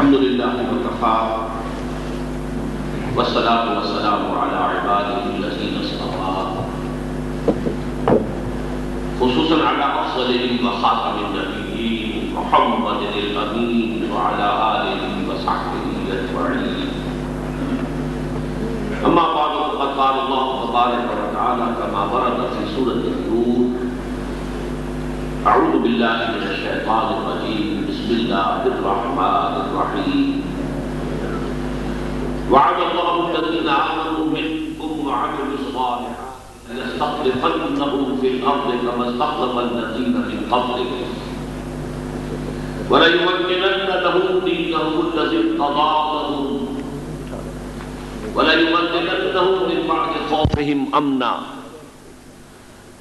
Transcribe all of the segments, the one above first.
الحمد لله وكفى والصلاة والسلام على عباده الذين اصطفى خصوصا على أفضلهم وخاتم النبيين محمد الأمين وعلى آله وصحبه أجمعين. أما بعد فقد قال الله تبارك وتعالى كما ورد في سورة النور: أعوذ بالله من الشيطان الرجيم بسم الله الرحمن الرحيم. وعد الله الذين آمنوا منكم وعملوا الصالحات ليستخلفنهم في الأرض كما استخلف الذين من قبلهم وليمكنن لهم دينهم الذي ارتضى لهم وليبدلنهم من بعد خوفهم أمنا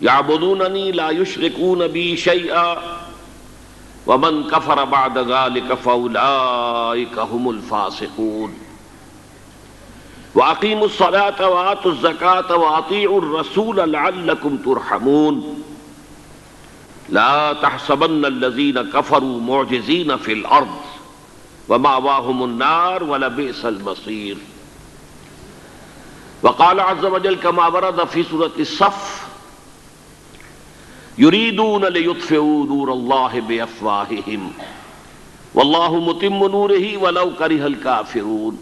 يعبدونني لا يشركون بي شيئا ومن كفر بعد ذلك فأولئك هم الفاسقون. وأقيموا الصلاة وآتوا الزكاة وأطيعوا الرسول لعلكم ترحمون. لا تحسبن الذين كفروا معجزين في الأرض ومأواهم النار ولبئس المصير. وقال عز وجل كما ورد في سورة الصف: يريدون ليطفئوا نور الله بأفواههم والله متم نوره ولو كره الكافرون.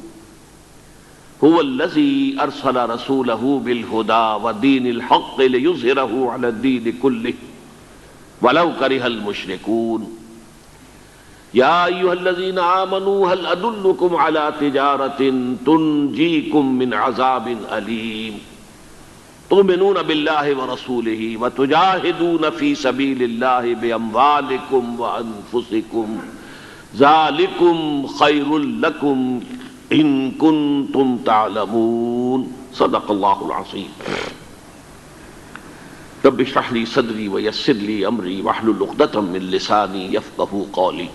هو الذي أرسل رسوله بالهدى ودين الحق ليظهره على الدين كله ولو كره المشركون. يا أيها الذين آمنوا هل أدلكم على تجارة تنجيكم من عذاب أليم تؤمنون بالله ورسوله وتجاهدون في سبيل الله بأموالكم وأنفسكم ذلكم خير لكم إن كنتم تعلمون. صدق الله العظيم. رب اشرح لي صدري ويسر لي أمري واحلل عقدة من لساني يفقهوا قولي.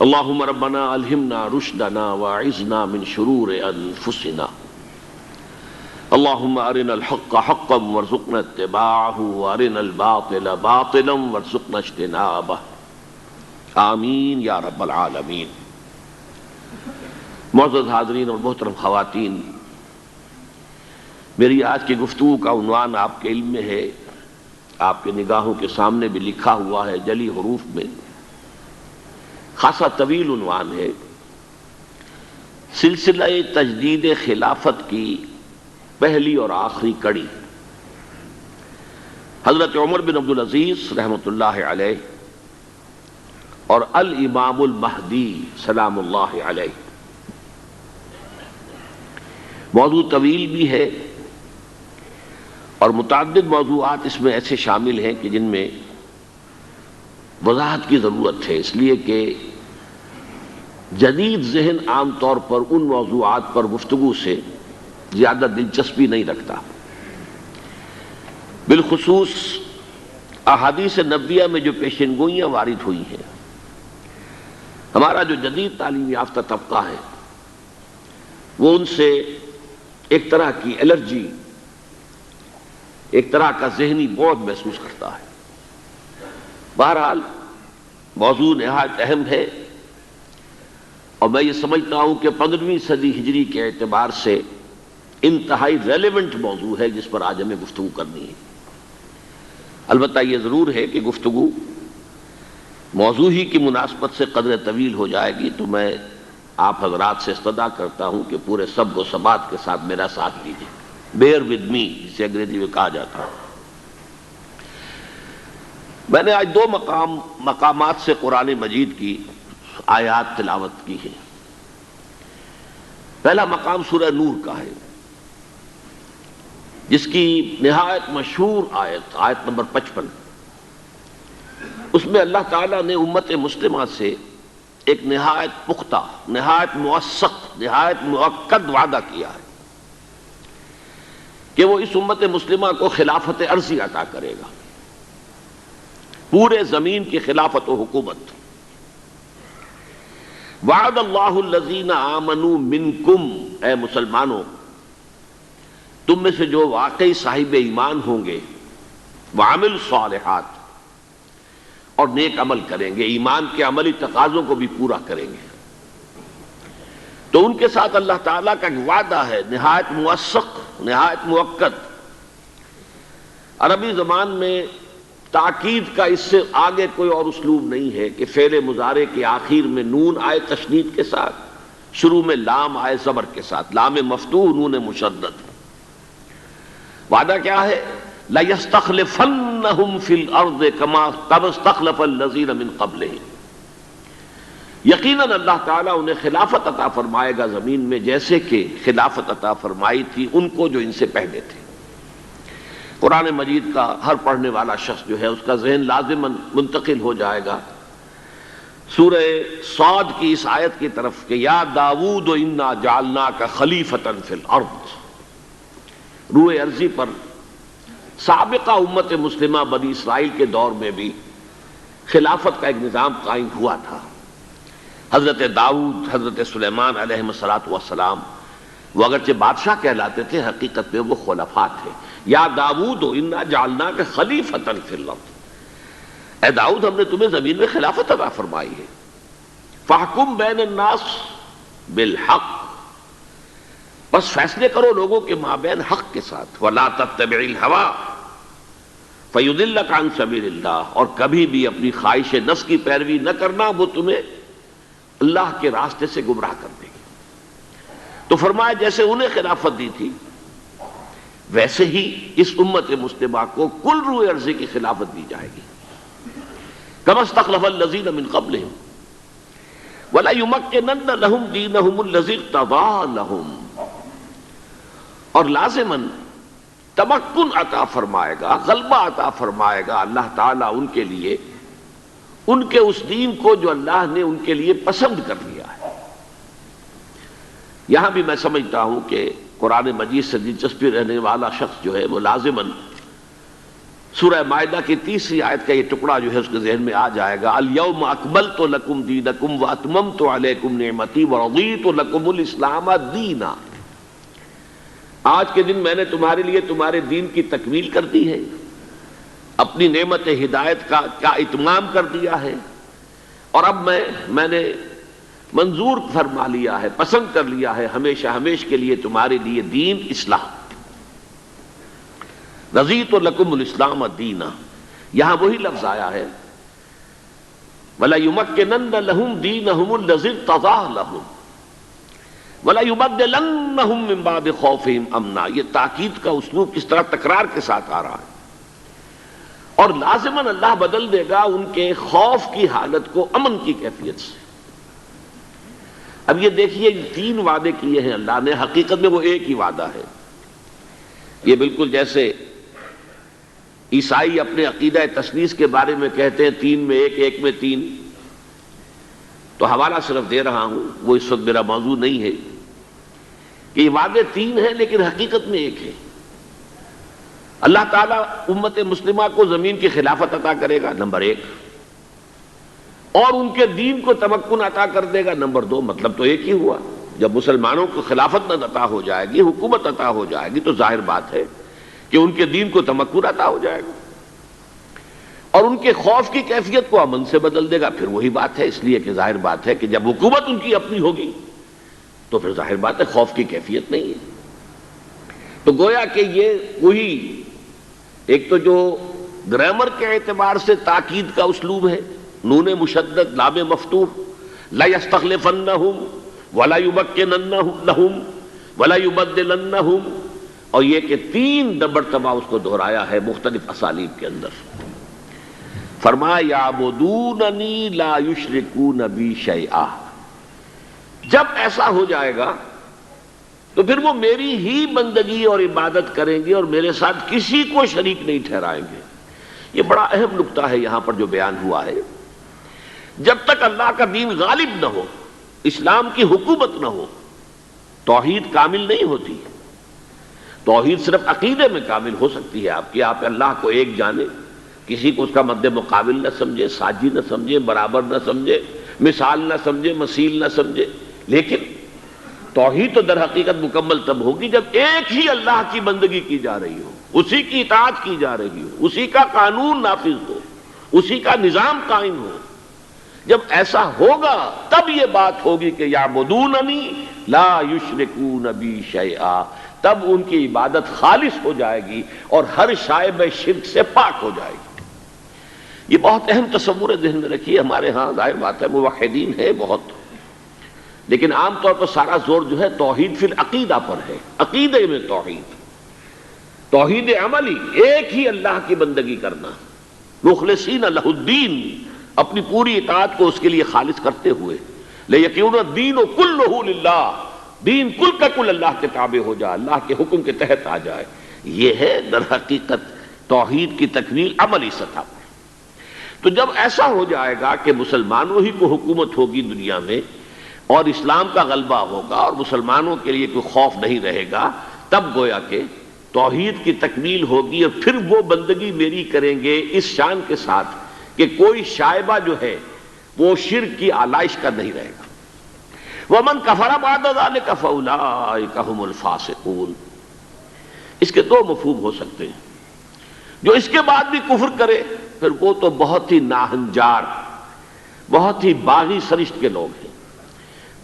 اللهم ربنا ألهمنا رشدنا وأعذنا من شرور أنفسنا. اللهم أرنا الحق حقا وارزقنا اتباعه وأرنا الباطل باطلا وارزقنا اجتنابه. آمین یا رب العالمین. معزز حاضرین اور محترم خواتین، میری آج کی گفتگو کا عنوان آپ کے علم میں ہے، آپ کے نگاہوں کے سامنے بھی لکھا ہوا ہے جلی حروف میں، خاصا طویل عنوان ہے: سلسلہ تجدید خلافت کی پہلی اور آخری کڑی. حضرت عمر بن عبدالعزیز رحمۃ اللہ علیہ اور الامام المہدی سلام اللہ علیہ. موضوع طویل بھی ہے اور متعدد موضوعات اس میں ایسے شامل ہیں کہ جن میں وضاحت کی ضرورت ہے، اس لیے کہ جدید ذہن عام طور پر ان موضوعات پر گفتگو سے زیادہ دلچسپی نہیں رکھتا. بالخصوص احادیث نبویہ میں جو پیشن گوئیاں وارد ہوئی ہیں، ہمارا جو جدید تعلیم یافتہ طبقہ ہے وہ ان سے ایک طرح کی الرجی، ایک طرح کا ذہنی بعد محسوس کرتا ہے. بہرحال موضوع نہایت اہم ہے اور میں یہ سمجھتا ہوں کہ 15ویں صدی ہجری کے اعتبار سے انتہائی ریلیونٹ موضوع ہے جس پر آج ہمیں گفتگو کرنی ہے. البتہ یہ ضرور ہے کہ گفتگو موضوع ہی کی مناسبت سے قدر طویل ہو جائے گی، تو میں آپ حضرات سے استدعا کرتا ہوں کہ پورے صبر و ثبات کے ساتھ میرا ساتھ دیجیے. بیئر ود می جسے انگریزی میں کہا جاتا ہے. میں نے آج 2 مقامات سے قرآن مجید کی آیات تلاوت کی ہیں. پہلا مقام سورہ نور کا ہے، جس کی نہایت مشہور آیت نمبر 55. اس میں اللہ تعالیٰ نے امت مسلمہ سے ایک نہایت پختہ، نہایت موثق، نہایت مؤکد وعدہ کیا ہے کہ وہ اس امت مسلمہ کو خلافت عرضی عطا کرے گا، پورے زمین کی خلافت و حکومت. وعد اللہ الذین آمنوا منکم، اے مسلمانوں تم میں سے جو واقعی صاحب ایمان ہوں گے، وعملوا الصالحات، اور نیک عمل کریں گے، ایمان کے عملی تقاضوں کو بھی پورا کریں گے، تو ان کے ساتھ اللہ تعالیٰ کا ایک وعدہ ہے نہایت موثق، نہایت مؤکد۔ عربی زبان میں تاکید کا اس سے آگے کوئی اور اسلوب نہیں ہے کہ فعل مضارع کے آخر میں نون آئے تشدید کے ساتھ، شروع میں لام آئے زبر کے ساتھ، لام مفتوح نون مشدد۔ وعدہ کیا ہے؟ لَيَسْتَخْلِفَنَّهُمْ فِي الْأَرْضِ كَمَا اسْتَخْلَفَ الَّذِينَ مِنْ قَبْلِهِمْ، یقیناً اللہ تعالیٰ انہیں خلافت عطا فرمائے گا زمین میں، جیسے کہ خلافت عطا فرمائی تھی ان کو جو ان سے پہلے تھے۔ قرآن مجید کا ہر پڑھنے والا شخص جو ہے اس کا ذہن لازماً منتقل ہو جائے گا سورہ صاد کی اس آیت کی طرف کہ یا داود انا جعلناک خلیفۃ فی الارض۔ روئے ارضی پر سابقہ امت مسلمہ بنی اسرائیل کے دور میں بھی خلافت کا ایک نظام قائم ہوا تھا۔ حضرت داؤد، حضرت سلیمان علیہ السلام، وہ اگرچہ بادشاہ کہلاتے تھے، حقیقت میں وہ خلفاء تھے۔ یا داؤد انا جعلناک خلیفۃ فی الارض، اے داؤد ہم نے تمہیں زمین میں خلافت عطا فرمائی ہے۔ فاحکم بین الناس بالحق، بس فیصلے کرو لوگوں کے مابین حق کے ساتھ۔ ولا تتبع الہوی فیضلک عن سبیل اللہ، اور کبھی بھی اپنی خواہش نفس کی پیروی نہ کرنا، وہ تمہیں اللہ کے راستے سے گمراہ کر دے گی۔ تو فرمایا جیسے انہیں خلافت دی تھی ویسے ہی اس امت مسلمہ کو کل روئے ارضی کی خلافت دی جائے گی۔ کما استخلف الذین من قبلہم وَلَيُمَكِّنَنَّ لَهُمْ دِينَهُمُ الَّذِي ارْتَضَىٰ لَهُمْ، اور لازماً تمکن عطا فرمائے گا، غلبہ عطا فرمائے گا اللہ تعالیٰ ان کے لیے، ان کے اس دین کو جو اللہ نے ان کے لیے پسند کر لیا ہے۔ یہاں بھی میں سمجھتا ہوں کہ قرآن مجید سے دلچسپی رہنے والا شخص جو ہے وہ لازماً سورہ مائدہ کی 30 آیت کا یہ ٹکڑا جو ہے اس کے ذہن میں آ جائے گا، الیوم اکملت لکم دینکم واتممت علیکم نعمتی ورضیت لکم الاسلام دینا، آج کے دن میں نے تمہارے لیے تمہارے دین کی تکمیل کر دی ہے، اپنی نعمت ہدایت کا اتمام کر دیا ہے، اور اب میں نے منظور فرما لیا ہے، پسند کر لیا ہے ہمیشہ ہمیشہ کے لیے تمہارے لیے دین اسلام۔ رضیت لکم الاسلام دینا، یہاں وہی لفظ آیا ہے وَلَيُمَكِّنَنَّ لَهُمْ دِينَهُمُ الَّذِي ارْتَضَىٰ لَهُمْ وَلَيُبَدِّلَنَّهُم مِّن بَعْدِ خَوْفِهِمْ أَمْنًا۔ یہ تاکید کا اسلوب کس طرح تکرار کے ساتھ آ رہا ہے، اور لازماً اللہ بدل دے گا ان کے خوف کی حالت کو امن کی کیفیت سے۔ اب یہ دیکھیے 3 وعدے کیے ہیں اللہ نے، حقیقت میں وہ ایک ہی وعدہ ہے۔ یہ بالکل جیسے عیسائی اپنے عقیدہ تثلیث کے بارے میں کہتے ہیں 3 میں 1، 1 میں 3، تو حوالہ صرف دے رہا ہوں، وہ اس وقت میرا موضوع نہیں ہے کہ یہ وعدے 3 ہیں لیکن حقیقت میں ایک ہے۔ اللہ تعالیٰ امت مسلمہ کو زمین کی خلافت عطا کرے گا، نمبر 1، اور ان کے دین کو تمکن عطا کر دے گا، نمبر 2۔ مطلب تو ایک ہی ہوا، جب مسلمانوں کو خلافت نہ عطا ہو جائے گی، حکومت عطا ہو جائے گی، تو ظاہر بات ہے کہ ان کے دین کو تمکن عطا ہو جائے گا، اور ان کے خوف کی کیفیت کو امن سے بدل دے گا۔ پھر وہی بات ہے، اس لیے کہ ظاہر بات ہے کہ جب حکومت ان کی اپنی ہوگی تو پھر ظاہر بات ہے خوف کی کیفیت نہیں ہے۔ تو گویا کہ یہ وہی ایک تو جو گرامر کے اعتبار سے تاکید کا اسلوب ہے، نون مشدد لام مفتوح، لَيَسْتَخْلِفَنَّهُمْ وَلَيُمَكِّنَنَّ لَهُمْ وَلَيُبَدِّلَنَّهُمْ، اور یہ کہ 3 مرتبہ اس کو دہرایا ہے مختلف اسالیب کے اندر۔ فرمایا یعبدوننی لا یشرکون بی شیئا، جب ایسا ہو جائے گا تو پھر وہ میری ہی بندگی اور عبادت کریں گے اور میرے ساتھ کسی کو شریک نہیں ٹھہرائیں گے۔ یہ بڑا اہم نقطہ ہے یہاں پر جو بیان ہوا ہے۔ جب تک اللہ کا دین غالب نہ ہو، اسلام کی حکومت نہ ہو، توحید کامل نہیں ہوتی۔ توحید صرف عقیدے میں کامل ہو سکتی ہے آپ اللہ کو ایک جانے، کسی کو اس کا مد مقابل نہ سمجھے، ساجی نہ سمجھے، برابر نہ سمجھے، مثال نہ سمجھے، مثیل نہ سمجھے۔ لیکن توحید تو در حقیقت مکمل تب ہوگی جب ایک ہی اللہ کی بندگی کی جا رہی ہو، اسی کی اطاعت کی جا رہی ہو، اسی کا قانون نافذ ہو، اسی کا نظام قائم ہو. جب ایسا ہوگا تب یہ بات ہوگی کہ یعبدوننی لا یشرکون بی شیئا، تب ان کی عبادت خالص ہو جائے گی اور ہر شائبہ شرک سے پاک ہو جائے گی. یہ بہت اہم تصور ہے، ذہن میں رکھیے. ہمارے ہاں ظاہر بات ہے موحدین ہے بہت، لیکن عام طور پر سارا زور جو ہے توحید فی العقیدہ پر ہے. عقیدے میں توحید عملی، ایک ہی اللہ کی بندگی کرنا، مخلصین لہ الدین، اپنی پوری اطاعت کو اس کے لیے خالص کرتے ہوئے. لیکن الدین کلہ للہ، دین کل کا کل اللہ کے تابع ہو جائے، اللہ کے حکم کے تحت آ جائے. یہ ہے در حقیقت توحید کی تکمیل عملی سطح پر. تو جب ایسا ہو جائے گا کہ مسلمانوں ہی کو حکومت ہوگی دنیا میں اور اسلام کا غلبہ ہوگا اور مسلمانوں کے لیے کوئی خوف نہیں رہے گا، تب گویا کہ توحید کی تکمیل ہوگی. اور پھر وہ بندگی میری کریں گے اس شان کے ساتھ کہ کوئی شائبہ جو ہے وہ شرک کی آلائش کا نہیں رہے گا. وَمَنْ كَفَرَ بَعْدَ ذَلِكَ فَأُولَٰئِكَ هُمُ الْفَاسِقُونَ. اس کے دو مفہوم ہو سکتے ہیں. جو اس کے بعد بھی کفر کرے پھر وہ تو بہت ہی ناہنجار، بہت ہی باغی سرشت کے لوگ ہیں.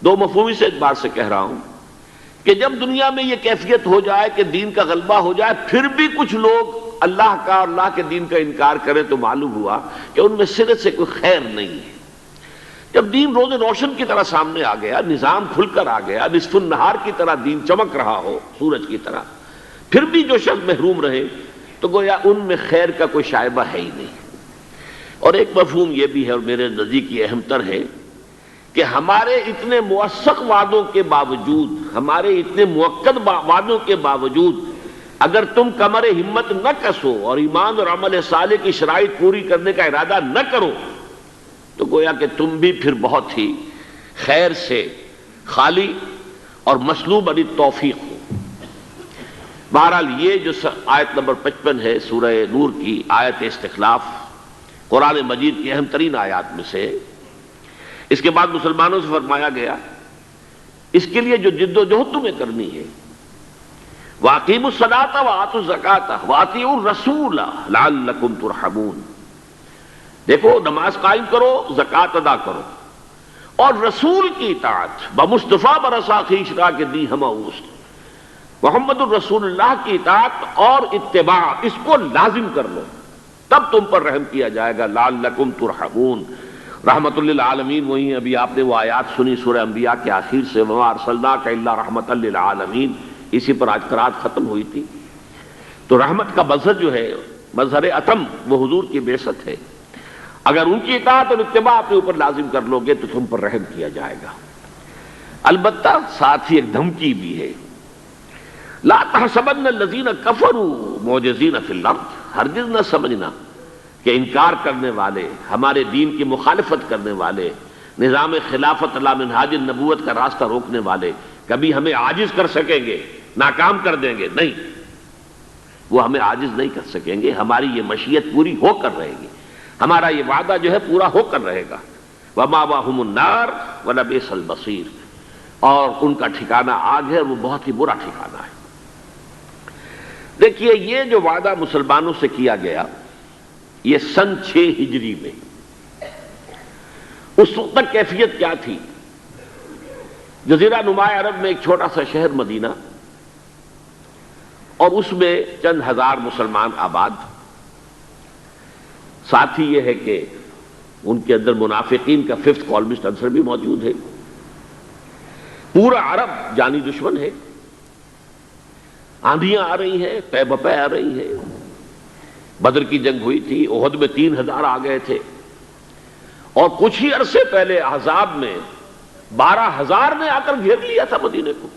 دو مفہومی سے اعتبار سے کہہ رہا ہوں کہ جب دنیا میں یہ کیفیت ہو جائے کہ دین کا غلبہ ہو جائے پھر بھی کچھ لوگ اللہ کا اور اللہ کے دین کا انکار کریں تو معلوم ہوا کہ ان میں سرے سے کوئی خیر نہیں ہے. جب دین روز روشن کی طرح سامنے آ گیا، نظام کھل کر آ گیا، نصف النہار کی طرح دین چمک رہا ہو سورج کی طرح، پھر بھی جو شخص محروم رہے تو گویا ان میں خیر کا کوئی شائبہ ہے ہی نہیں. اور ایک مفہوم یہ بھی ہے اور میرے نزدیک یہ اہم تر ہے کہ ہمارے اتنے موثق وعدوں کے باوجود، ہمارے اتنے مؤکد وعدوں کے باوجود اگر تم کمر ہمت نہ کسو اور ایمان اور عمل صالح کی شرائط پوری کرنے کا ارادہ نہ کرو تو گویا کہ تم بھی پھر بہت ہی خیر سے خالی اور مسلوب عن التوفیق ہو. بہرحال یہ جو آیت نمبر 55 ہے سورہ نور کی آیت استخلاف، قرآن مجید کی اہم ترین آیات میں سے، اس کے بعد مسلمانوں سے فرمایا گیا اس کے لیے جو جد و جہد تمہیں کرنی ہے، وَأَقِیمُوا الصَّلَاةَ وَآتُوا الزَّکَاةَ وَأَطِیعُوا الرَّسُولَ لَعَلَّکُمْ تُرْحَمُونَ. دیکھو نماز قائم کرو، زکوٰۃ ادا کرو اور رسول کی اطاعت، بمصطفیٰ برسا خیشرا کے دی ہمہ اوست، محمد الرسول اللہ کی اطاعت اور اتباع، اس کو لازم کر لو تب تم پر رحم کیا جائے گا. لعلکم ترحمون. رحمت للعالمین وہی ہیں. ابھی آپ نے وہ آیات سنی سورہ انبیاء کے آخر سے، وما ارسلناک الا رحمۃ للعالمین، اسی پر آج قرات ختم ہوئی تھی. تو رحمت کا مظہر جو ہے، مظہر اتم، وہ حضور کی بعثت ہے. اگر ان کی اطاعت اور اتباع اپنے اوپر لازم کر لو گے تو تم پر رحم کیا جائے گا. البتہ ساتھ ہی ایک دھمکی بھی ہے، لا تحسبن الذین کفروا معجزین فی الارض. ہرگز نہ سمجھنا کہ انکار کرنے والے، ہمارے دین کی مخالفت کرنے والے، نظام خلافت علی منہاج النبوت کا راستہ روکنے والے کبھی ہمیں عاجز کر سکیں گے، ناکام کر دیں گے. نہیں، وہ ہمیں عاجز نہیں کر سکیں گے. ہماری یہ مشیت پوری ہو کر رہے گی، ہمارا یہ وعدہ جو ہے پورا ہو کر رہے گا. ومأواہم النار ولبئس المصیر. اور ان کا ٹھکانہ آگ ہے، وہ بہت ہی برا ٹھکانہ ہے. دیکھیے یہ جو وعدہ مسلمانوں سے کیا گیا یہ سن 6 ہجری میں، اس وقت تک کیفیت کیا تھی؟ جزیرہ نما عرب میں ایک چھوٹا سا شہر مدینہ، اور اس میں چند ہزار مسلمان آباد. ساتھ ہی یہ ہے کہ ان کے اندر منافقین کا 5th کالمسٹ عنصر بھی موجود ہے. پورا عرب جانی دشمن ہے، آندھیاں آ رہی ہیں، پے بپے آ رہی ہیں. بدر کی جنگ ہوئی تھی، احد میں 3000 آ گئے تھے، اور کچھ ہی عرصے پہلے احزاب میں 12000 نے آ کر گھیر لیا تھا مدینے کو.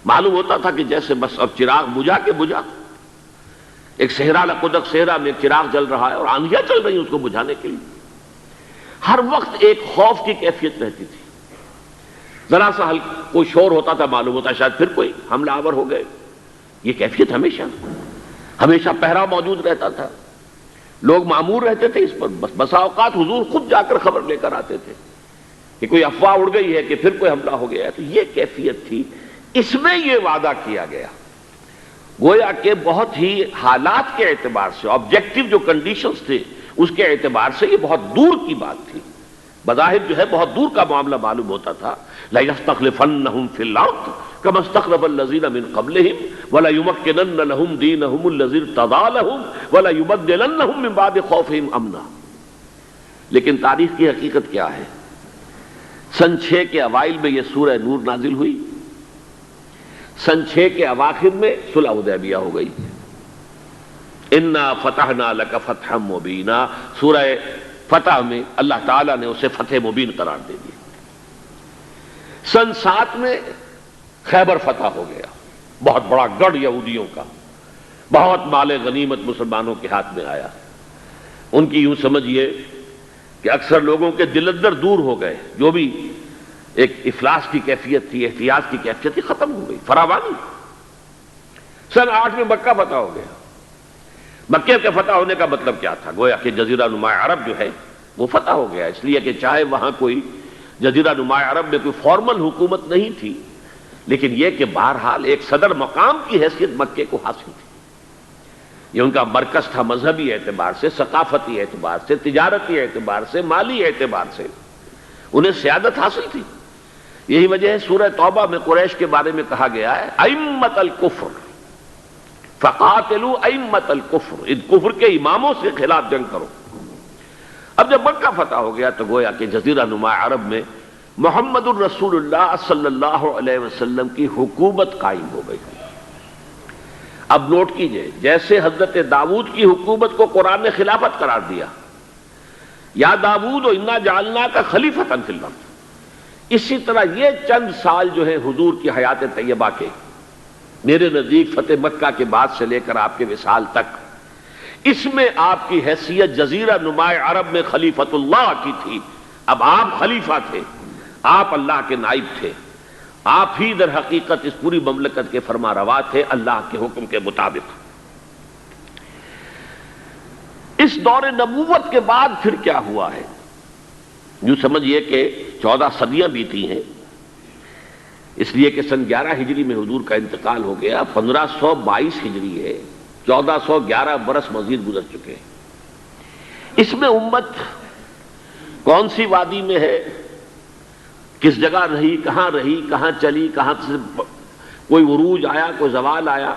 معلوم ہوتا تھا کہ جیسے بس اب چراغ بجھا کے بجھا، ایک صحرا لقدق صحرا میں ایک چراغ جل رہا ہے اور آندھیاں چل رہی ہیں اس کو بجھانے کے لیے. ہر وقت ایک خوف کی کیفیت رہتی تھی. ذرا سا کوئی شور ہوتا تھا معلوم ہوتا شاید پھر کوئی حملہ آور ہو گئے. یہ کیفیت ہمیشہ پہرا موجود رہتا تھا. لوگ معمور رہتے تھے اس پر. بسا اوقات حضور خود جا کر خبر لے کر آتے تھے کہ کوئی افواہ اڑ گئی ہے کہ پھر کوئی حملہ ہو گیا ہے. تو یہ کیفیت تھی. اس میں یہ وعدہ کیا گیا گویا کہ بہت ہی حالات کے اعتبار سے آبجیکٹو جو کنڈیشنز تھے اس کے اعتبار سے یہ بہت دور کی بات تھی، بظاہر جو ہے بہت دور کا معاملہ معلوم ہوتا تھا. لَيَسْتَخْلِفَنَّهُمْ فِي الْأَرْضِ كَمَا اسْتَخْلَفَ الَّذِينَ مِنْ قَبْلِهِمْ وَلَيُمَكِّنَنَّ لَهُمْ دِينَهُمُ الَّذِي ارْتَضَىٰ لَهُمْ وَلَيُبَدِّلَنَّهُمْ مِنْ بَعْدِ خَوْفِهِمْ أَمْنًا. لیکن تاریخ کی حقیقت کیا ہے؟ سن 6 کے اوائل میں یہ سورہ نور نازل ہوئی، سن 6 کے اواخر میں صلح حدیبیہ ہو گئی. اِنَّا فَتَحْنَا لَكَ فَتْحًا مُبِينًا، سورہ فتح میں اللہ تعالیٰ نے اسے فتح مبین قرار دے دیا. سن 7 میں خیبر فتح ہو گیا، بہت بڑا گڑھ یہودیوں کا، بہت مال غنیمت مسلمانوں کے ہاتھ میں آیا. ان کی یوں سمجھیے کہ اکثر لوگوں کے دل اندر دور ہو گئے، جو بھی ایک افلاس کی کیفیت تھی، احتیاط کی کیفیت تھی، ختم ہو گئی، فراوانی. سن 8 میں مکہ فتح ہو گیا. مکے کے فتح ہونے کا مطلب کیا تھا؟ گویا کہ جزیرہ نما عرب جو ہے وہ فتح ہو گیا، اس لیے کہ چاہے وہاں کوئی جزیرہ نما عرب میں کوئی فارمل حکومت نہیں تھی، لیکن یہ کہ بہرحال ایک صدر مقام کی حیثیت مکے کو حاصل تھی. یہ ان کا مرکز تھا، مذہبی اعتبار سے، ثقافتی اعتبار سے، تجارتی اعتبار سے، مالی اعتبار سے انہیں سیادت حاصل تھی. یہی وجہ ہے سورہ توبہ میں قریش کے بارے میں کہا گیا ہے ائمۃ الکفر فقاتلوا ائمۃ الکفر، ان کفر کے اماموں سے خلاف جنگ کرو. اب جب مکہ فتح ہو گیا تو گویا کہ جزیرہ نما عرب میں محمد الرسول اللہ صلی اللہ علیہ وسلم کی حکومت قائم ہو گئی. اب نوٹ کیجئے، جیسے حضرت داؤد کی حکومت کو قرآن نے خلافت قرار دیا، یا داؤد انا جعلناک خلیفۃ فی الارض، اسی طرح یہ چند سال جو ہے حضور کی حیات طیبہ کے، میرے نزدیک فتح مکہ کے بعد سے لے کر آپ کے وصال تک، اس میں آپ کی حیثیت جزیرہ نما عرب میں خلیفۃ اللہ کی تھی. اب آپ خلیفہ تھے، آپ اللہ کے نائب تھے، آپ ہی در حقیقت اس پوری مملکت کے فرما روا تھے اللہ کے حکم کے مطابق. اس دور نبوت کے بعد پھر کیا ہوا ہے؟ یوں سمجھئے کہ 14 صدیاں بیتی ہیں، اس لیے کہ سن 11 ہجری میں حضور کا انتقال ہو گیا، 1522 ہجری ہے، 1411 برس مزید گزر چکے ہیں. اس میں امت کون سی وادی میں ہے، کس جگہ رہی، کہاں چلی، کہاں سے کوئی عروج آیا، کوئی زوال آیا،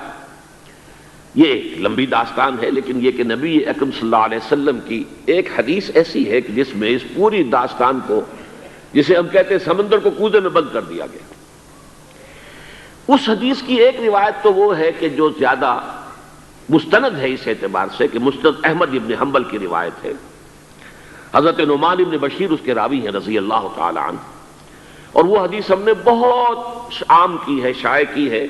یہ ایک لمبی داستان ہے. لیکن یہ کہ نبی اکرم صلی اللہ علیہ وسلم کی ایک حدیث ایسی ہے کہ جس میں اس پوری داستان کو، جسے ہم کہتے ہیں سمندر کو کوزے میں بند کر دیا گیا. اس حدیث کی ایک روایت تو وہ ہے کہ جو زیادہ مستند ہے اس اعتبار سے کہ مسند احمد ابن حنبل کی روایت ہے. حضرت نعمان ابن بشیر اس کے راوی ہیں رضی اللہ تعالی عنہ، اور وہ حدیث ہم نے بہت عام کی ہے، شائع کی ہے.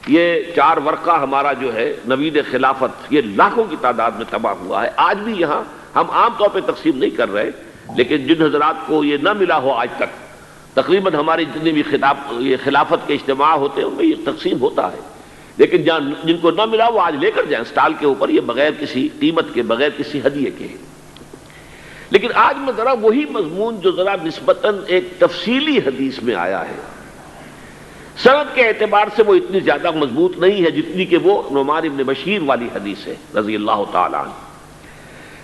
یہ 4 ورقہ ہمارا جو ہے نوید خلافت، یہ لاکھوں کی تعداد میں تباہ ہوا ہے. آج بھی یہاں ہم عام طور پہ تقسیم نہیں کر رہے، لیکن جن حضرات کو یہ نہ ملا ہو آج تک، تقریباً ہماری جتنی بھی یہ خلافت کے اجتماع ہوتے ہیں ان میں یہ تقسیم ہوتا ہے، لیکن جن کو نہ ملا وہ آج لے کر جائیں اسٹال کے اوپر، یہ بغیر کسی قیمت کے، بغیر کسی ہدیے کے. لیکن آج میں ذرا وہی مضمون جو ذرا نسبتاً ایک تفصیلی حدیث میں آیا ہے، سند کے اعتبار سے وہ اتنی زیادہ مضبوط نہیں ہے جتنی کہ وہ نعمان ابن بشیر والی حدیث ہے رضی اللہ تعالی عنہ،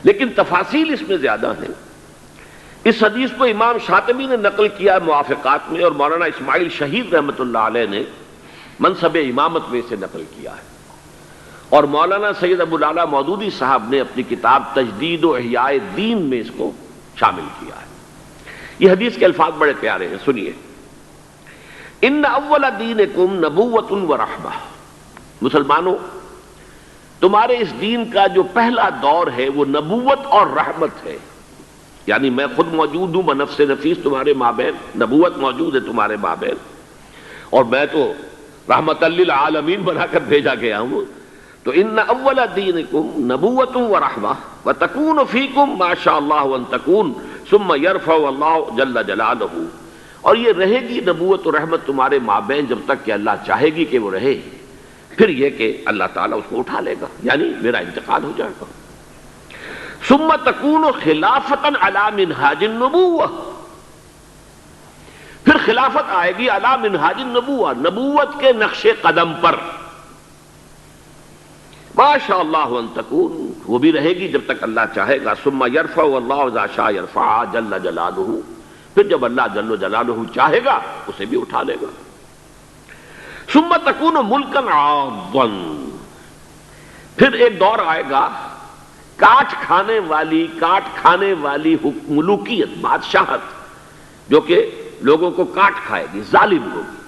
لیکن تفاصیل اس میں زیادہ ہیں. اس حدیث کو امام شاطبی نے نقل کیا موافقات میں، اور مولانا اسماعیل شہید رحمۃ اللہ علیہ نے منصب امامت میں اسے نقل کیا ہے، اور مولانا سید ابو العلا مودودی صاحب نے اپنی کتاب تجدید و احیاء دین میں اس کو شامل کیا ہے. یہ حدیث کے الفاظ بڑے پیارے ہیں، سنیے. ان اول دینکم نبوۃ و رحمہ، مسلمانوں تمہارے اس دین کا جو پہلا دور ہے وہ نبوت اور رحمت ہے. یعنی میں خود موجود ہوں بنفس نفیس تمہارے مابین، نبوت موجود ہے تمہارے مابین، اور میں تو رحمت للعالمین بنا کر بھیجا گیا ہوں. تو ان اول دینکم نبوۃ و رحمہ وتکون فیکم ما شاء اللہ ان تکون ثم یرفع اللہ جل جلالہ، اور یہ رہے گی نبوت و رحمت تمہارے مابین جب تک کہ اللہ چاہے گی کہ وہ رہے، پھر یہ کہ اللہ تعالیٰ اس کو اٹھا لے گا، یعنی میرا انتقال ہو جائے گا. ثم تکون خلافتا علی منہاج النبوہ، پھر خلافت آئے گی علی منہاج النبوہ، نبوت کے نقش قدم پر. ما شاء اللہ ان تکون، وہ بھی رہے گی جب تک اللہ چاہے گا. ثم یرفع اللہ اذا شاء یرفع جل جلالہ، پھر جب اللہ جل جلالہ چاہے گا اسے بھی اٹھا لے گا. ثم تکون ملکا عاضا، پھر ایک دور آئے گا کاٹ کھانے والی ملوکیت، بادشاہت جو کہ لوگوں کو کاٹ کھائے گی، ظالم ہوگی.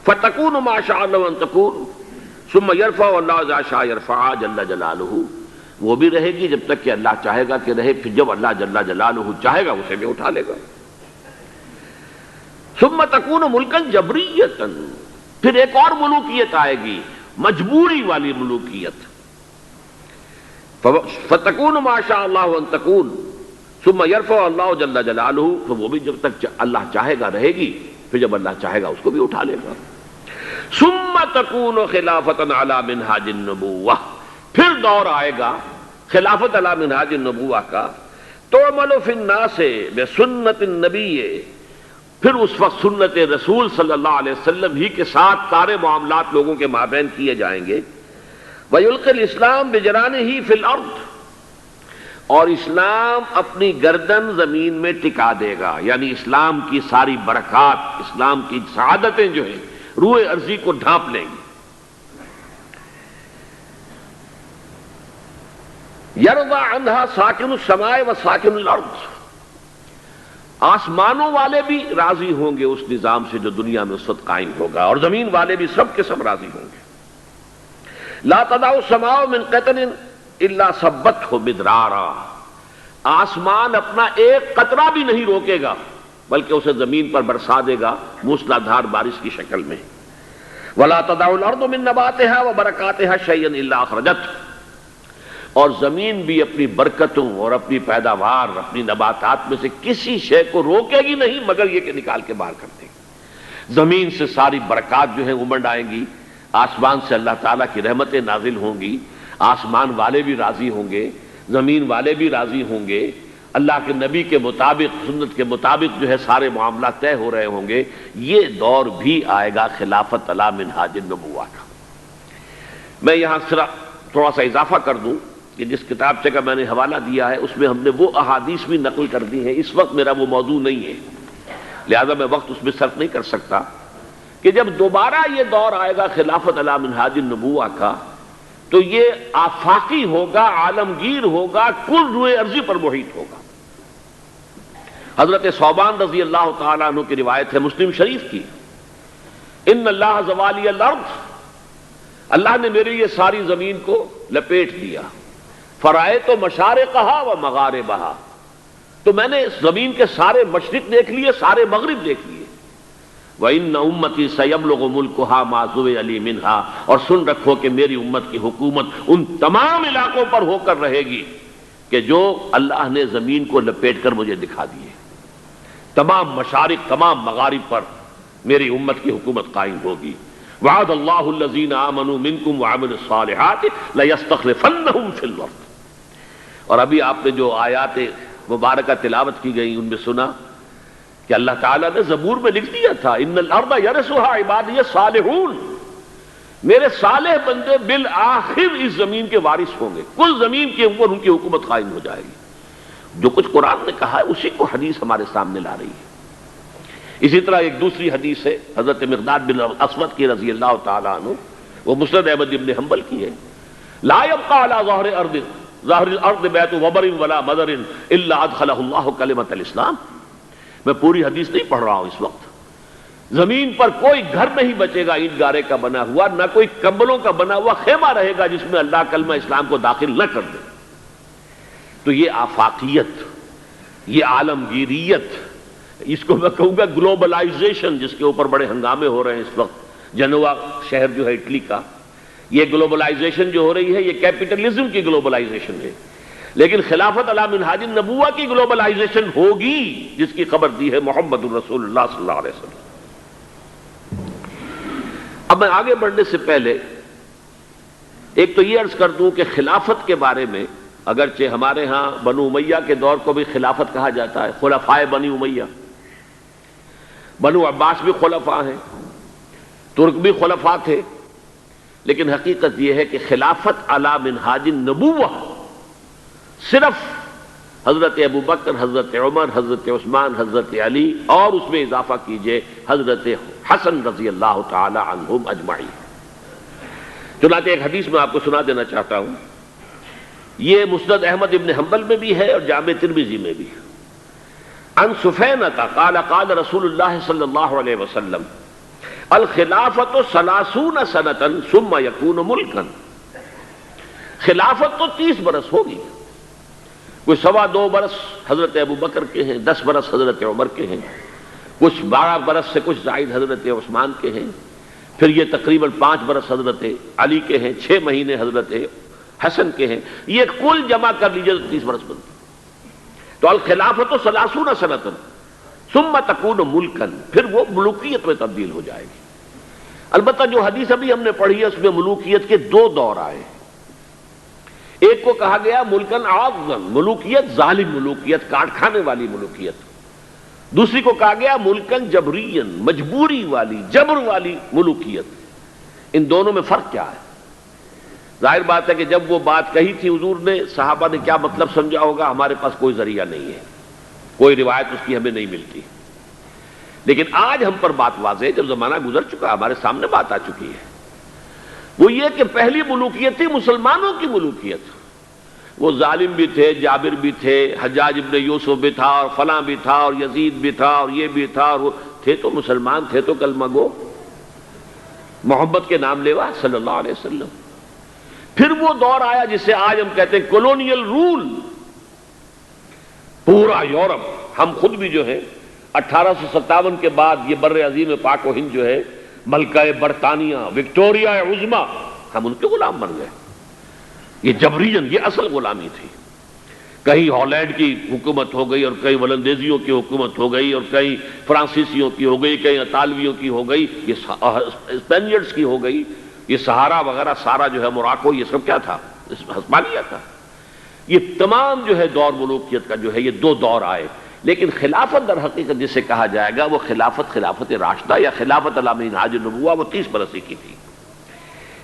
فتکون ما شاء اللہ ان تکون ثم یرفع اللہ اذا شاء یرفع جل جلالہ، وہ بھی رہے گی جب تک کہ اللہ چاہے گا کہ رہے، پھر جب اللہ جل جلالہ چاہے گا اسے بھی اٹھا لے گا. ثم تکون ملکا جبریتا، پھر ایک اور ملوکیت آئے گی، مجبوری والی ملوکیت. فتکون ما شاء اللہ ان تکون ثم یرفع اللہ جل جلالہ، تو وہ بھی جب تک اللہ چاہے گا رہے گی، پھر جب اللہ چاہے گا اس کو بھی اٹھا لے گا. ثم تکون خلافۃ علی منہاج النبوہ، پھر دور آئے گا خلافت علی منہاج النبوہ کا. تعمل فی الناس بسنت النبی، پھر اس وقت سنت رسول صلی اللہ علیہ وسلم ہی کے ساتھ سارے معاملات لوگوں کے مابین کیے جائیں گے. وَيُلْقِ الْإِسْلَامُ بِجَرَانِهِ فِي الْأَرْضِ، اور اسلام اپنی گردن زمین میں ٹکا دے گا، یعنی اسلام کی ساری برکات، اسلام کی سعادتیں جو ہیں روئے ارضی کو ڈھانپ لیں گی. یرضی عنہا ساکن السماء و ساکن الارض، آسمانوں والے بھی راضی ہوں گے اس نظام سے جو دنیا میں اس وقت قائم ہوگا، اور زمین والے بھی سب کے سب راضی ہوں گے. لا تدع السماء من قطر الا صبته مدرارا، آسمان اپنا ایک قطرہ بھی نہیں روکے گا بلکہ اسے زمین پر برسا دے گا موسلا دھار بارش کی شکل میں. ولا تدع الارض من نباتها وبرکاتها شيئا الا اخرجته، اور زمین بھی اپنی برکتوں اور اپنی پیداوار، اپنی نباتات میں سے کسی شے کو روکے گی نہیں مگر یہ کہ نکال کے باہر کر دے گی. زمین سے ساری برکات جو ہیں امنڈ آئیں گی، آسمان سے اللہ تعالیٰ کی رحمتیں نازل ہوں گی، آسمان والے بھی راضی ہوں گے، زمین والے بھی راضی ہوں گے، اللہ کے نبی کے مطابق، سنت کے مطابق جو ہے سارے معاملات طے ہو رہے ہوں گے. یہ دور بھی آئے گا خلافت علی منہاج النبوہ کا. میں یہاں تھوڑا سا اضافہ کر دوں کہ جس کتابچے کا میں نے حوالہ دیا ہے اس میں ہم نے وہ احادیث بھی نقل کر دی ہیں. اس وقت میرا وہ موضوع نہیں ہے لہذا میں وقت اس میں صرف نہیں کر سکتا کہ جب دوبارہ یہ دور آئے گا خلافت علی منہاج النبوہ کا تو یہ آفاقی ہوگا، عالمگیر ہوگا، کل روئے ارضی پر محیط ہوگا. حضرت ثوبان رضی اللہ تعالیٰ عنہ کی روایت ہے مسلم شریف کی، ان اللہ زوالی الارض، اللہ نے میری یہ ساری زمین کو لپیٹ دیا. فرائے تو مشارقہا و مغاربہا، تو میں نے زمین کے سارے مشرق دیکھ لیے، سارے مغرب دیکھ لیے. وَإِنَّ أُمَّتِي سَيَبْلُغُ مُلْكُهَا مَا زُوِئَ لِي مِنْهَا، اور سن رکھو کہ میری امت کی حکومت ان تمام علاقوں پر ہو کر رہے گی کہ جو اللہ نے زمین کو لپیٹ کر مجھے دکھا دیے. تمام مشارق، تمام مغارب پر میری امت کی حکومت قائم ہوگی. وعد اللہ الذین آمنوا منکم وعملوا الصالحات لیستخلفنہم فی الارض. اور ابھی آپ نے جو آیات مبارکہ تلاوت کی گئی ان میں سنا کہ اللہ تعالیٰ نے زبور میں لکھ دیا تھا ان الارض یرثها عبادی الصالحون، میرے صالح بندے بالآخر اس زمین کے وارث ہوں گے، کل زمین کے اوپر ان کی حکومت قائم ہو جائے گی. جو کچھ قرآن نے کہا ہے اسی کو حدیث ہمارے سامنے لا رہی ہے. اسی طرح ایک دوسری حدیث ہے حضرت مقداد بن اسود کی رضی اللہ تعالیٰ عنہ، وہ مسند احمد بن حنبل کی ہے، لا يبقى على ظاہر الارض بیت وبر ولا مدر الا ادخلہ اللہ کلمۃ الاسلام. میں پوری حدیث نہیں پڑھ رہا ہوں اس وقت. زمین پر کوئی گھر نہیں بچے گا اینٹ گارے کا بنا ہوا، نہ کوئی کمبلوں کا بنا ہوا خیمہ رہے گا جس میں اللہ کلمہ اسلام کو داخل نہ کر دے. تو یہ آفاقیت، یہ عالمگیریت، اس کو میں کہوں گا گلوبلائزیشن، جس کے اوپر بڑے ہنگامے ہو رہے ہیں اس وقت. جنوا شہر جو ہے اٹلی کا، یہ گلوبلائزیشن جو ہو رہی ہے یہ کیپٹلزم کی گلوبلائزیشن ہے، لیکن خلافت علی منہاج النبوہ کی گلوبلائزیشن ہوگی جس کی خبر دی ہے محمد الرسول اللہ صلی اللہ علیہ وسلم. اب میں آگے بڑھنے سے پہلے ایک تو یہ عرض کر دوں کہ خلافت کے بارے میں اگرچہ ہمارے ہاں بنو امیہ کے دور کو بھی خلافت کہا جاتا ہے، خلفائے بنی امیہ، بنو عباس بھی خلفاء ہیں، ترک بھی خلفاء تھے، لیکن حقیقت یہ ہے کہ خلافت علی منہاج النبوہ صرف حضرت ابو بکر، حضرت عمر، حضرت عثمان، حضرت علی اور اس میں اضافہ کیجئے حضرت حسن رضی اللہ تعالی عنہم اجمعین۔ چنانچہ ایک حدیث میں آپ کو سنا دینا چاہتا ہوں، یہ مسند احمد ابن حنبل میں بھی ہے اور جامع ترمذی میں بھی ہے۔ عن سفینۃ قال قال رسول اللہ صلی اللہ علیہ وسلم الخلافۃ 30 سنۃ ثم یکون ملکا، خلافت تو 30 برس ہوگی، کوئی 2.25 برس حضرت ابو بکر کے ہیں، 10 برس حضرت عمر کے ہیں، کچھ 12 برس سے کچھ زائد حضرت عثمان کے ہیں، پھر یہ تقریباً 5 برس حضرت علی کے ہیں، 6 مہینے حضرت حسن کے ہیں، یہ کل جمع کر لیجئے تو 30 برس بنتے۔ تو الخلافۃ 30 سنۃ ثم تکون ملکا، پھر وہ ملوکیت میں تبدیل ہو جائے گی۔ البتہ جو حدیث ابھی ہم نے پڑھی ہے اس میں ملوکیت کے 2 دور آئے، ایک کو کہا گیا ملکن عاضا، ملوکیت ظالم ملوکیت، کاٹ کھانے والی ملوکیت، دوسری کو کہا گیا ملکن جبرین، مجبوری والی، جبر والی ملوکیت۔ ان دونوں میں فرق کیا ہے؟ ظاہر بات ہے کہ جب وہ بات کہی تھی حضور نے، صحابہ نے کیا مطلب سمجھا ہوگا، ہمارے پاس کوئی ذریعہ نہیں ہے، کوئی روایت اس کی ہمیں نہیں ملتی، لیکن آج ہم پر بات واضح ہے، جب زمانہ گزر چکا ہمارے سامنے بات آ چکی ہے، وہ یہ کہ پہلی ملوکیت تھی مسلمانوں کی ملوکیت، وہ ظالم بھی تھے، جابر بھی تھے، حجاج ابن یوسف بھی تھا، اور فلاں بھی تھا، اور یزید بھی تھا، اور یہ بھی تھا، اور وہ تھے تو مسلمان، تھے تو کلمہ گو، محبت کے نام لیوا صلی اللہ علیہ وسلم۔ پھر وہ دور آیا جسے آج ہم کہتے ہیں کولونیل رول، پورا یورپ، ہم خود بھی جو ہے 1857 کے بعد یہ بر عظیم پاک و ہند جو ہے، ملکہ برطانیہ، وکٹوریہ عظمیٰ، ہم ان کے غلام بن گئے۔ یہ جبرین، یہ اصل غلامی تھی۔ کہیں ہالینڈ کی حکومت ہو گئی، اور کہیں ولندیزیوں کی حکومت ہو گئی، اور کہیں فرانسیسیوں کی ہو گئی، کہیں اطالویوں کی ہو گئی، یہ اسپینیڈز کی ہو گئی، یہ سہارا وغیرہ سارا جو ہے موراکو، یہ سب کیا تھا؟ ہسپانیہ تھا۔ یہ تمام جو ہے دور ملوکیت کا جو ہے یہ 2 دور آئے، لیکن خلافت در حقیقت جسے کہا جائے گا وہ خلافت راشدہ یا خلافت علی منہاج النبوہ، وہ 30 برس کی تھی۔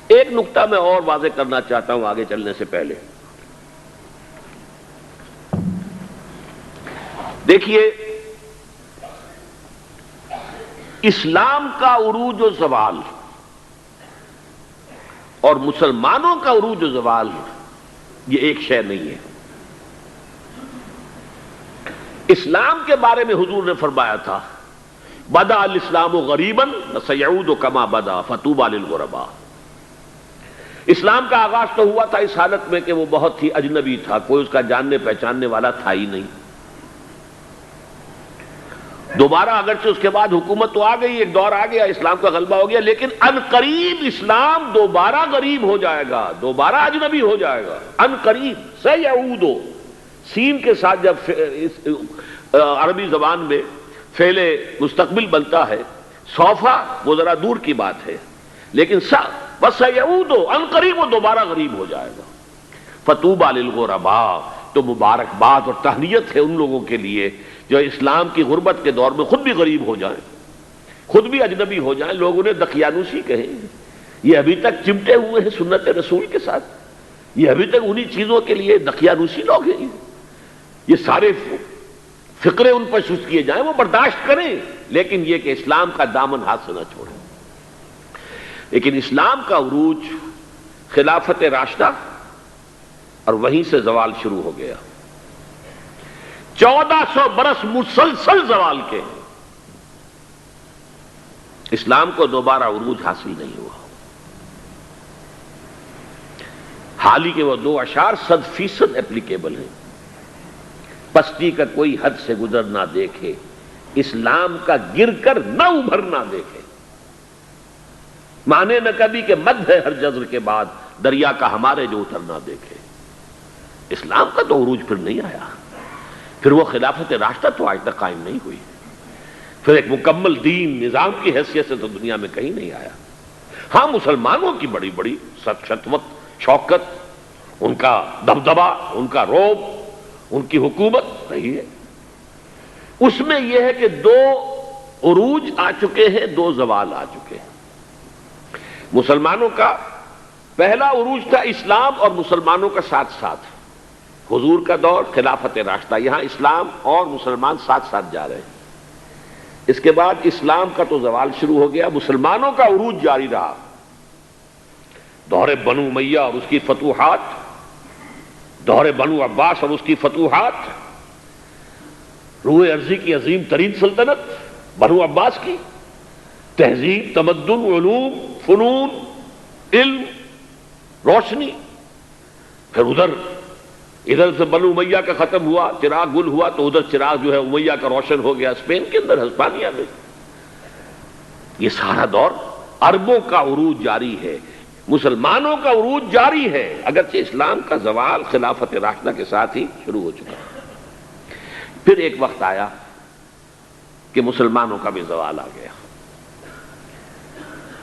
ایک نقطہ میں اور واضح کرنا چاہتا ہوں آگے چلنے سے پہلے، دیکھیے اسلام کا عروج و زوال اور مسلمانوں کا عروج و زوال یہ ایک شے نہیں ہے۔ اسلام کے بارے میں حضور نے فرمایا تھا بدا الاسلام غریبا وسیعود کما بدا فطوبى للغرباء، اسلام کا آغاز تو ہوا تھا اس حالت میں کہ وہ بہت ہی اجنبی تھا، کوئی اس کا جاننے پہچاننے والا تھا ہی نہیں۔ دوبارہ اگرچہ اس کے بعد حکومت تو آ گئی، ایک دور آ گیا، اسلام کا غلبہ ہو گیا، لیکن ان قریب اسلام دوبارہ غریب ہو جائے گا، دوبارہ اجنبی ہو جائے گا، ان قریب سیعود، سین کے ساتھ جب عربی زبان میں فعل مستقبل بنتا ہے، سوفا وہ ذرا دور کی بات ہے، لیکن وسیعود ان قریب وہ دوبارہ غریب ہو جائے گا۔ فطوبى للغرباء، تو مبارکباد اور تہنیت ہے ان لوگوں کے لیے جو اسلام کی غربت کے دور میں خود بھی غریب ہو جائیں، خود بھی اجنبی ہو جائیں۔ لوگ انہیں دقیانوسی کہیں، یہ ابھی تک چمٹے ہوئے ہیں سنت رسول کے ساتھ، یہ ابھی تک انہی چیزوں کے لیے دقیانوسی لوگ ہیں، یہ سارے فقرے ان پر شست کیے جائیں، وہ برداشت کریں، لیکن یہ کہ اسلام کا دامن ہاتھ سے نہ چھوڑیں۔ لیکن اسلام کا عروج خلافت راشدہ، اور وہیں سے زوال شروع ہو گیا۔ 1400 برس مسلسل زوال کے، اسلام کو دوبارہ عروج حاصل نہیں ہوا۔ حال ہی کے وہ 2 اشعار 100% اپلیکیبل ہیں، پستی کا کوئی حد سے گزر نہ دیکھے، اسلام کا گر کر نہ ابھر نہ دیکھے، مانے نہ کبھی کہ مد ہے ہر جزر کے بعد، دریا کا ہمارے جو اتر نہ دیکھے۔ اسلام کا تو عروج پھر نہیں آیا، پھر وہ خلافت راشدہ تو آج تک قائم نہیں ہوئی، پھر ایک مکمل دین نظام کی حیثیت سے تو دنیا میں کہیں نہیں آیا۔ ہاں مسلمانوں کی بڑی بڑی شطوت، شوکت، ان کا دبدبہ، ان کا رعب، ان کی حکومت رہی ہے۔ اس میں یہ ہے کہ 2 عروج آ چکے ہیں، 2 زوال آ چکے ہیں۔ مسلمانوں کا پہلا عروج تھا اسلام اور مسلمانوں کا ساتھ ساتھ، حضور کا دور، خلافت راشدہ، یہاں اسلام اور مسلمان ساتھ ساتھ جا رہے ہیں۔ اس کے بعد اسلام کا تو زوال شروع ہو گیا، مسلمانوں کا عروج جاری رہا، دور بنو امیہ اور اس کی فتوحات، دور بنو عباس اور اس کی فتوحات، روح ارضی کی عظیم ترین سلطنت بنو عباس کی، تہذیب، تمدن، علوم، فنون، علم، روشنی، پھر ادھر سے بنو امیہ کا ختم ہوا، چراغ گل ہوا، تو ادھر چراغ جو ہے امیہ کا روشن ہو گیا اسپین کے اندر، ہسپانیہ میں۔ یہ سارا دور عربوں کا عروج جاری ہے، مسلمانوں کا عروج جاری ہے، اگرچہ اسلام کا زوال خلافت راشدہ کے ساتھ ہی شروع ہو چکا۔ پھر ایک وقت آیا کہ مسلمانوں کا بھی زوال آ گیا۔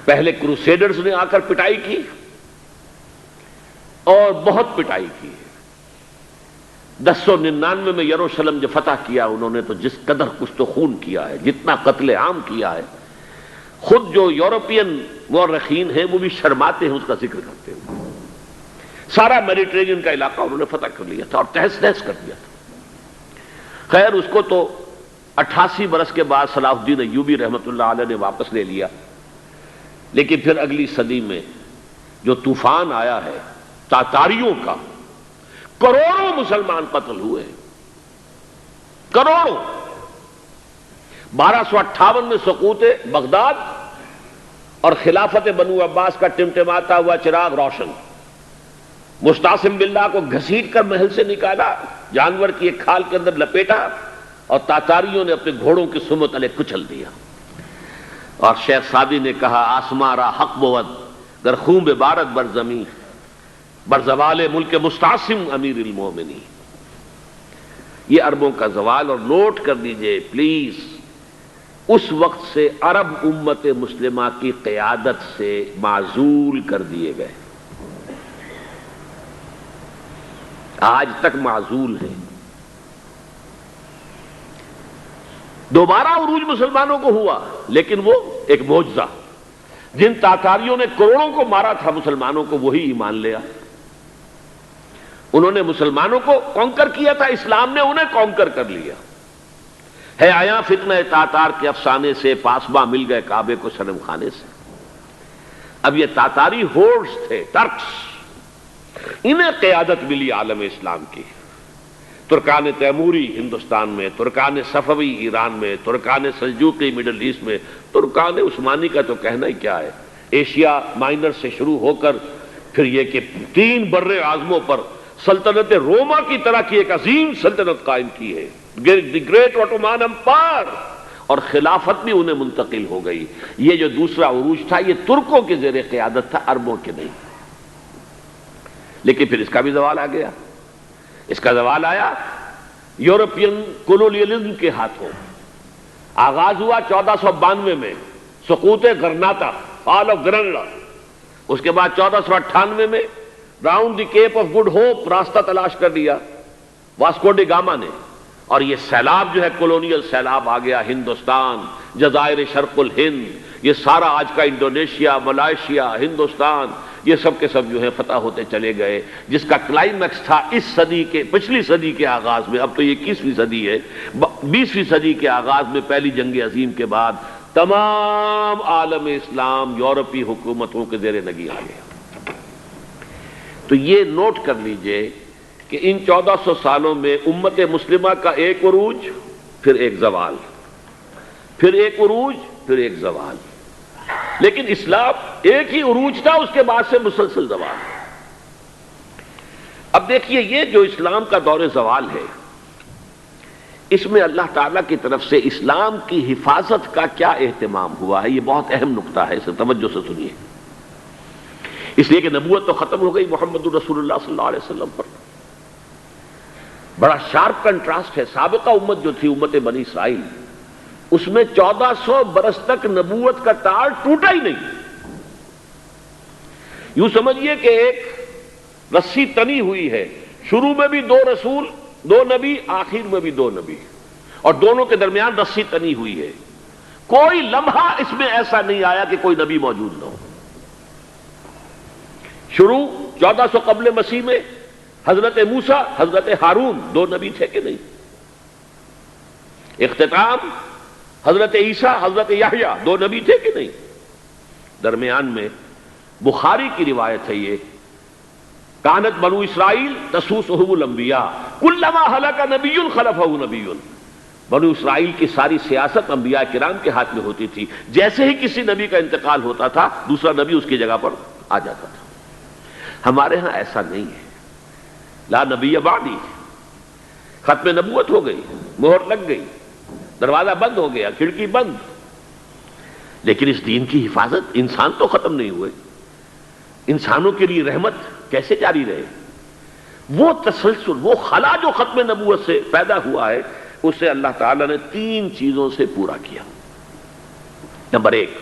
پہلے کروسیڈرز نے آ کر پٹائی کی اور بہت پٹائی کی۔ 1099 میں یروشلم جو فتح کیا انہوں نے، تو جس قدر کچھ تو خون کیا ہے، جتنا قتل عام کیا ہے، خود جو یورپین مورخین ہیں وہ بھی شرماتے ہیں اس کا ذکر کرتے ہیں۔ سارا میڈیٹرینین کا علاقہ انہوں نے فتح کر لیا تھا اور تہس نہس کر دیا تھا۔ خیر اس کو تو 88 برس کے بعد صلاح الدین ایوبی رحمۃ اللہ علیہ نے واپس لے لیا، لیکن پھر اگلی صدی میں جو طوفان آیا ہے تاتاریوں کا، کروڑوں مسلمان قتل ہوئے، کروڑوں۔ 1258 میں سقوط بغداد اور خلافت بنو عباس کا ٹمٹماتا ہوا چراغ روشن، مستعصم باللہ کو گھسیٹ کر محل سے نکالا، جانور کی ایک کھال کے اندر لپیٹا اور تاتاریوں نے اپنے گھوڑوں کی سمت علیہ کچل دیا۔ اور شیخ سعدی نے کہا آسماں را حق بود گر خون ببارد بر زمین بر زوال ملک مستعصم امیر المومنین۔ یہ عربوں کا زوال، اور نوٹ کر لیجئے پلیز، اس وقت سے عرب امت مسلمہ کی قیادت سے معزول کر دیے گئے، آج تک معزول ہیں۔ دوبارہ عروج مسلمانوں کو ہوا، لیکن وہ ایک معجزہ، جن تاتاریوں نے کروڑوں کو مارا تھا مسلمانوں کو، وہی ایمان لیا۔ انہوں نے مسلمانوں کو کانکر کیا تھا، اسلام نے انہیں کانکر کر لیا۔ ہے آیا فتنہ تاتار کے افسانے سے، پاسباں مل گئے کعبے کو صنم خانے سے۔ اب یہ تاتاری ہورڈز تھے، ٹرکس، انہیں قیادت ملی عالم اسلام کی۔ ترکان تیموری ہندوستان میں، ترکان صفوی ایران میں، ترکان سلجوقی مڈل ایسٹ میں، ترکان عثمانی کا تو کہنا ہی کیا ہے، ایشیا مائنر سے شروع ہو کر پھر یہ کہ 3 بر اعظموں پر سلطنت روما کی طرح کی ایک عظیم سلطنت قائم کی ہے، دی گریٹ آٹومان امپائر، اور خلافت بھی انہیں منتقل ہو گئی۔ یہ جو دوسرا عروج تھا یہ ترکوں کے زیر قیادت تھا، عربوں کے نہیں۔ لیکن پھر اس کا بھی زوال آ گیا۔ اس کا زوال آیا یورپین کولونیلزم کے ہاتھوں۔ آغاز ہوا 1492 میں، سقوط غرناطہ، فال آف گرناڈا۔ اس کے بعد 1498 میں round the Cape of Good Hope راستہ تلاش کر لیا واسکو ڈی گاما نے، اور یہ سیلاب جو ہے کولونیل سیلاب آ گیا، ہندوستان، جزائر شرق الہند، یہ سارا آج کا انڈونیشیا، ملائیشیا، ہندوستان، یہ سب کے سب جو ہے فتح ہوتے چلے گئے، جس کا کلائمیکس تھا اس صدی کے، پچھلی صدی کے آغاز میں۔ اب تو یہ 21ویں صدی ہے، 20ویں صدی کے آغاز میں پہلی جنگ عظیم کے بعد تمام عالم اسلام یورپی حکومتوں کے زیر نگی آ گیا۔ تو یہ نوٹ کر لیجئے کہ ان 1400 سالوں میں امت مسلمہ کا ایک عروج، پھر ایک زوال، پھر ایک عروج، پھر ایک زوال۔ لیکن اسلام ایک ہی عروج تھا، اس کے بعد سے مسلسل زوال۔ اب دیکھیے یہ جو اسلام کا دور زوال ہے، اس میں اللہ تعالیٰ کی طرف سے اسلام کی حفاظت کا کیا اہتمام ہوا ہے، یہ بہت اہم نقطہ ہے، اسے توجہ سے سنیے۔ اس لیے کہ نبوت تو ختم ہو گئی محمد رسول اللہ صلی اللہ علیہ وسلم پر، بڑا شارپ کنٹراسٹ ہے۔ سابقہ امت جو تھی امت بنی اسرائیل، اس میں 1400 برس تک نبوت کا تار ٹوٹا ہی نہیں۔ یوں سمجھیے کہ ایک رسی تنی ہوئی ہے، شروع میں بھی 2 رسول 2 نبی، آخر میں بھی 2 نبی، اور دونوں کے درمیان رسی تنی ہوئی ہے۔ کوئی لمحہ اس میں ایسا نہیں آیا کہ کوئی نبی موجود نہ ہو۔ شروع 1400 قبل مسیح میں حضرت موسیٰ حضرت ہارون 2 نبی تھے کہ نہیں؟ اختتام حضرت عیسیٰ حضرت یحییٰ 2 نبی تھے کہ نہیں؟ درمیان میں بخاری کی روایت ہے یہ، کانت بنو اسرائیل تسوسهم الانبیاء کلما ہلک نبی خلفہ نبی، بنو اسرائیل کی ساری سیاست انبیاء کرام کے ہاتھ میں ہوتی تھی، جیسے ہی کسی نبی کا انتقال ہوتا تھا دوسرا نبی اس کی جگہ پر آ جاتا تھا۔ ہمارے ہاں ایسا نہیں ہے، لا نبی بعدی، ختم نبوت ہو گئی، مہر لگ گئی، دروازہ بند ہو گیا، کھڑکی بند، لیکن اس دین کی حفاظت، انسان تو ختم نہیں ہوئے، انسانوں کے لیے رحمت کیسے جاری رہے؟ وہ تسلسل، وہ خلا جو ختم نبوت سے پیدا ہوا ہے اسے اللہ تعالیٰ نے 3 چیزوں سے پورا کیا۔ نمبر 1،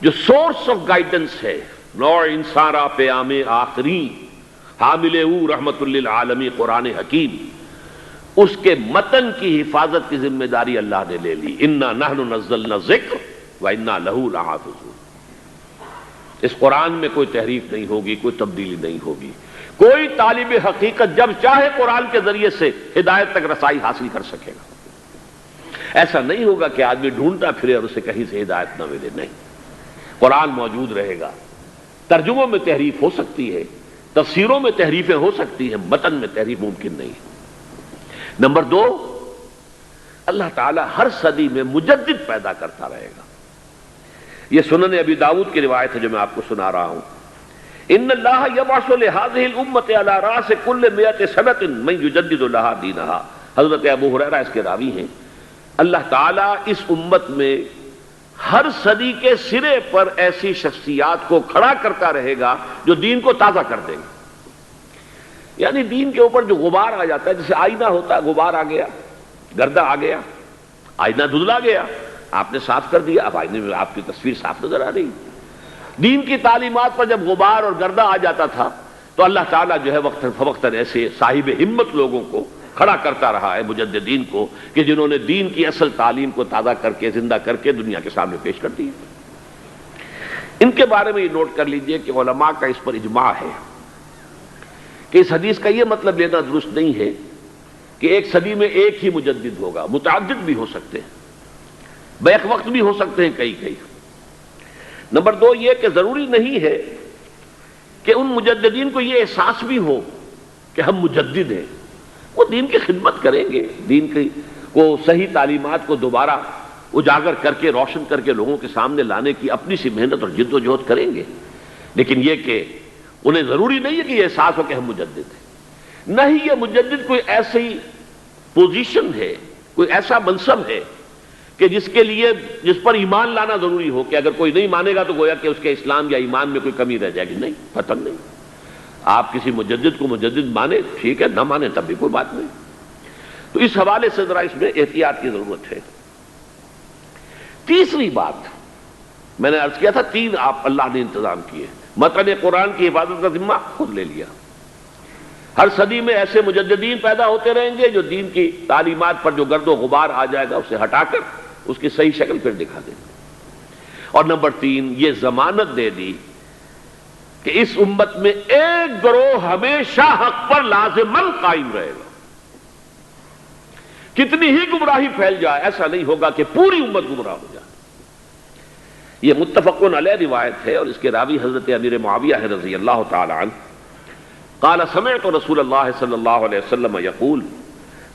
جو سورس آف گائیڈنس ہے، نوع انسارا پیام آخری حامل او رحمت للعالمین قرآن حکیم، اس کے متن کی حفاظت کی ذمہ داری اللہ نے لے لی، انا نحن نزلنا الذکر وانا لہ لحافظون۔ اس قرآن میں کوئی تحریف نہیں ہوگی، کوئی تبدیلی نہیں ہوگی، کوئی طالب حقیقت جب چاہے قرآن کے ذریعے سے ہدایت تک رسائی حاصل کر سکے گا۔ ایسا نہیں ہوگا کہ آدمی ڈھونڈتا پھرے اور اسے کہیں سے ہدایت نہ ملے، نہیں، قرآن موجود رہے گا۔ ترجموں میں تحریف ہو سکتی ہے، تفسیروں میں تحریفیں ہو سکتی ہیں، متن میں تحریف ممکن نہیں ہے۔ نمبر 2، اللہ تعالیٰ ہر صدی میں مجدد پیدا کرتا رہے گا۔ یہ سنن ابی داؤد کی روایت ہے جو میں آپ کو سنا رہا ہوں، ان اللہ یبعث لہذه الامت علی راس کل 100 سنۃ من یجدد لها دینہا، حضرت ابو ہریرہ اس کے راوی ہیں، اللہ تعالیٰ اس امت میں ہر صدی کے سرے پر ایسی شخصیات کو کھڑا کرتا رہے گا جو دین کو تازہ کر دیں گے۔ یعنی دین کے اوپر جو غبار آ جاتا ہے، جیسے آئینہ ہوتا ہے، غبار آ گیا، گردہ آ گیا، آئینہ دھدلا گیا، آپ نے صاف کر دیا، اب آئینے میں آپ کی تصویر صاف نظر آ رہی۔ دین کی تعلیمات پر جب غبار اور گردہ آ جاتا تھا تو اللہ تعالیٰ جو ہے وقتاً فوقتاً ایسے صاحب ہمت لوگوں کو کھڑا کرتا رہا ہے، مجددین کو، کہ جنہوں نے دین کی اصل تعلیم کو تازہ کر کے، زندہ کر کے دنیا کے سامنے پیش کر دی۔ ان کے بارے میں یہ نوٹ کر لیجئے کہ علماء کا اس پر اجماع ہے کہ اس حدیث کا یہ مطلب لینا درست نہیں ہے کہ ایک صدی میں ایک ہی مجدد ہوگا، متعدد بھی ہو سکتے ہیں، بیک وقت بھی ہو سکتے ہیں کئی۔ نمبر 2 یہ کہ ضروری نہیں ہے کہ ان مجددین کو یہ احساس بھی ہو کہ ہم مجدد ہیں، وہ دین کی خدمت کریں گے، دین کی کو صحیح تعلیمات کو دوبارہ اجاگر کر کے، روشن کر کے لوگوں کے سامنے لانے کی اپنی سی محنت اور جد و جہد کریں گے، لیکن یہ کہ انہیں ضروری نہیں ہے کہ یہ احساس ہو کہ ہم مجدد ہیں۔ نہ ہی یہ مجدد کوئی ایسی پوزیشن ہے، کوئی ایسا منصب ہے کہ جس پر ایمان لانا ضروری ہو، کہ اگر کوئی نہیں مانے گا تو گویا کہ اس کے اسلام یا ایمان میں کوئی کمی رہ جائے گی۔ نہیں، فتن نہیں، آپ کسی مجدد کو مجدد مانے ٹھیک ہے، نہ مانے تب بھی کوئی بات نہیں۔ تو اس حوالے سے ذرا اس میں احتیاط کی ضرورت ہے۔ تیسری بات میں نے عرض کیا تھا، 3 آپ اللہ نے انتظام کیے، متن قرآن کی حفاظت کا ذمہ خود لے لیا۔ ہر صدی میں ایسے مجددین پیدا ہوتے رہیں گے جو دین کی تعلیمات پر جو گرد و غبار آ جائے گا اسے ہٹا کر اس کی صحیح شکل پھر دکھا دیں گے۔ اور نمبر 3 یہ ضمانت دے دی کہ اس امت میں ایک گروہ ہمیشہ حق پر لازماً قائم رہے گا، کتنی ہی گمراہی پھیل جائے ایسا نہیں ہوگا کہ پوری امت گمراہ ہو جائے۔ یہ متفقن علیہ روایت ہے اور اس کے راوی حضرت امیر معاویہ ہے رضی اللہ تعالی عنہ۔ قال سمعت رسول اللہ صلی اللہ علیہ وسلم یقول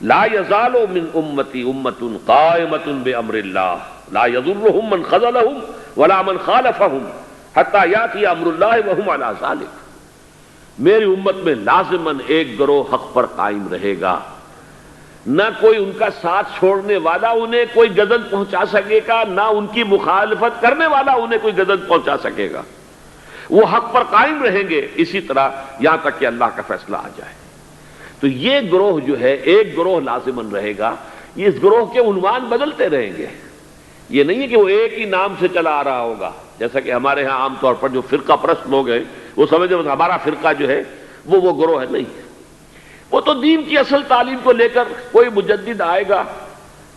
لا يزال من امتی امت قائمۃ بامر اللہ لا يضرهم من خذلهم ولا من خالفهم حتى یاتی امر اللہ وهم علی ذلک۔ میری امت میں لازماً ایک گروہ حق پر قائم رہے گا، نہ کوئی ان کا ساتھ چھوڑنے والا انہیں کوئی گزن پہنچا سکے گا، نہ ان کی مخالفت کرنے والا انہیں کوئی گزن پہنچا سکے گا، وہ حق پر قائم رہیں گے اسی طرح یہاں تک کہ اللہ کا فیصلہ آ جائے۔ تو یہ گروہ جو ہے ایک گروہ لازماً رہے گا، یہ اس گروہ کے عنوان بدلتے رہیں گے، یہ نہیں ہے کہ وہ ایک ہی نام سے چلا آ رہا ہوگا، جیسا کہ ہمارے ہاں عام طور پر جو فرقہ پرست لوگ ہیں وہ سمجھتے ہیں ہمارا فرقہ جو ہے وہ گروہ ہے، نہیں، وہ تو دین کی اصل تعلیم کو لے کر کوئی مجدد آئے گا،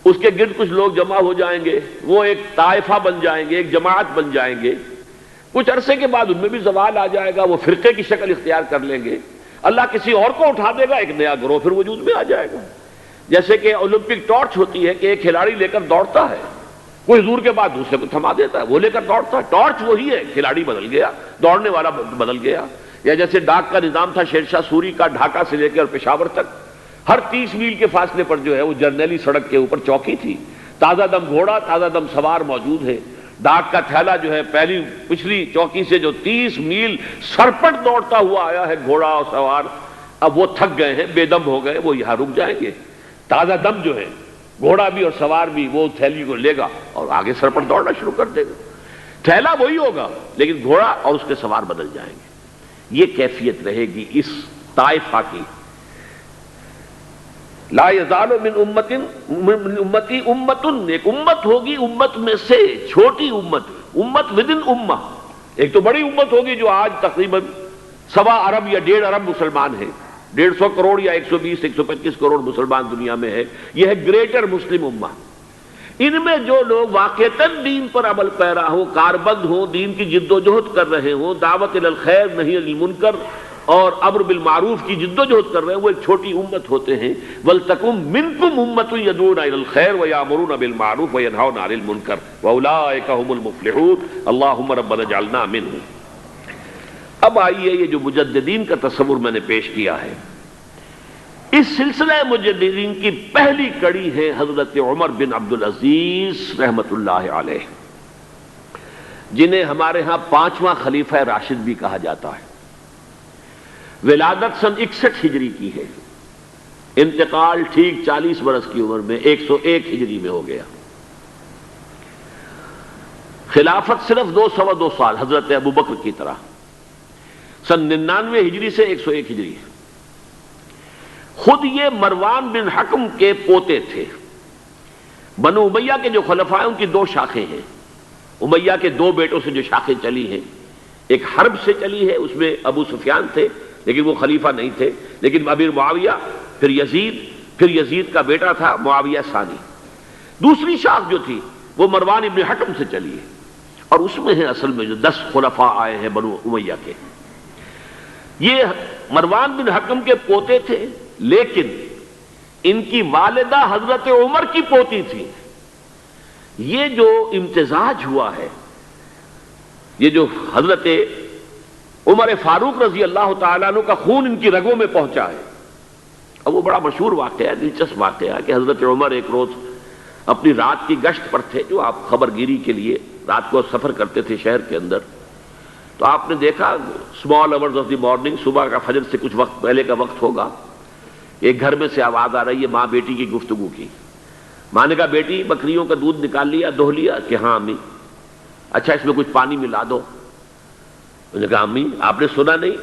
اس کے گرد کچھ لوگ جمع ہو جائیں گے، وہ ایک طائفہ بن جائیں گے، ایک جماعت بن جائیں گے، کچھ عرصے کے بعد ان میں بھی زوال آ جائے گا، وہ فرقے کی شکل اختیار کر لیں گے، اللہ کسی اور کو اٹھا دے گا، ایک نیا گروہ پھر وجود میں آ جائے گا۔ جیسے کہ اولمپک ٹارچ ہوتی ہے کہ ایک کھلاڑی لے کر دوڑتا ہے، کوئی دور کے بعد دوسرے کو تھما دیتا ہے، وہ لے کر دوڑتا ہے، ٹارچ وہی ہے، کھلاڑی بدل گیا، دوڑنے والا بدل گیا۔ یا جیسے ڈاک کا نظام تھا شیر شاہ سوری کا، ڈھاکہ سے لے کر پشاور تک ہر 30 میل کے فاصلے پر جو ہے وہ جرنیلی سڑک کے اوپر چوکی تھی، تازہ دم گھوڑا تازہ دم سوار موجود ہے۔ ڈاک کا تھیلا جو ہے پچھلی چوکی سے جو 30 میل سرپٹ دوڑتا ہوا آیا ہے گھوڑا اور سوار، اب وہ تھک گئے ہیں، بے دم ہو گئے، وہ یہاں رک جائیں گے۔ تازہ دم جو ہے گھوڑا بھی اور سوار بھی وہ تھیلی کو لے گا اور آگے سرپٹ دوڑنا شروع کر دے گا۔ تھیلا وہی ہوگا لیکن گھوڑا اور اس کے سوار بدل جائیں گے۔ یہ کیفیت رہے گی اس طائفہ کی۔ لا یزال من امتی امت، ایک امت ہوگی امت میں سے، چھوٹی امت ودن امہ، ایک تو بڑی امت ہوگی جو آج تقریباً 1.25 ارب یا 1.5 ارب مسلمان ہیں، 150 کروڑ یا 120-125 کروڑ مسلمان دنیا میں ہے، یہ ہے گریٹر مسلم امہ۔ ان میں جو لوگ واقعتاً دین پر عمل پیرا ہوں، کاربند ہوں، دین کی جد و جہد کر رہے ہوں، دعوت الی الخیر نہی عن المنکر اور امر بالمعروف کی جد و جہد کر رہے ہیں، وہ ایک چھوٹی امت ہوتے ہیں۔ وَلْتَكُمْ مِنْكُمْ أُمَّةٌ يَدْعُونَ إِلَى الْخَيْرِ وَيَأْمُرُونَ بِالْمَعْرُوفِ وَيَنْهَوْنَ عَنِ الْمُنكَرِ وَأُولَٰئِكَ هُمُ الْمُفْلِحُونَ اللهم ربنا اجعلنا منهم۔ اب آئیے یہ جو مجددین کا تصور میں نے پیش کیا ہے، اس سلسلہ مجددین کی پہلی کڑی ہے حضرت عمر بن عبدالعزیز رحمت اللہ علیہ، جنہیں ہمارے ہاں 5واں خلیفہ راشد بھی کہا جاتا ہے۔ ولادت سن 61 ہجری کی ہے، انتقال ٹھیک 40 برس کی عمر میں 101 ہجری میں ہو گیا۔ خلافت صرف 2 سال حضرت ابوبکر کی طرح، سن 99 ہجری سے 101 ہجری۔ خود یہ مروان بن حکم کے پوتے تھے۔ بنو امیہ کے جو خلفاء ہیں ان کی 2 شاخیں ہیں، امیہ کے 2 بیٹوں سے جو شاخیں چلی ہیں، ایک حرب سے چلی ہے، اس میں ابو سفیان تھے لیکن وہ خلیفہ نہیں تھے، لیکن امیر معاویہ، پھر یزید کا بیٹا تھا معاویہ ثانی۔ دوسری شاخ جو تھی وہ مروان ابن حکم سے چلی ہے، اور اس میں ہے اصل میں جو 10 خلفاء آئے ہیں بنو امیہ کے۔ یہ مروان بن حکم کے پوتے تھے، لیکن ان کی والدہ حضرت عمر کی پوتی تھی۔ یہ جو امتزاج ہوا ہے، یہ جو حضرت عمر فاروق رضی اللہ تعالیٰ عنہ کا خون ان کی رگوں میں پہنچا ہے، اور وہ بڑا مشہور واقعہ ہے، دلچسپ واقعہ ہے کہ حضرت عمر ایک روز اپنی رات کی گشت پر تھے، جو آپ خبر گیری کے لیے رات کو سفر کرتے تھے شہر کے اندر، تو آپ نے دیکھا small hours of the morning, صبح کا فجر سے کچھ وقت پہلے کا وقت ہوگا، ایک گھر میں سے آواز آ رہی ہے ماں بیٹی کی گفتگو کی۔ ماں نے کہا بیٹی بکریوں کا دودھ نکال لیا، دہو لیا؟ کہ ہاں امی۔ اچھا اس میں کچھ پانی ملا دو۔ انہوں نے کہا امی آپ نے سنا نہیں،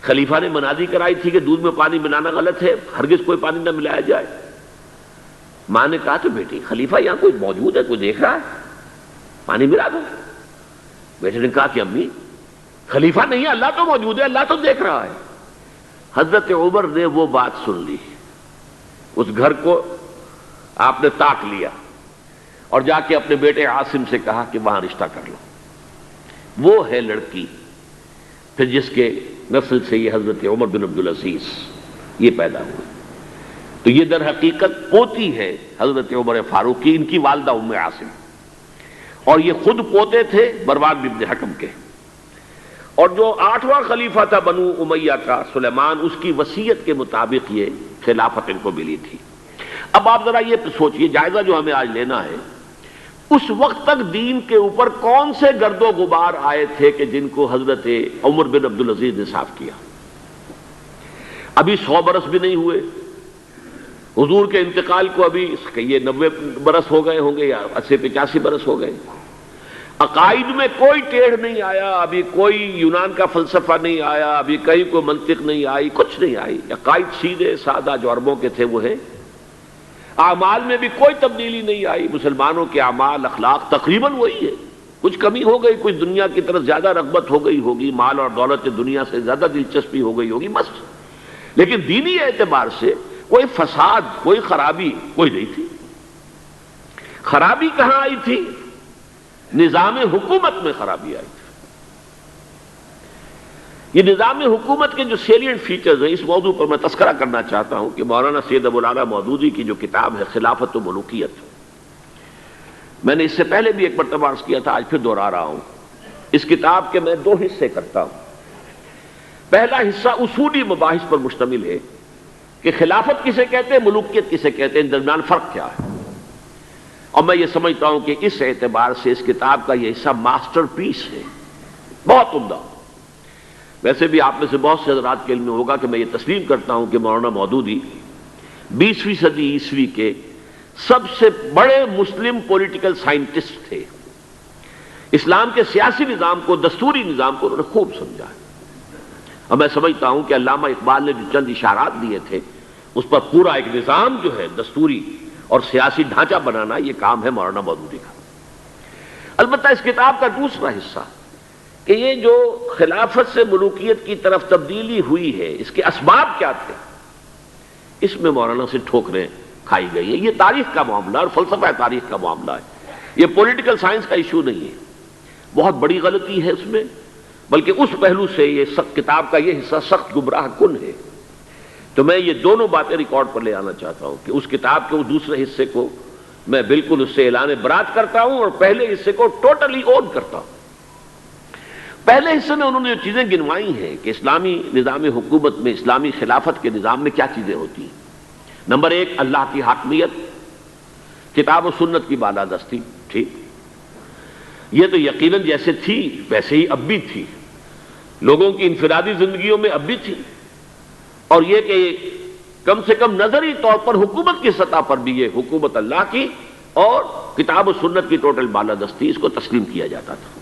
خلیفہ نے منادی کرائی تھی کہ دودھ میں پانی ملانا غلط ہے، ہرگز کوئی پانی نہ ملایا جائے۔ ماں نے کہا تو بیٹی خلیفہ یہاں کوئی موجود ہے، کوئی دیکھ رہا ہے، پانی ملا دو۔ بیٹے نے کہا کہ امی خلیفہ نہیں ہے، اللہ تو موجود ہے، اللہ تو دیکھ رہا ہے۔ حضرت عمر نے وہ بات سن لی، اس گھر کو آپ نے تاک لیا اور جا کے اپنے بیٹے عاصم سے کہا کہ وہاں رشتہ کر لو۔ وہ ہے لڑکی پھر جس کے نسل سے یہ حضرت عمر بن عبدالعزیز یہ پیدا ہوئے۔ تو یہ در حقیقت پوتی ہے حضرت عمر فاروق کی، ان کی والدہ ام عاصم، اور یہ خود پوتے تھے مروان بن حکم کے۔ اور جو 8واں خلیفہ تھا بنو امیہ کا سلیمان، اس کی وصیت کے مطابق یہ خلافت ان کو ملی تھی۔ اب آپ ذرا یہ سوچئے، جائزہ جو ہمیں آج لینا ہے، اس وقت تک دین کے اوپر کون سے گرد و غبار آئے تھے کہ جن کو حضرت عمر بن عبدالعزیز نے صاف کیا؟ ابھی 100 برس بھی نہیں ہوئے حضور کے انتقال کو، ابھی یہ 90 برس ہو گئے ہوں گے یا 80-85 برس ہو گئے۔ عقائد میں کوئی ٹیڑھ نہیں آیا، ابھی کوئی یونان کا فلسفہ نہیں آیا، ابھی کہیں کوئی منطق نہیں آئی، کچھ نہیں آئی، عقائد سیدھے سادہ جو عربوں کے تھے وہ ہیں۔ اعمال میں بھی کوئی تبدیلی نہیں آئی، مسلمانوں کے اعمال اخلاق تقریباً وہی ہے، کچھ کمی ہو گئی، کچھ دنیا کی طرف زیادہ رغبت ہو گئی ہوگی، مال اور دولت دنیا سے زیادہ دلچسپی ہو گئی ہوگی بس، لیکن دینی اعتبار سے کوئی فساد، کوئی خرابی کوئی نہیں تھی۔ خرابی کہاں آئی تھی؟ نظام حکومت میں خرابی آئی تھی۔ یہ نظام حکومت کے جو سیلینٹ فیچرز ہیں، اس موضوع پر میں تذکرہ کرنا چاہتا ہوں کہ مولانا سید ابو العلا مودودی کی جو کتاب ہے خلافت و ملوکیت، میں نے اس سے پہلے بھی ایک مرتبہ عرض کیا تھا، آج پھر دوہرا رہا ہوں، اس کتاب کے میں دو حصے کرتا ہوں۔ پہلا حصہ اصولی مباحث پر مشتمل ہے کہ خلافت کسے کہتے ہیں، ملوکیت کسے کہتے ہیں، ان درمیان فرق کیا ہے، اور میں یہ سمجھتا ہوں کہ اس اعتبار سے اس کتاب کا یہ حصہ ماسٹر پیس ہے، بہت عمدہ۔ ویسے بھی آپ میں سے بہت سے حضرات کے علم میں ہوگا کہ میں یہ تسلیم کرتا ہوں کہ مولانا مودودی 20ویں صدی عیسوی کے سب سے بڑے مسلم پولیٹیکل سائنٹسٹ تھے۔ اسلام کے سیاسی نظام کو، دستوری نظام کو انہوں نے خوب سمجھا ہے، اور میں سمجھتا ہوں کہ علامہ اقبال نے جو چند اشارات دیے تھے اس پر پورا ایک نظام جو ہے دستوری اور سیاسی ڈھانچہ بنانا، یہ کام ہے مولانا مودودی کا۔ البتہ اس کتاب کا دوسرا حصہ کہ یہ جو خلافت سے ملوکیت کی طرف تبدیلی ہوئی ہے، اس کے اسباب کیا تھے، اس میں مولانا سے ٹھوکریں کھائی گئی ہیں۔ یہ تاریخ کا معاملہ اور فلسفہ تاریخ کا معاملہ ہے، یہ پولیٹیکل سائنس کا ایشو نہیں ہے۔ بہت بڑی غلطی ہے اس میں، بلکہ اس پہلو سے یہ کتاب کا یہ حصہ سخت گمراہ کن ہے۔ تو میں یہ دونوں باتیں ریکارڈ پر لے آنا چاہتا ہوں کہ اس کتاب کے اس دوسرے حصے کو میں بالکل اس سے اعلان برات کرتا ہوں اور پہلے حصے کو ٹوٹلی اون کرتا ہوں۔ پہلے حصے میں انہوں نے جو چیزیں گنوائی ہیں کہ اسلامی نظام حکومت میں، اسلامی خلافت کے نظام میں کیا چیزیں ہوتی ہیں۔ نمبر ایک، اللہ کی حاکمیت، کتاب و سنت کی بالادستی، ٹھیک، یہ تو یقیناً جیسے تھی ویسے ہی اب بھی تھی، لوگوں کی انفرادی زندگیوں میں اب بھی تھی، اور یہ کہ کم سے کم نظری طور پر حکومت کی سطح پر بھی یہ حکومت اللہ کی اور کتاب و سنت کی ٹوٹل بالادستی، اس کو تسلیم کیا جاتا تھا۔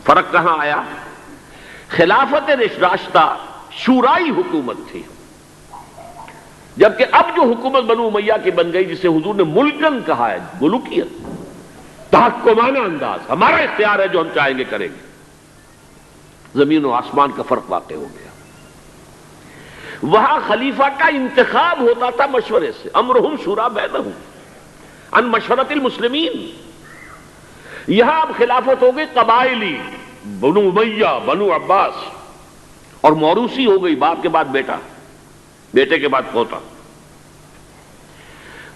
فرق کہاں آیا؟ خلافت راشدہ شورائی حکومت تھی، جبکہ اب جو حکومت بنو امیہ کی بن گئی، جسے حضور نے ملکن کہا ہے، ملوکیت، تحکمانہ انداز، ہمارا اختیار ہے، جو ہم چاہیں گے کریں گے، زمین و آسمان کا فرق واقع ہو گیا۔ وہاں خلیفہ کا انتخاب ہوتا تھا مشورے سے، امرہم شورا بینہم، ان مشورت المسلمین۔ یہاں اب خلافت ہو گئی قبائلی، بنو امیہ، بنو عباس، اور موروثی ہو گئی، باپ کے بعد بیٹا، بیٹے کے بعد پوتا۔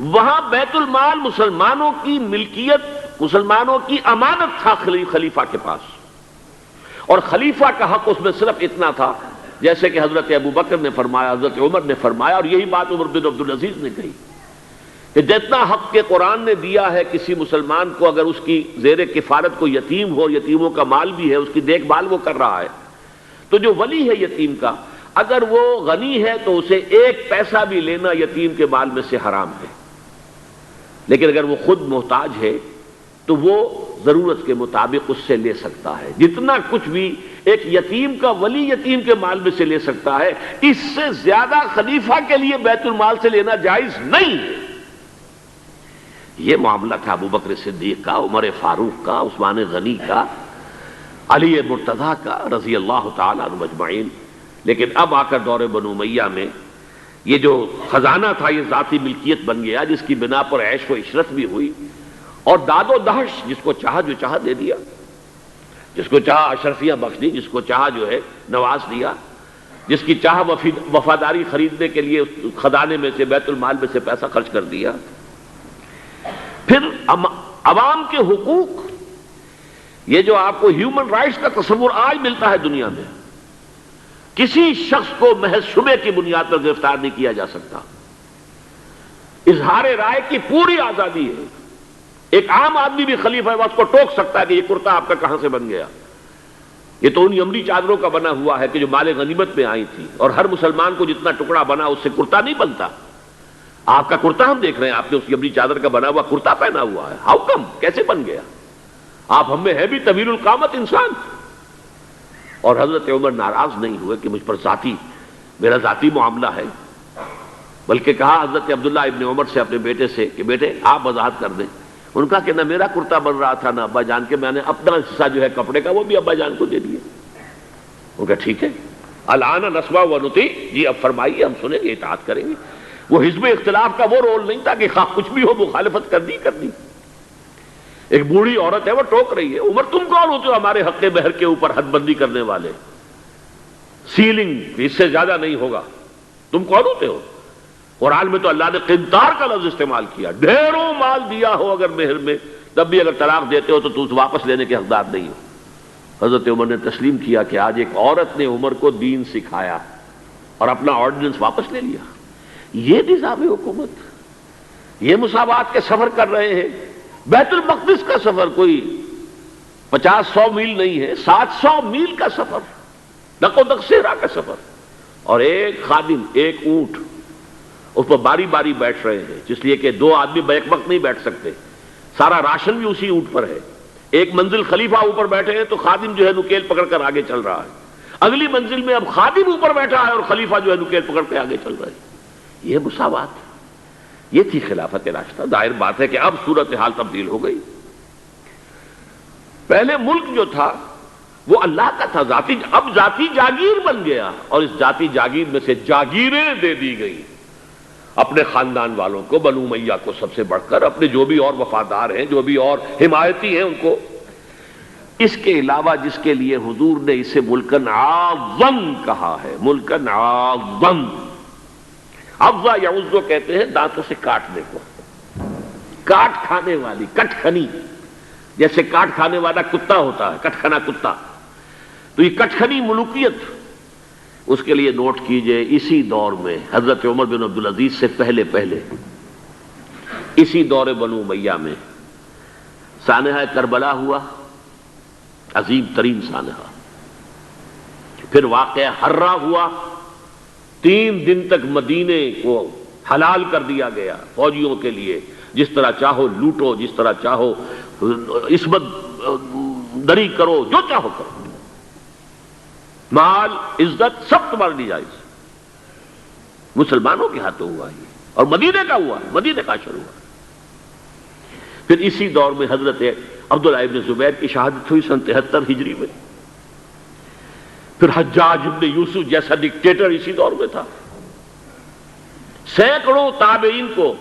وہاں بیت المال مسلمانوں کی ملکیت، مسلمانوں کی امانت تھا خلیفہ کے پاس، اور خلیفہ کا حق اس میں صرف اتنا تھا جیسے کہ حضرت ابو بکر نے فرمایا، حضرت عمر نے فرمایا، اور یہی بات عمر بن عبدالعزیز نے کہی کہ جتنا حق کے قرآن نے دیا ہے کسی مسلمان کو، اگر اس کی زیر کفالت کو یتیم ہو، یتیموں کا مال بھی ہے، اس کی دیکھ بھال وہ کر رہا ہے، تو جو ولی ہے یتیم کا، اگر وہ غنی ہے تو اسے ایک پیسہ بھی لینا یتیم کے مال میں سے حرام ہے، لیکن اگر وہ خود محتاج ہے تو وہ ضرورت کے مطابق اس سے لے سکتا ہے، جتنا کچھ بھی ایک یتیم کا ولی یتیم کے مال میں سے لے سکتا ہے، اس سے زیادہ خلیفہ کے لیے بیت المال سے لینا جائز نہیں ہے۔ یہ معاملہ تھا ابو بکر صدیق کا، عمر فاروق کا، عثمان غنی کا، علی مرتضیٰ کا، رضی اللہ تعالیٰ عنہ اجمعین۔ لیکن اب آ کر دور بنو امیہ میں یہ جو خزانہ تھا یہ ذاتی ملکیت بن گیا، جس کی بنا پر عیش و عشرت بھی ہوئی، اور داد و دہش، جس کو چاہا جو چاہا دے دیا، جس کو چاہا اشرفیاں بخش دی، جس کو چاہا جو ہے نواز دیا، جس کی چاہا وفاداری خریدنے کے لیے خزانے میں سے، بیت المال میں سے پیسہ خرچ کر دیا۔ پھر عوام کے حقوق، یہ جو آپ کو ہیومن رائٹس کا تصور آج ملتا ہے دنیا میں، کسی شخص کو محض شبے کی بنیاد پر گرفتار نہیں کیا جا سکتا، اظہار رائے کی پوری آزادی ہے، ایک عام آدمی بھی خلیفہ ہے، اس کو ٹوک سکتا ہے کہ یہ کرتا آپ کا کہاں سے بن گیا، یہ تو ان یمنی چادروں کا بنا ہوا ہے کہ جو مال غنیمت میں آئی تھی، اور ہر مسلمان کو جتنا ٹکڑا بنا اس سے کرتا نہیں بنتا۔ آپ کا کرتا ہم دیکھ رہے ہیں، آپ نے اس یمنی چادر کا بنا ہوا کرتا پہنا ہوا ہے، ہاؤ کم، کیسے بن گیا؟ آپ ہم میں ہے بھی طویل القامت انسان۔ اور حضرت عمر ناراض نہیں ہوئے کہ مجھ پر میرا ذاتی معاملہ ہے، بلکہ کہا حضرت عبداللہ ابن عمر سے اپنے بیٹے سے کہ بیٹے آپ وضاحت کر دیں۔ ان کا کہ نہ میرا کرتا بن رہا تھا نہ ابا جان کے، میں نے اپنا حصہ جو ہے کپڑے کا وہ بھی ابا جان کو دے دیا۔ ان کا ٹھیک ہے، الآن نسمع و نطیع، جی اب فرمائیے، ہم سنیں گے، اطاعت کریں گے۔ وہ حزب اختلاف کا وہ رول نہیں تھا کہ خواہ کچھ بھی ہو مخالفت کرنی کرنی۔ ایک بوڑھی عورت ہے وہ ٹوک رہی ہے، عمر تم کون ہوتے ہو ہمارے حق مہر کے اوپر حد بندی کرنے والے؟ سیلنگ اس سے زیادہ نہیں ہوگا. تم کون ہوتے ہو؟ قرآن میں تو اللہ نے قنطار کا لفظ استعمال کیا. ڈھیروں مال دیا ہو اگر مہر میں تب بھی اگر طلاق دیتے ہو تو تم واپس لینے کے حقدار نہیں ہو. حضرت عمر نے تسلیم کیا کہ آج ایک عورت نے عمر کو دین سکھایا اور اپنا آرڈیننس واپس لے لیا. یہ نظام حکومت, یہ مساوات کے سفر کر رہے ہیں. بیت المقدس کا سفر کوئی 50-100 میل نہیں ہے, 700 میل کا سفر, نقو صحرا کا سفر. اور ایک خادم, ایک اونٹ, اس پر باری باری بیٹھ رہے ہیں, جس لیے کہ 2 آدمی بیک وقت نہیں بیٹھ سکتے. سارا راشن بھی اسی اونٹ پر ہے. ایک منزل خلیفہ اوپر بیٹھے ہیں تو خادم جو ہے نکیل پکڑ کر آگے چل رہا ہے. اگلی منزل میں اب خادم اوپر بیٹھا ہے اور خلیفہ جو ہے نکیل پکڑ کے آگے چل رہا ہے. یہ مساوات, یہ تھی خلافت راشدہ. ظاہر بات ہے کہ اب صورتحال تبدیل ہو گئی. پہلے ملک جو تھا وہ اللہ کا تھا, اب ذاتی جاگیر بن گیا, اور اس ذاتی جاگیر میں سے جاگیریں دے دی گئی اپنے خاندان والوں کو, بنو امیہ کو سب سے بڑھ کر, اپنے جو بھی اور وفادار ہیں, جو بھی اور حمایتی ہیں ان کو. اس کے علاوہ جس کے لیے حضور نے اسے ملکن اعظم کہا ہے, ملکن اعظم. افزا یعزو کہتے ہیں دانتوں سے کاٹنے کو, کاٹ کھانے والی, کٹکھنی. جیسے کاٹ کھانے والا کتا ہوتا ہے, کٹکھنا کتا, تو یہ کٹکھنی ملوکیت. اس کے لیے نوٹ کیجئے اسی دور میں حضرت عمر بن عبدالعزیز سے پہلے اسی دور بنو امیہ میں سانحہ کربلا ہوا, عظیم ترین سانحہ. پھر واقعہ حرہ ہوا, 3 دن تک مدینے کو حلال کر دیا گیا فوجیوں کے لیے. جس طرح چاہو لوٹو, جس طرح چاہو عصمت دری کرو, جو چاہو کرو, مال عزت سب تمہارے لیے جائز. مسلمانوں کے ہاتھوں ہوا یہ, اور مدینے کا ہوا, مدینے کا شروع ہوا. پھر اسی دور میں حضرت عبداللہ ابن زبیر کی شہادت ہوئی سن 73 ہجری میں. پھر حجاج ابن یوسف جیسا ڈکٹیٹر اسی دور میں تھا. سینکڑوں تابعین کو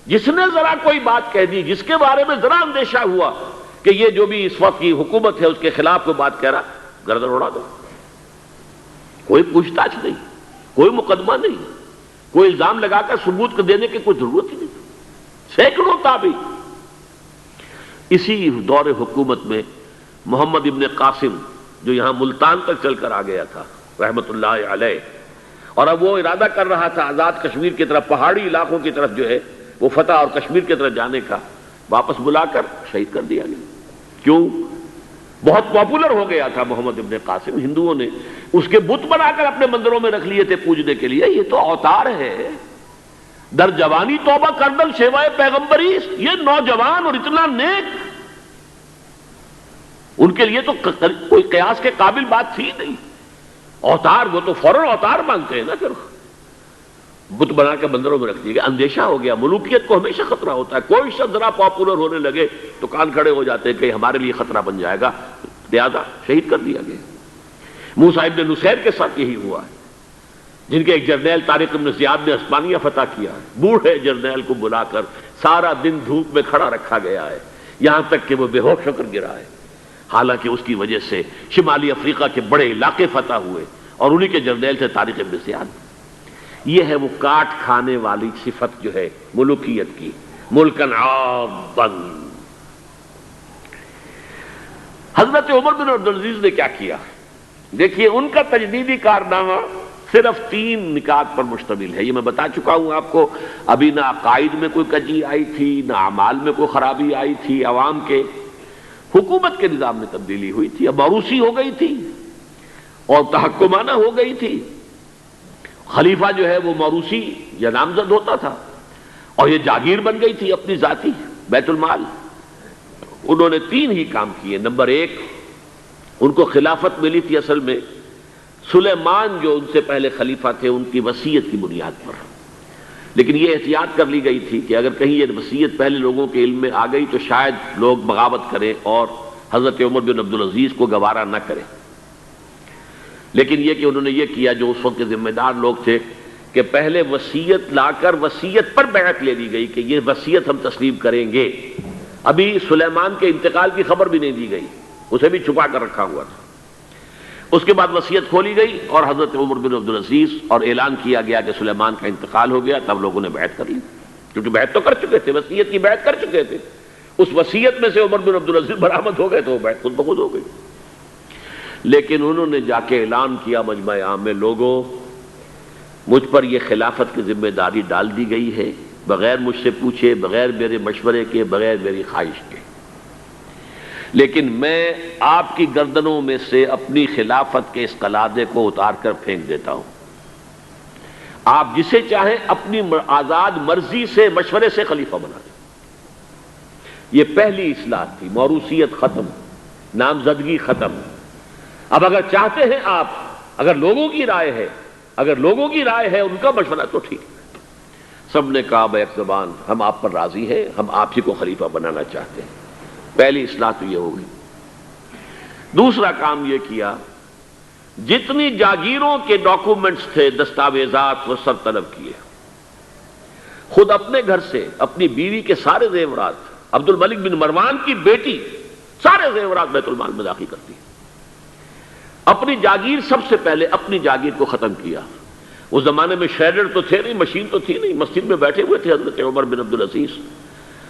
جس نے ذرا کوئی بات کہہ دی, جس کے بارے میں ذرا اندیشہ ہوا کہ یہ جو بھی اس وقت کی حکومت ہے اس کے خلاف کوئی بات کہہ رہا, گردن اڑا دو. کوئی پوچھ تاچھ نہیں, کوئی مقدمہ نہیں, کوئی الزام لگا کر ثبوت کو دینے کی کوئی ضرورت ہی نہیں. سینکڑوں تابعی. اسی دور حکومت میں محمد ابن قاسم جو یہاں ملتان تک چل کر آ گیا تھا رحمت اللہ علیہ, اور اب وہ ارادہ کر رہا تھا آزاد کشمیر کی طرف, پہاڑی علاقوں کی طرف جو ہے وہ فتح اور کشمیر کی طرف جانے کا, واپس بلا کر شہید کر دیا گیا. کیوں؟ بہت پاپولر ہو گیا تھا محمد ابن قاسم. ہندوؤں نے اس کے بت بنا کر اپنے مندروں میں رکھ لیے تھے پوجنے کے لیے. یہ تو اوتار ہے, در جوانی توبہ کردل سیوائے پیغمبری. یہ نوجوان اور اتنا نیک, ان کے لیے تو کوئی قیاس کے قابل بات تھی نہیں. اوتار, وہ تو فوراً اوتار مانگتے ہیں نا. پھر بت بنا کے مندروں میں رکھ دیے گئے. اندیشہ ہو گیا. ملوکیت کو ہمیشہ خطرہ ہوتا ہے. کوئی شخص ذرا پاپولر ہونے لگے تو کان کھڑے ہو جاتے ہیں کہ ہمارے لیے خطرہ بن جائے گا, لہذا شہید کر دیا گیا. موسیٰ ابن نصیر کے ساتھ یہی ہوا ہے, جن کے ایک جرنیل طارق ابن زیاد نے عثمانیہ فتح کیا ہے. بوڑھے جرنیل کو بلا کر سارا دن دھوپ میں کھڑا رکھا گیا ہے, یہاں تک کہ وہ بے ہوش ہو کر گرا ہے. حالانکہ اس کی وجہ سے شمالی افریقہ کے بڑے علاقے فتح ہوئے, اور انہی کے جرنیل تھے طارق ابن زیاد. یہ ہے وہ کاٹ کھانے والی صفت جو ہے ملوکیت کی, ملکن عاضن. حضرت عمر بن عبدالعزیز نے کیا کیا؟ دیکھیے, ان کا تجدیدی کارنامہ صرف 3 نکات پر مشتمل ہے. یہ میں بتا چکا ہوں آپ کو. ابھی نہ عقائد میں کوئی کجی آئی تھی, نہ اعمال میں کوئی خرابی آئی تھی. عوام کے حکومت کے نظام میں تبدیلی ہوئی تھی, اب موروثی ہو گئی تھی اور تحکمانہ ہو گئی تھی. خلیفہ جو ہے وہ موروثی یا نامزد ہوتا تھا, اور یہ جاگیر بن گئی تھی اپنی ذاتی, بیت المال. انہوں نے 3 ہی کام کیے. نمبر 1, ان کو خلافت ملی تھی اصل میں سلیمان جو ان سے پہلے خلیفہ تھے ان کی وصیت کی بنیاد پر. لیکن یہ احتیاط کر لی گئی تھی کہ اگر کہیں یہ وصیت پہلے لوگوں کے علم میں آ گئی تو شاید لوگ بغاوت کریں اور حضرت عمر بن عبدالعزیز کو گوارا نہ کریں. لیکن یہ کہ انہوں نے یہ کیا, جو اس وقت کے ذمہ دار لوگ تھے, کہ پہلے وصیت لا کر وصیت پر بیعت لے لی گئی کہ یہ وصیت ہم تسلیم کریں گے. ابھی سلیمان کے انتقال کی خبر بھی نہیں دی گئی, اسے بھی چھپا کر رکھا ہوا تھا. اس کے بعد وصیت کھولی گئی اور حضرت عمر بن عبدالعزیز اور اعلان کیا گیا کہ سلیمان کا انتقال ہو گیا. تب لوگوں نے بیعت کر لی، کیونکہ بیعت تو کر چکے تھے، وصیت کی بیعت کر چکے تھے. اس وصیت میں سے عمر بن عبدالعزیز برآمد ہو گئے تو وہ بیعت خود بخود ہو گئی. لیکن انہوں نے جا کے اعلان کیا مجمع عام میں، لوگوں مجھ پر یہ خلافت کی ذمہ داری ڈال دی گئی ہے، بغیر مجھ سے پوچھے، بغیر میرے مشورے کے، بغیر میری خواہش کے، لیکن میں آپ کی گردنوں میں سے اپنی خلافت کے اس قلادے کو اتار کر پھینک دیتا ہوں. آپ جسے چاہیں اپنی آزاد مرضی سے مشورے سے خلیفہ بنا دیں. یہ پہلی اصلاح تھی. موروثیت ختم، نامزدگی ختم. اب اگر چاہتے ہیں آپ، اگر لوگوں کی رائے ہے ان کا مشورہ تو ٹھیک ہے. سب نے کہا بیک زبان ہم آپ پر راضی ہیں، ہم آپ ہی کو خلیفہ بنانا چاہتے ہیں. پہلی اصلاح تو یہ ہو گئی. دوسرا کام یہ کیا، جتنی جاگیروں کے ڈاکومنٹس تھے، دستاویزات، وہ سب طلب کیے. خود اپنے گھر سے اپنی بیوی کے سارے زیورات، عبد الملک بن مروان کی بیٹی سارے زیورات بیت المال میں داخل کرتی. اپنی جاگیر سب سے پہلے اپنی جاگیر کو ختم کیا. اس زمانے میں شیڈر تو تھے نہیں، مشین تو تھی نہیں. مسجد میں بیٹھے ہوئے تھے حضرت عمر بن عبدالعزیز،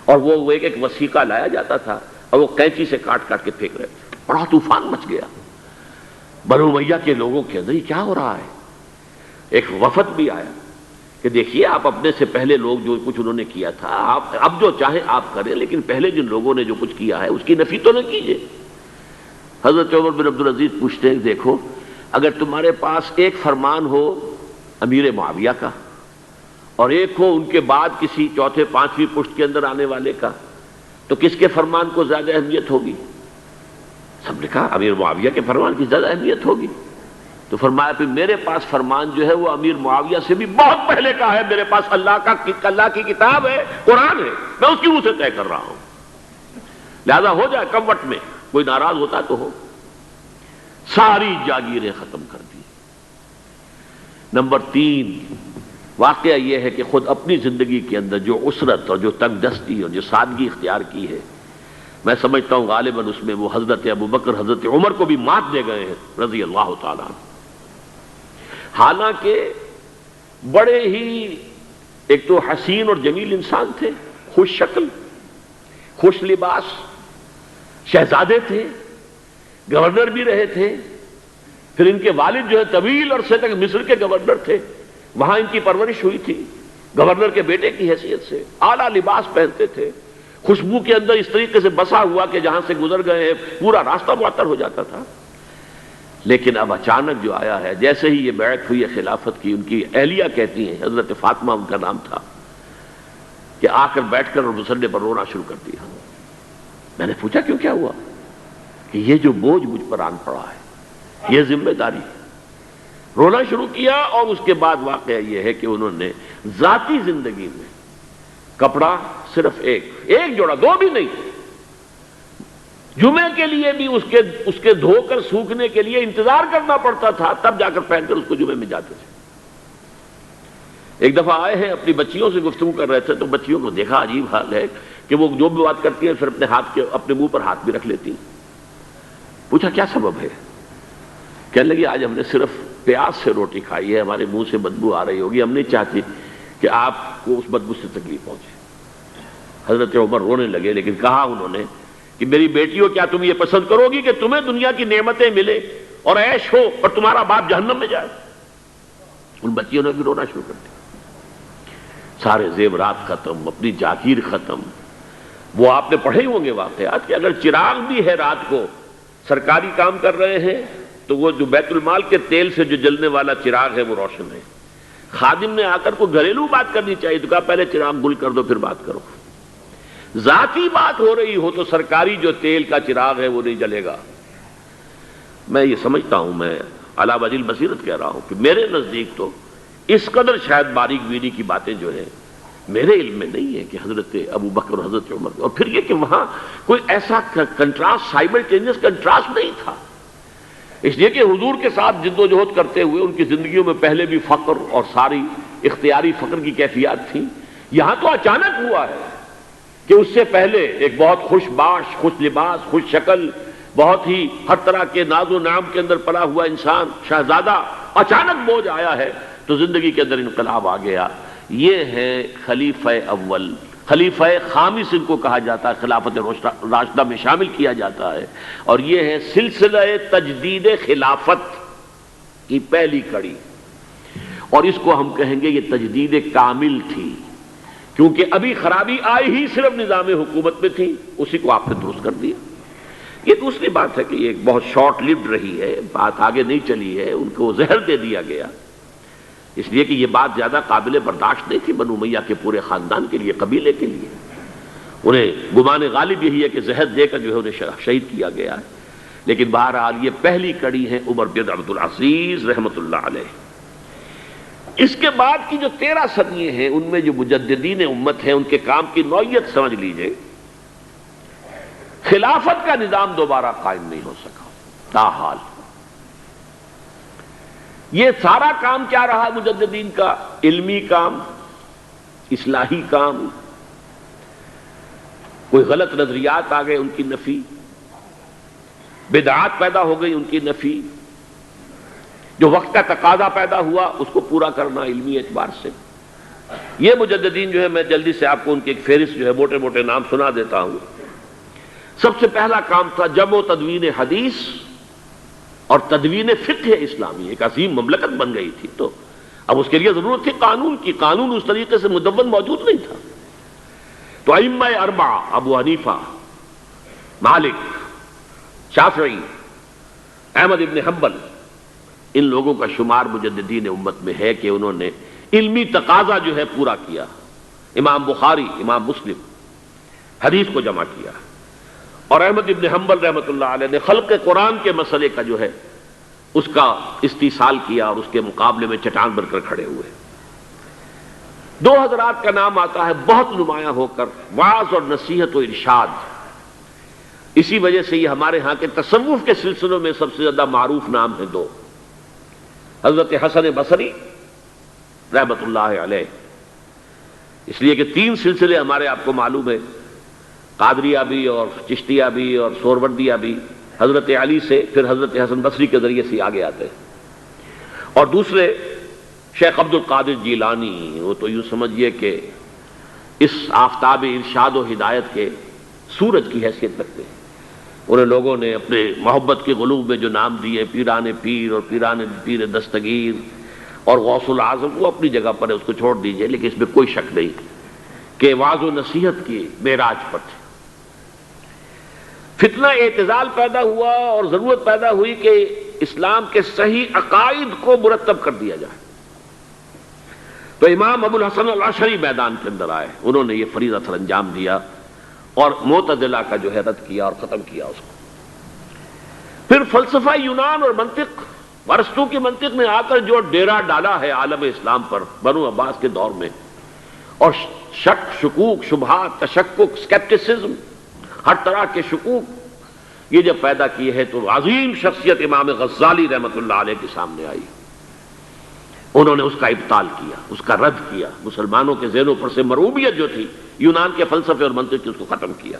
اور وہ ایک وثیقہ لایا جاتا تھا اور وہ قینچی سے کاٹ کاٹ کے پھینک رہے تھے. بڑا طوفان مچ گیا بنو امیہ کے لوگوں کے اندر، یہ کیا ہو رہا ہے. ایک وفد بھی آیا کہ دیکھیے آپ اپنے سے پہلے لوگ جو کچھ انہوں نے کیا تھا، آپ اب جو چاہیں آپ کریں، لیکن پہلے جن لوگوں نے جو کچھ کیا ہے اس کی نفی تو نہ کیجیے. حضرت عمر بن عبدالعزیز پوچھتے ہیں دیکھو اگر تمہارے پاس ایک فرمان ہو امیر معاویہ کا اور ایک ہو ان کے بعد کسی چوتھے پانچویں پشت کے اندر آنے والے کا، تو کس کے فرمان کو زیادہ اہمیت ہوگی؟ سب نے کہا امیر معاویہ کے فرمان کی زیادہ اہمیت ہوگی. تو فرمایا پھر میرے پاس فرمان جو ہے وہ امیر معاویہ سے بھی بہت پہلے کا ہے. میرے پاس اللہ کی کتاب ہے، قرآن ہے، میں اس کی روح سے طے کر رہا ہوں. لہذا ہو جائے کم وقت میں، کوئی ناراض ہوتا تو ہو. ساری جاگیریں ختم کر دی. نمبر 3 واقعہ یہ ہے کہ خود اپنی زندگی کے اندر جو عسرت اور جو تنگ دستی اور جو سادگی اختیار کی ہے، میں سمجھتا ہوں غالباً اس میں وہ حضرت ابوبکر حضرت عمر کو بھی مات دے گئے ہیں رضی اللہ تعالیٰ عنہ. حالانکہ بڑے ہی ایک تو حسین اور جمیل انسان تھے، خوش شکل، خوش لباس، شہزادے تھے، گورنر بھی رہے تھے. پھر ان کے والد جو ہے طویل عرصے تک مصر کے گورنر تھے، وہاں ان کی پرورش ہوئی تھی گورنر کے بیٹے کی حیثیت سے. اعلیٰ لباس پہنتے تھے، خوشبو کے اندر اس طریقے سے بسا ہوا کہ جہاں سے گزر گئے ہیں پورا راستہ معطر ہو جاتا تھا. لیکن اب اچانک جو آیا ہے، جیسے ہی یہ بیعت ہوئی ہے خلافت کی، ان کی اہلیہ کہتی ہیں، حضرت فاطمہ ان کا نام تھا، کہ آ کر بیٹھ کر اور مسلح پر رونا شروع کر دیا. میں نے پوچھا کیوں، کیا ہوا؟ کہ یہ جو بوجھ مجھ پر آن پڑا ہے، یہ ذمہ داری. رونا شروع کیا. اور اس کے بعد واقعہ یہ ہے کہ انہوں نے ذاتی زندگی میں کپڑا صرف ایک جوڑا، 2 بھی نہیں، جمعے کے لیے بھی اس کے دھو کر سوکھنے کے لیے انتظار کرنا پڑتا تھا، تب جا کر پہن کر اس کو جمعے میں جاتے تھے. ایک دفعہ آئے ہیں اپنی بچیوں سے گفتگو کر رہے تھے تو بچیوں کو دیکھا عجیب حال ہے کہ وہ جو بھی بات کرتی ہیں پھر اپنے منہ پر ہاتھ بھی رکھ لیتی. پوچھا کیا سبب ہے؟ کہنے لگی آج ہم نے صرف پیاز سے روٹی کھائی ہے، ہمارے منہ سے بدبو آ رہی ہوگی، ہم نہیں چاہتی کہ آپ کو اس بدبو سے تکلیف پہنچے. حضرت عمر رونے لگے، لیکن کہا انہوں نے کہ میری بیٹیوں کیا تم یہ پسند کرو گی کہ تمہیں دنیا کی نعمتیں ملے اور عیش ہو اور تمہارا باپ جہنم میں جائے؟ ان بچیوں نے بھی رونا شروع کر دیا. سارے زیورات ختم، اپنی جاگیر ختم. وہ آپ نے پڑھے ہوں گے واقعات کہ اگر چراغ بھی ہے رات کو، سرکاری کام کر رہے ہیں تو وہ جو بیت المال کے تیل سے جو جلنے والا چراغ ہے وہ روشن ہے. خادم نے آ کر کوئی گھریلو بات کرنی چاہیے تو کہا پہلے چراغ گل کر دو پھر بات کرو. ذاتی بات ہو رہی ہو تو سرکاری جو تیل کا چراغ ہے وہ نہیں جلے گا. میں یہ سمجھتا ہوں، میں علی وجہ البصیرت کہہ رہا ہوں کہ میرے نزدیک تو اس قدر شاید باریک بینی کی باتیں جو ہیں میرے علم میں نہیں ہے کہ حضرت ابوبکر اور حضرت عمر. اور پھر یہ کہ وہاں کوئی ایسا کنٹراسٹ، سائملٹینیس کنٹراسٹ نہیں تھا، اس لیے کہ حضور کے ساتھ جد و جہد کرتے ہوئے ان کی زندگیوں میں پہلے بھی فقر اور ساری اختیاری فقر کی کیفیات تھیں. یہاں تو اچانک ہوا ہے کہ اس سے پہلے ایک بہت خوش باش، خوش لباس، خوش شکل، بہت ہی ہر طرح کے ناز و نعم کے اندر پلا ہوا انسان شہزادہ اچانک بوجھ آیا ہے تو زندگی کے اندر انقلاب آ گیا. یہ ہے خلیفہ اول. خلیفہ خامس ان کو کہا جاتا ہے، خلافت راشدہ میں شامل کیا جاتا ہے، اور یہ ہے سلسلہ تجدید خلافت کی پہلی کڑی. اور اس کو ہم کہیں گے یہ تجدید کامل تھی، کیونکہ ابھی خرابی آئی ہی صرف نظام حکومت میں تھی، اسی کو آپ نے درست کر دیا. یہ دوسری بات ہے کہ یہ بہت شارٹ لیوڈ رہی ہے، بات آگے نہیں چلی ہے، ان کو زہر دے دیا گیا، اس لیے کہ یہ بات زیادہ قابل برداشت نہیں تھی بنو امیہ کے پورے خاندان کے لیے، قبیلے کے لیے. انہیں گمان غالب یہی ہے کہ زہر دے کر جو ہے انہیں شہید کیا گیا ہے. لیکن بہرحال یہ پہلی کڑی ہے عمر بن عبد العزیز رحمۃ اللہ علیہ. اس کے بعد کی جو 13 صدییں ہیں ان میں جو مجددین امت ہیں ان کے کام کی نوعیت سمجھ لیجئے. خلافت کا نظام دوبارہ قائم نہیں ہو سکا تاحال. یہ سارا کام کیا رہا مجددین کا؟ علمی کام، اصلاحی کام. کوئی غلط نظریات آ گئے ان کی نفی، بدعات پیدا ہو گئی ان کی نفی، جو وقت کا تقاضا پیدا ہوا اس کو پورا کرنا علمی اعتبار سے. یہ مجددین جو ہے، میں جلدی سے آپ کو ان کی ایک فہرست جو ہے موٹے موٹے نام سنا دیتا ہوں. سب سے پہلا کام تھا جمع و تدوین حدیث اور تدوین فقہ اسلامی. ایک عظیم مملکت بن گئی تھی، تو اب اس کے لیے ضرورت تھی قانون کی. قانون اس طریقے سے مدون موجود نہیں تھا. تو ائمہ اربعہ ابو حنیفہ، مالک، شافعی، احمد ابن حنبل، ان لوگوں کا شمار مجددین امت میں ہے کہ انہوں نے علمی تقاضا جو ہے پورا کیا. امام بخاری، امام مسلم حدیث کو جمع کیا، اور احمد ابن حنبل رحمۃ اللہ علیہ نے خلق قرآن کے مسئلے کا جو ہے اس کا استیصال کیا اور اس کے مقابلے میں چٹان بن کر کھڑے ہوئے. 2 حضرات کا نام آتا ہے بہت نمایاں ہو کر، وعظ اور نصیحت و ارشاد. اسی وجہ سے یہ ہمارے ہاں کے تصوف کے سلسلوں میں سب سے زیادہ معروف نام ہیں 2. حضرت حسن بصری رحمۃ اللہ علیہ، اس لیے کہ 3 سلسلے ہمارے آپ کو معلوم ہے، قادریہ بھی اور چشتیہ بھی اور سہروردیہ بھی، حضرت علی سے پھر حضرت حسن بصری کے ذریعے سے آگے آتے ہیں. اور دوسرے شیخ عبد القادر جیلانی، وہ تو یوں سمجھیے کہ اس آفتاب ارشاد و ہدایت کے سورج کی حیثیت رکھتے ہیں. انہیں لوگوں نے اپنے محبت کے غلوب میں جو نام دیے، پیران پیر اور پیران پیر دستگیر اور غوث العظم، وہ اپنی جگہ پر ہے، اس کو چھوڑ دیجئے. لیکن اس میں کوئی شک نہیں کہ وعظ و نصیحت کی معراج پر تھے. فتنہ اعتزال پیدا ہوا اور ضرورت پیدا ہوئی کہ اسلام کے صحیح عقائد کو مرتب کر دیا جائے. تو امام ابو الحسن الاشعری میدان کے اندر آئے، انہوں نے یہ فریضہ سر انجام دیا اور معتزلہ کا جو ہے رد کیا اور ختم کیا اس کو. پھر فلسفہ یونان اور منطق، ارسطو کی منطق نے آ کر جو ڈیرا ڈالا ہے عالم اسلام پر بنو عباس کے دور میں، اور شک، شکوک، شبہات، تشکک، سکیپٹسزم، ہر طرح کے شکوک یہ جب پیدا کیے ہیں تو عظیم شخصیت امام غزالی رحمۃ اللہ علیہ کے سامنے آئی. انہوں نے اس کا ابطال کیا، اس کا رد کیا. مسلمانوں کے ذہنوں پر سے مرعوبیت جو تھی یونان کے فلسفے اور منطق کی، اس کو ختم کیا.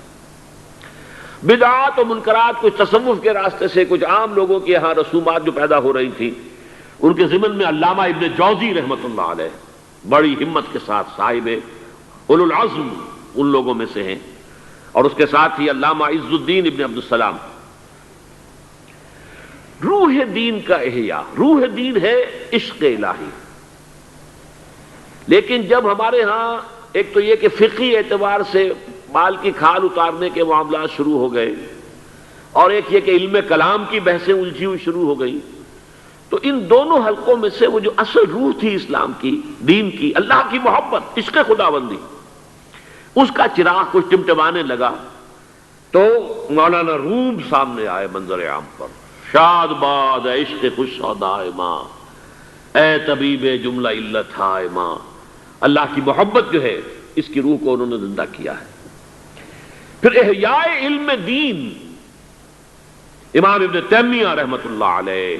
بدعات و منکرات کچھ تصوف کے راستے سے، کچھ عام لوگوں کے یہاں رسومات جو پیدا ہو رہی تھی، ان کے ضمن میں علامہ ابن جوزی رحمۃ اللہ علیہ بڑی ہمت کے ساتھ صاحب اولو العزم ان لوگوں میں سے ہیں، اور اس کے ساتھ ہی علامہ عز الدین ابن عبد السلام. روح دین کا احیاء، روح دین ہے عشق الہی. لیکن جب ہمارے ہاں ایک تو یہ کہ فقہی اعتبار سے بال کی کھال اتارنے کے معاملات شروع ہو گئے، اور ایک یہ کہ علم کلام کی بحثیں الجھی ہوئی شروع ہو گئی، تو ان دونوں حلقوں میں سے وہ جو اصل روح تھی اسلام کی، دین کی، اللہ کی محبت، عشق خداوندی، اس کا چراغ کچھ ٹمٹمانے لگا. تو مولانا روم سامنے آئے منظر عام پر. شاد باد اے عشق خوش سودائے ماں، اے طبیب جملہ علت ہائے ماں. اللہ کی محبت جو ہے اس کی روح کو انہوں نے زندہ کیا ہے. پھر احیاء علم دین، امام ابن تیمیہ رحمۃ اللہ علیہ.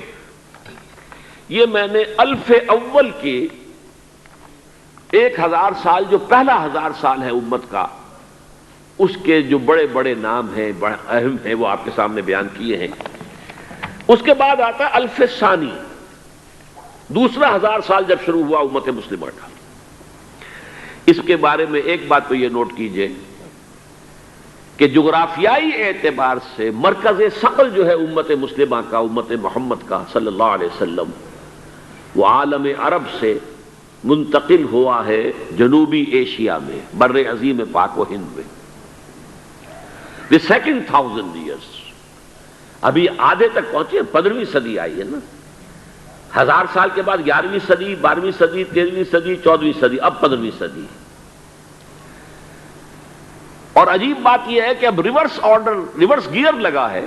یہ میں نے الف اول کے 1000 سال جو پہلا 1000 سال ہے امت کا، اس کے جو بڑے بڑے نام ہیں، بڑے اہم ہیں، وہ آپ کے سامنے بیان کیے ہیں۔ اس کے بعد آتا ہے الف ثانی، دوسرا 1000 سال جب شروع ہوا امت مسلمہ کا۔ اس کے بارے میں ایک بات تو یہ نوٹ کیجئے کہ جغرافیائی اعتبار سے مرکز ثقل جو ہے امت مسلمہ کا، امت محمد کا صلی اللہ علیہ وسلم، وہ عالم عرب سے منتقل ہوا ہے جنوبی ایشیا میں، بر عظیم پاک و ہند میں۔ The second 1000 years، ابھی آدھے تک پہنچے، 15ویں صدی آئی ہے نا، 1000 سال کے بعد 11ویں صدی، 12ویں صدی، 13ویں صدی، 14ویں صدی، اب 15ویں صدی۔ اور عجیب بات یہ ہے کہ اب ریورس آرڈر، ریورس گیئر لگا ہے۔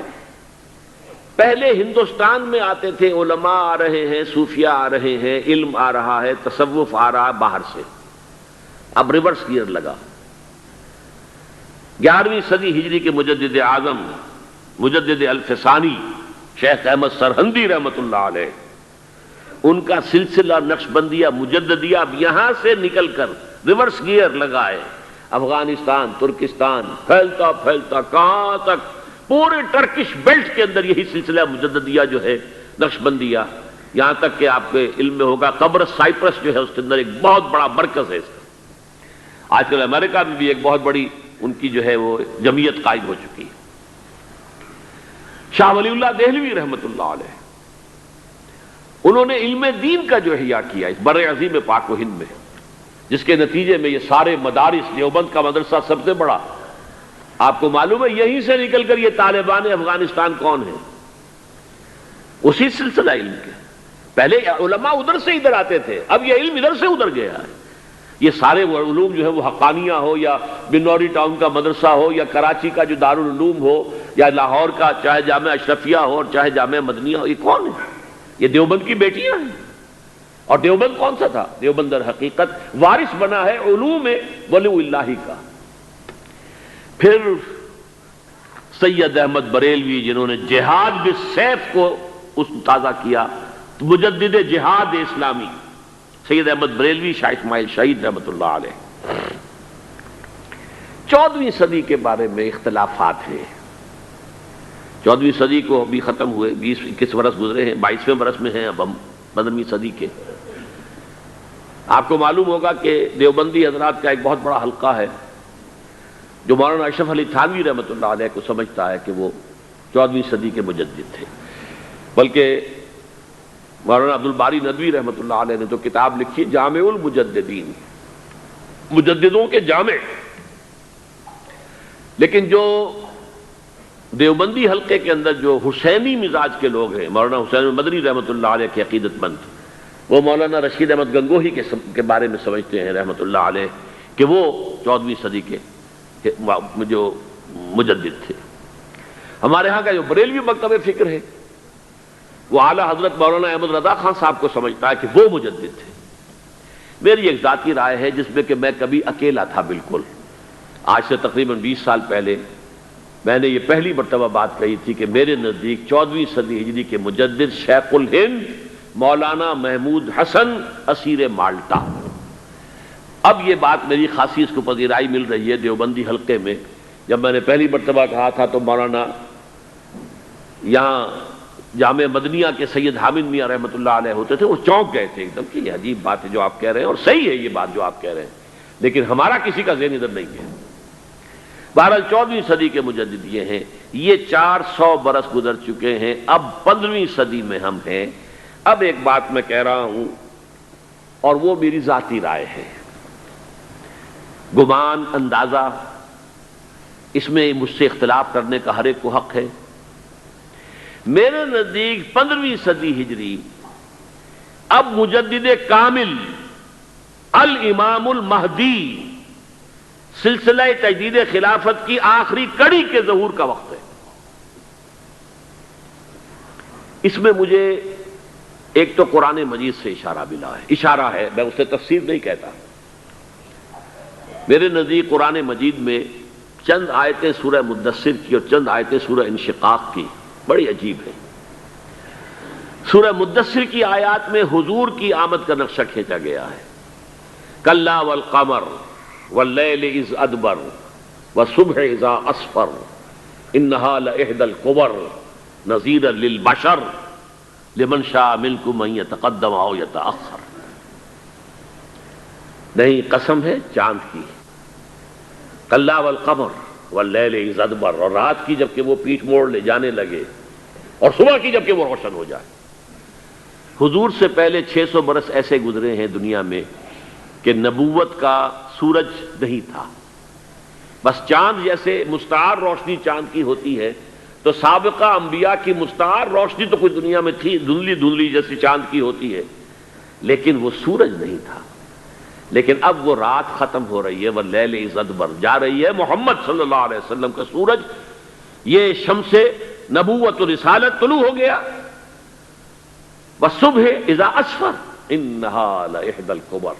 پہلے ہندوستان میں آتے تھے، علماء آ رہے ہیں، صوفیاء آ رہے ہیں، علم آ رہا ہے، تصوف آ رہا ہے باہر سے، اب ریورس گیئر لگا۔ 11ویں صدی ہجری کے مجدد اعظم، مجدد الف ثانی شیخ احمد سرہندی رحمت اللہ علیہ، ان کا سلسلہ نقشبندیہ مجددیہ اب یہاں سے نکل کر ریورس گیئر لگائے، افغانستان، ترکستان، پھیلتا پھیلتا کہاں تک، پورے ٹرکش بیلٹ کے اندر یہی سلسلہ مجددیہ جو ہے، نقشبندیہ، یہاں تک کہ آپ کے علم میں ہوگا قبر سائپرس جو ہے، اس کے اندر ایک بہت بڑا مرکز ہے اس کا۔ آج کل امریکہ میں بھی ایک بہت بڑی ان کی جو ہے وہ جمعیت قائم ہو چکی ہے۔ شاہ ولی اللہ دہلوی رحمت اللہ علیہ، انہوں نے علم دین کا جو احیاء کیا اس بر عظیم پاک و ہند میں، جس کے نتیجے میں یہ سارے مدارس، دیوبند کا مدرسہ سب سے بڑا، آپ کو معلوم ہے یہیں سے نکل کر یہ طالبان افغانستان کون ہے، اسی سلسلہ علم کے۔ پہلے علماء ادھر سے ادھر آتے تھے، اب یہ علم ادھر سے ادھر گیا ہے۔ یہ سارے علوم جو ہے وہ حقانیہ ہو، یا بنوری ٹاؤن کا مدرسہ ہو، یا کراچی کا جو دارالعلوم ہو، یا لاہور کا چاہے جامعہ اشرفیہ ہو اور چاہے جامعہ مدنیہ ہو، یہ کون ہے؟ یہ دیوبند کی بیٹیاں ہیں۔ اور دیوبند کون سا تھا؟ دیوبند در حقیقت وارث بنا ہے علوم ولی اللہ کا۔ پھر سید احمد بریلوی، جنہوں نے جہاد بالسیف کو اس تازہ کیا، مجدد جہاد اسلامی، سید احمد بریلوی، شاہ اسماعیل شہید رحمت اللہ علیہ۔ 14ویں صدی کے بارے میں اختلافات ہیں۔ 14ویں صدی کو ابھی ختم ہوئے، 20-21 برس گزرے ہیں، 22ویں برس میں ہیں اب ہم 15ویں صدی کے۔ آپ کو معلوم ہوگا کہ دیوبندی حضرات کا ایک بہت بڑا حلقہ ہے جو مولانا اشرف علی تھانوی رحمۃ اللہ علیہ کو سمجھتا ہے کہ وہ 14ویں صدی کے مجدد تھے، بلکہ مولانا عبدالباری ندوی رحمۃ اللہ علیہ نے تو کتاب لکھی جامع المجددین، مجددوں کے جامع۔ لیکن جو دیوبندی حلقے کے اندر جو حسینی مزاج کے لوگ ہیں، مولانا حسین مدنی رحمۃ اللہ علیہ کے عقیدت مند، وہ مولانا رشید احمد گنگوہی کے بارے میں سمجھتے ہیں رحمۃ اللہ علیہ کہ وہ 14ویں صدی کے جو مجدد تھے۔ ہمارے ہاں کا جو بریلوی مکتب فکر ہے، وہ اعلیٰ حضرت مولانا احمد رضا خان صاحب کو سمجھتا ہے کہ وہ مجدد تھے۔ میری ایک ذاتی رائے ہے جس میں کہ میں کبھی اکیلا تھا بالکل۔ آج سے تقریباً 20 سال پہلے میں نے یہ پہلی مرتبہ بات کہی تھی کہ میرے نزدیک 14ویں صدی ہجری کے مجدد شیخ الہند مولانا محمود حسن اسیر مالٹا۔ اب یہ بات میری خاصی اس کو پذیرائی مل رہی ہے دیوبندی حلقے میں۔ جب میں نے پہلی مرتبہ کہا تھا تو مولانا یہاں جامع مدنیہ کے سید حامد میاں رحمۃ اللہ علیہ ہوتے تھے، وہ چونک گئے تھے ایک دم کہ یہ عجیب بات ہے جو آپ کہہ رہے ہیں، اور صحیح ہے یہ بات جو آپ کہہ رہے ہیں، لیکن ہمارا کسی کا ذہن ادھر نہیں ہے۔ بہرحال 14ویں صدی کے مجدد یہ ہیں، یہ 400 برس گزر چکے ہیں، اب 15ویں صدی میں ہم ہیں۔ اب ایک بات میں کہہ رہا ہوں اور وہ میری ذاتی رائے ہے، گمان، اندازہ، اس میں مجھ سے اختلاف کرنے کا ہر ایک کو حق ہے۔ میرے نزدیک 15ویں صدی ہجری اب مجدد کامل الامام المہدی سلسلہ تجدید خلافت کی آخری کڑی کے ظہور کا وقت ہے۔ اس میں مجھے ایک تو قرآن مجید سے اشارہ ملا ہے، اشارہ ہے، میں اسے تفسیر نہیں کہتا۔ میرے نزدیک قرآن مجید میں چند آیتیں سورہ مدثر کی اور چند آیتیں سورہ انشقاق کی بڑی عجیب ہیں۔ سورہ مدثر کی آیات میں حضور کی آمد کا نقشہ کھینچا گیا ہے، کلا والقمر واللیل اذ ادبر والصبح اذا اسفر انها لإحدى الكبر نذیرا للبشر لمن شاء منکم ان یتقدم او یتأخر. نہیں، قسم ہے چاند کی، کلا والقمر واللیل اذا ادبر، اور رات کی جبکہ وہ پیٹھ موڑ لے جانے لگے، اور صبح کی جبکہ وہ روشن ہو جائے. حضور سے پہلے 600 برس ایسے گزرے ہیں دنیا میں کہ نبوت کا سورج نہیں تھا، بس چاند جیسے مستعار روشنی چاند کی ہوتی ہے، تو سابقہ انبیاء کی مستعار روشنی تو کوئی دنیا میں تھی، دھندلی دھندلی جیسی چاند کی ہوتی ہے، لیکن وہ سورج نہیں تھا. لیکن اب وہ رات ختم ہو رہی ہے، واللیل اذ ادبر، جا رہی ہے محمد صلی اللہ علیہ وسلم کا سورج، یہ شمس نبوت و رسالت طلوع ہو گیا. والصبح اذا اسفر انہا لإحدى الكبر،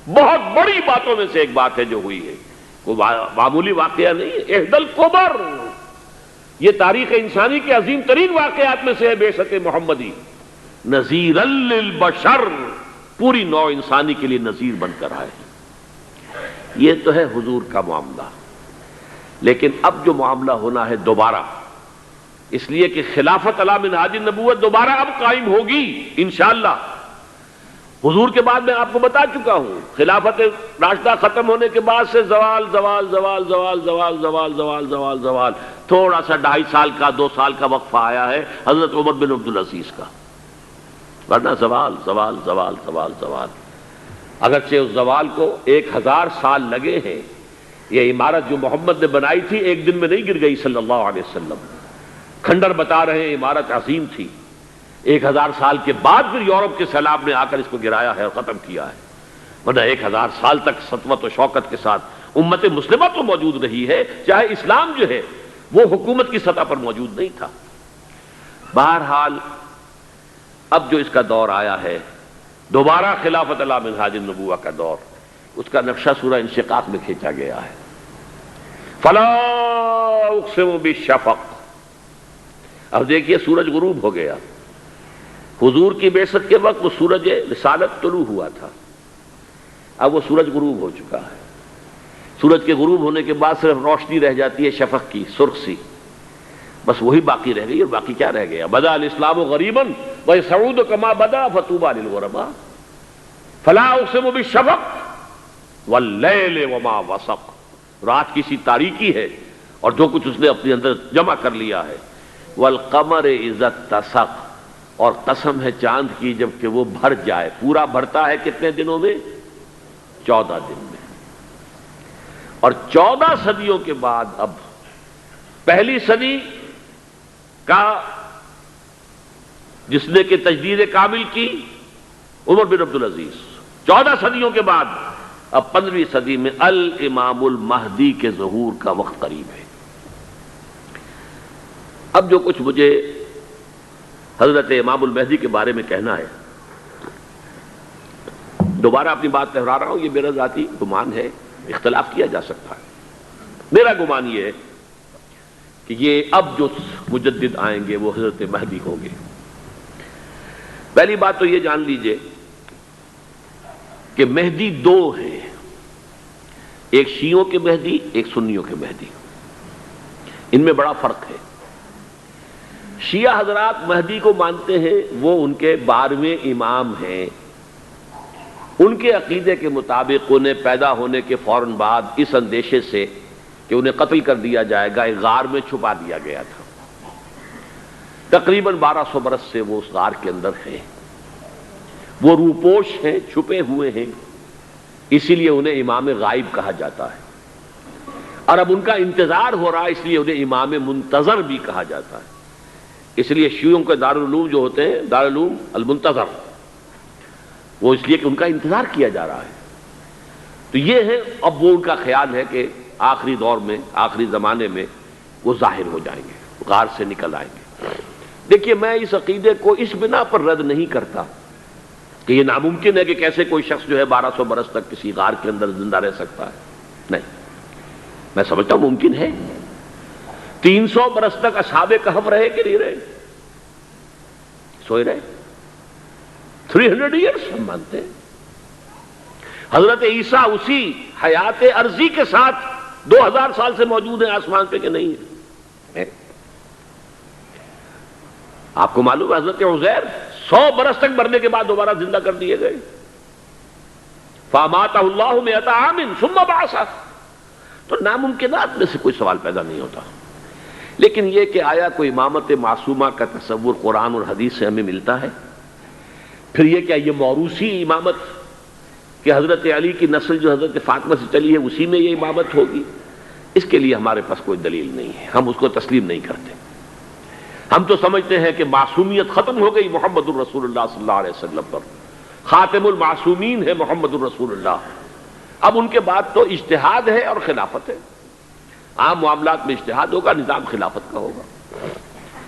بہت بڑی باتوں میں سے ایک بات ہے جو ہوئی ہے، کوئی معمولی واقعہ نہیں ہے. احدى الكبر، یہ تاریخ انسانی کے عظیم ترین واقعات میں سے ہے بعثت محمدی. نذیرا للبشر، پوری نوع انسانی کے لیے نذیر بن کر آئے. یہ تو ہے حضور کا معاملہ. لیکن اب جو معاملہ ہونا ہے دوبارہ، اس لیے کہ خلافت علی منہاج النبوت دوبارہ اب قائم ہوگی انشاءاللہ. حضور کے بعد میں آپ کو بتا چکا ہوں، خلافت راشدہ ختم ہونے کے بعد سے زوال زوال زوال زوال زوال زوال زوال زوال زوال، تھوڑا سا 2.5 سال کا 2 سال کا وقفہ آیا ہے حضرت عمر بن عبدالعزیز کا، ورنہ زوال زوال زوال زوال زوال. اگرچہ اس زوال کو 1000 سال لگے ہیں. یہ عمارت جو محمد نے بنائی تھی ایک دن میں نہیں گر گئی صلی اللہ علیہ وسلم. کھنڈر بتا رہے ہیں عمارت عظیم تھی، 1000 سال کے بعد پھر یورپ کے سیلاب نے آ کر اس کو گرایا ہے اور ختم کیا ہے. ورنہ 1000 سال تک سطوت و شوکت کے ساتھ امت مسلمہ تو موجود رہی ہے، چاہے اسلام جو ہے وہ حکومت کی سطح پر موجود نہیں تھا. بہرحال اب جو اس کا دور آیا ہے دوبارہ خلافت علی منہاج النبوہ کا دور، اس کا نقشہ سورہ انشقاق میں کھینچا گیا ہے. فلا اقسم بالشفق. اب دیکھیے سورج غروب ہو گیا. حضور کی بعثت کے وقت وہ سورج رسالت طلوع ہوا تھا، اب وہ سورج غروب ہو چکا ہے. سورج کے غروب ہونے کے بعد صرف روشنی رہ جاتی ہے شفق کی، سرخ سی، بس وہی باقی رہ گئی. اور باقی کیا رہ گیا؟ بدا الاسلام غریبا ویسعود کما بدا فطوبى للغرباء. فلا اقسم بالشفق واللیل وما وسق. رات کی سی تاریکی ہے اور جو کچھ اس نے اپنے اندر جمع کر لیا ہے. والقمر اذا اتسق، اور قسم ہے چاند کی جبکہ وہ بھر جائے. پورا بھرتا ہے کتنے دنوں میں؟ 14 دن میں. اور 14 صدیوں کے بعد اب پہلی صدی کا جس نے کہ تجدید کامل کی عمر بن عبدالعزیز، 14 صدیوں کے بعد اب 15ویں صدی میں الامام المہدی کے ظہور کا وقت قریب ہے. اب جو کچھ مجھے حضرت امام المہدی کے بارے میں کہنا ہے، دوبارہ اپنی بات دہرا رہا ہوں، یہ میرا ذاتی گمان ہے، اختلاف کیا جا سکتا ہے. میرا گمان یہ ہے کہ یہ اب جو مجدد آئیں گے وہ حضرت مہدی ہوں گے. پہلی بات تو یہ جان لیجئے کہ مہدی 2 ہیں، ایک شیعوں کے مہدی، ایک سنیوں کے مہدی. ان میں بڑا فرق ہے. شیعہ حضرات مہدی کو مانتے ہیں، وہ ان کے 12ویں امام ہیں. ان کے عقیدے کے مطابق انہیں پیدا ہونے کے فوراً بعد اس اندیشے سے کہ انہیں قتل کر دیا جائے گا ایک غار میں چھپا دیا گیا تھا. تقریباً 1200 برس سے وہ اس غار کے اندر ہیں. وہ روپوش ہیں، چھپے ہوئے ہیں، اسی لیے انہیں امام غائب کہا جاتا ہے. اور اب ان کا انتظار ہو رہا ہے، اس لیے انہیں امام منتظر بھی کہا جاتا ہے. اس لیے شیعوں کے دارالعلوم جو ہوتے ہیں دارالعلوم المنتظر، وہ اس لیے کہ ان کا انتظار کیا جا رہا ہے. تو یہ ہے، اب وہ ان کا خیال ہے کہ آخری دور میں، آخری زمانے میں وہ ظاہر ہو جائیں گے، غار سے نکل آئیں گے. دیکھیے میں اس عقیدے کو اس بنا پر رد نہیں کرتا کہ یہ ناممکن ہے کہ کیسے کوئی شخص جو ہے 1200 برس تک کسی غار کے اندر زندہ رہ سکتا ہے. نہیں، میں سمجھتا ہوں ممکن ہے. 300 برس تک اصحاب کہف رہے کہ نہیں رہے؟ سوئے رہے. 300 ایئرس ہم مانتے ہیں. حضرت عیسیٰ اسی حیات عرضی کے ساتھ 2000 سال سے موجود ہیں آسمان پہ کہ نہیں ہے؟ آپ کو معلوم ہے حضرت عزیر 100 برس تک مرنے کے بعد دوبارہ زندہ کر دیے گئے. فَأَمَاتَهُ اللَّهُ مِئَةَ عَامٍ ثُمَّ بَعَثَهُ. تو ناممکنات میں سے کوئی سوال پیدا نہیں ہوتا. لیکن یہ کہ آیا کوئی امامت معصومہ کا تصور قرآن اور حدیث سے ہمیں ملتا ہے؟ پھر یہ کیا یہ موروثی امامت کہ حضرت علی کی نسل جو حضرت فاطمہ سے چلی ہے اسی میں یہ امامت ہوگی؟ اس کے لیے ہمارے پاس کوئی دلیل نہیں ہے، ہم اس کو تسلیم نہیں کرتے. ہم تو سمجھتے ہیں کہ معصومیت ختم ہو گئی محمد الرسول اللہ صلی اللہ علیہ وسلم پر. خاتم المعصومین ہے محمد الرسول اللہ. اب ان کے بعد تو اجتہاد ہے اور خلافت ہے. عام معاملات میں اجتہاد ہوگا، نظام خلافت کا ہوگا.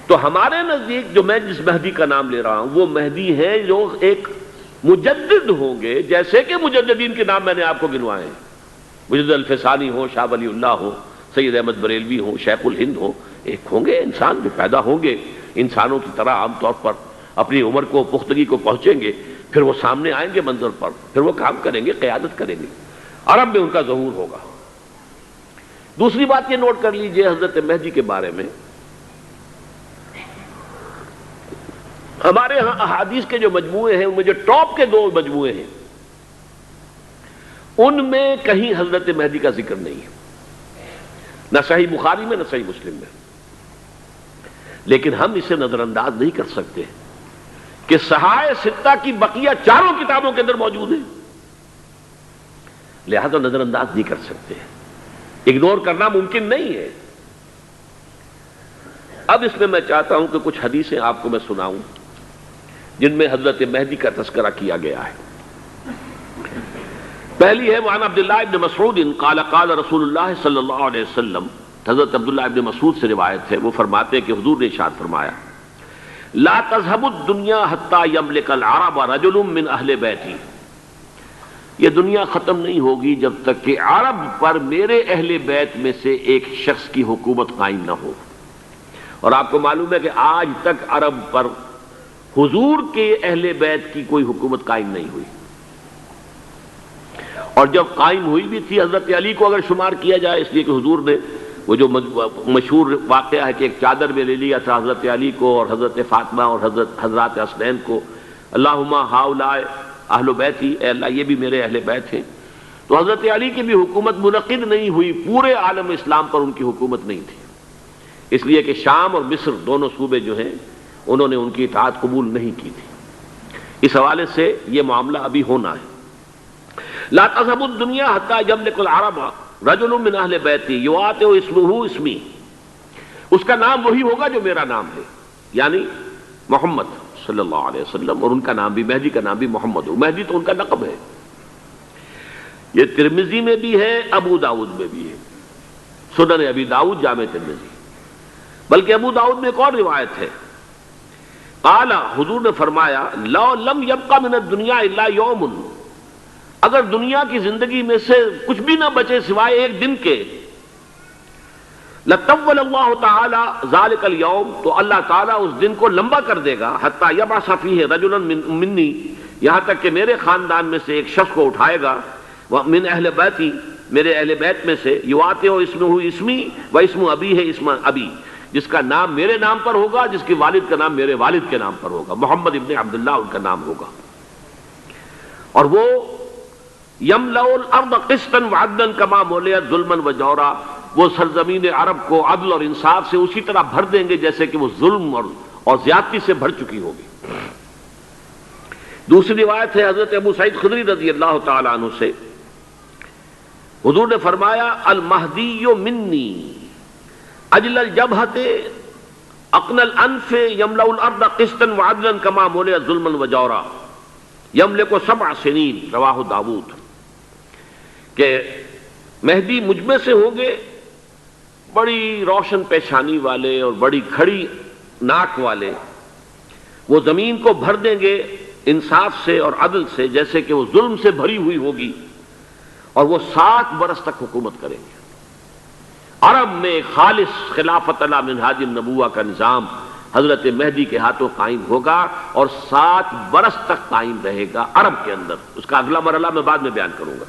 تو ہمارے نزدیک جو میں جس مہدی کا نام لے رہا ہوں وہ مہدی ہے جو ایک مجدد ہوں گے، جیسے کہ مجددین کے نام میں نے آپ کو گنوائے ہیں. مجدد الفسانی ہو، شاہ ولی اللہ ہو، سید احمد بریلوی ہو، شیخ الہند ہو. ایک ہوں گے انسان جو پیدا ہوں گے انسانوں کی طرح، عام طور پر اپنی عمر کو پختگی کو پہنچیں گے، پھر وہ سامنے آئیں گے منظر پر، پھر وہ کام کریں گے، قیادت کریں گے. عرب میں ان کا ظہور ہوگا. دوسری بات یہ نوٹ کر لیجئے حضرت مہدی کے بارے میں، ہمارے ہاں احادیث کے جو مجموعے ہیں ان میں جو ٹاپ کے 2 مجموعے ہیں ان میں کہیں حضرت مہدی کا ذکر نہیں ہے، نہ صحیح بخاری میں نہ صحیح مسلم میں. لیکن ہم اسے نظر انداز نہیں کر سکتے کہ صحائح ستہ کی بقیہ 4 کتابوں کے اندر موجود ہیں، لہذا نظر انداز نہیں کر سکتے، اگنور کرنا ممکن نہیں ہے. اب اس میں میں چاہتا ہوں کہ کچھ حدیثیں آپ کو میں سناؤں جن میں حضرت مہدی کا تذکرہ کیا گیا ہے. پہلی ہے وعن عبداللہ ابن مسعود قال قال رسول اللہ صلی اللہ علیہ وسلم. حضرت عبداللہ ابن مسعود سے روایت ہے، وہ فرماتے ہیں کہ حضور نے ارشاد فرمایا لا تذهب الدنيا حتى يملك العرب رجل من اہل بیتی. یہ دنیا ختم نہیں ہوگی جب تک کہ عرب پر میرے اہل بیت میں سے ایک شخص کی حکومت قائم نہ ہو. اور آپ کو معلوم ہے کہ آج تک عرب پر حضور کے اہل بیت کی کوئی حکومت قائم نہیں ہوئی. اور جب قائم ہوئی بھی تھی حضرت علی کو اگر شمار کیا جائے، اس لیے کہ حضور نے وہ جو مشہور واقعہ ہے کہ ایک چادر میں لے لیا تھا حضرت علی کو اور حضرت فاطمہ اور حضرات حسنین کو، اللہم ہؤلاء اہل بیتی، اے اللہ یہ بھی میرے اہل بیت ہیں. تو حضرت علی کی بھی حکومت منعقد نہیں ہوئی، پورے عالم اسلام پر ان کی حکومت نہیں تھی، اس لیے کہ شام اور مصر دونوں صوبے جو ہیں انہوں نے ان کی اطاعت قبول نہیں کی تھی. اس حوالے سے یہ معاملہ ابھی ہونا ہے. لا تذهب الدنيا حتى يملك العرب رجل من اہل بیتی یواطئ اسمہ اسمی. اس کا نام وہی ہوگا جو میرا نام ہے، یعنی محمد صلی اللہ علیہ وسلم، اور ان کا نام بھی مہدی کا نام بھی محمد ہو. مہدی تو ان کا لقب ہے. یہ ترمذی میں بھی ہے، ابو داؤد میں بھی ہے، سنن ابی داؤد، جامع ترمذی. بلکہ ابو داؤد میں ایک اور روایت ہے، قال حضور نے فرمایا لو لم يبق من الدنيا الا يوم. اگر دنیا کی زندگی میں سے کچھ بھی نہ بچے سوائے ایک دن کے، لطول اللہ تعالی ذلك اليوم، تو اللہ تعالیٰ اس دن کو لمبا کر دے گا، حتی یبعث فیہ رجلا منی، یہاں تک کہ میرے خاندان میں سے ایک شخص کو اٹھائے گا، من اہل بیتی، میرے اہل بیت میں سے، یواطئ اسمہ اسمی و اسم ابی ہے اسم ابی، جس کا نام میرے نام پر ہوگا، جس کے والد کا نام میرے والد کے نام پر ہوگا، محمد ابن عبداللہ ان کا نام ہوگا. اور وہ یملأ الارض قسطا وعدلا کما ملئت ظلما وجورا، وہ سرزمین عرب کو عدل اور انصاف سے اسی طرح بھر دیں گے جیسے کہ وہ ظلم اور زیادتی سے بھر چکی ہوگی. دوسری روایت ہے حضرت ابو سعید خدری رضی اللہ تعالی عنہ سے، حضور نے فرمایا المہدی منی اجل الجبہۃ اقن الانف یملأ الارض قسطا وعدلا کما ملئت ظلما وجورا یملک 7 سنین، رواہ داود. کہ مہدی مجھ میں سے ہوں گے بڑی روشن پیشانی والے اور بڑی کھڑی ناک والے، وہ زمین کو بھر دیں گے انصاف سے اور عدل سے جیسے کہ وہ ظلم سے بھری ہوئی ہوگی، اور وہ 7 برس تک حکومت کریں گے. عرب میں خالص خلافت علی منہاج النبوہ کا نظام حضرت مہدی کے ہاتھوں قائم ہوگا اور 7 برس تک قائم رہے گا عرب کے اندر. اس کا اگلا مرحلہ میں بعد میں بیان کروں گا.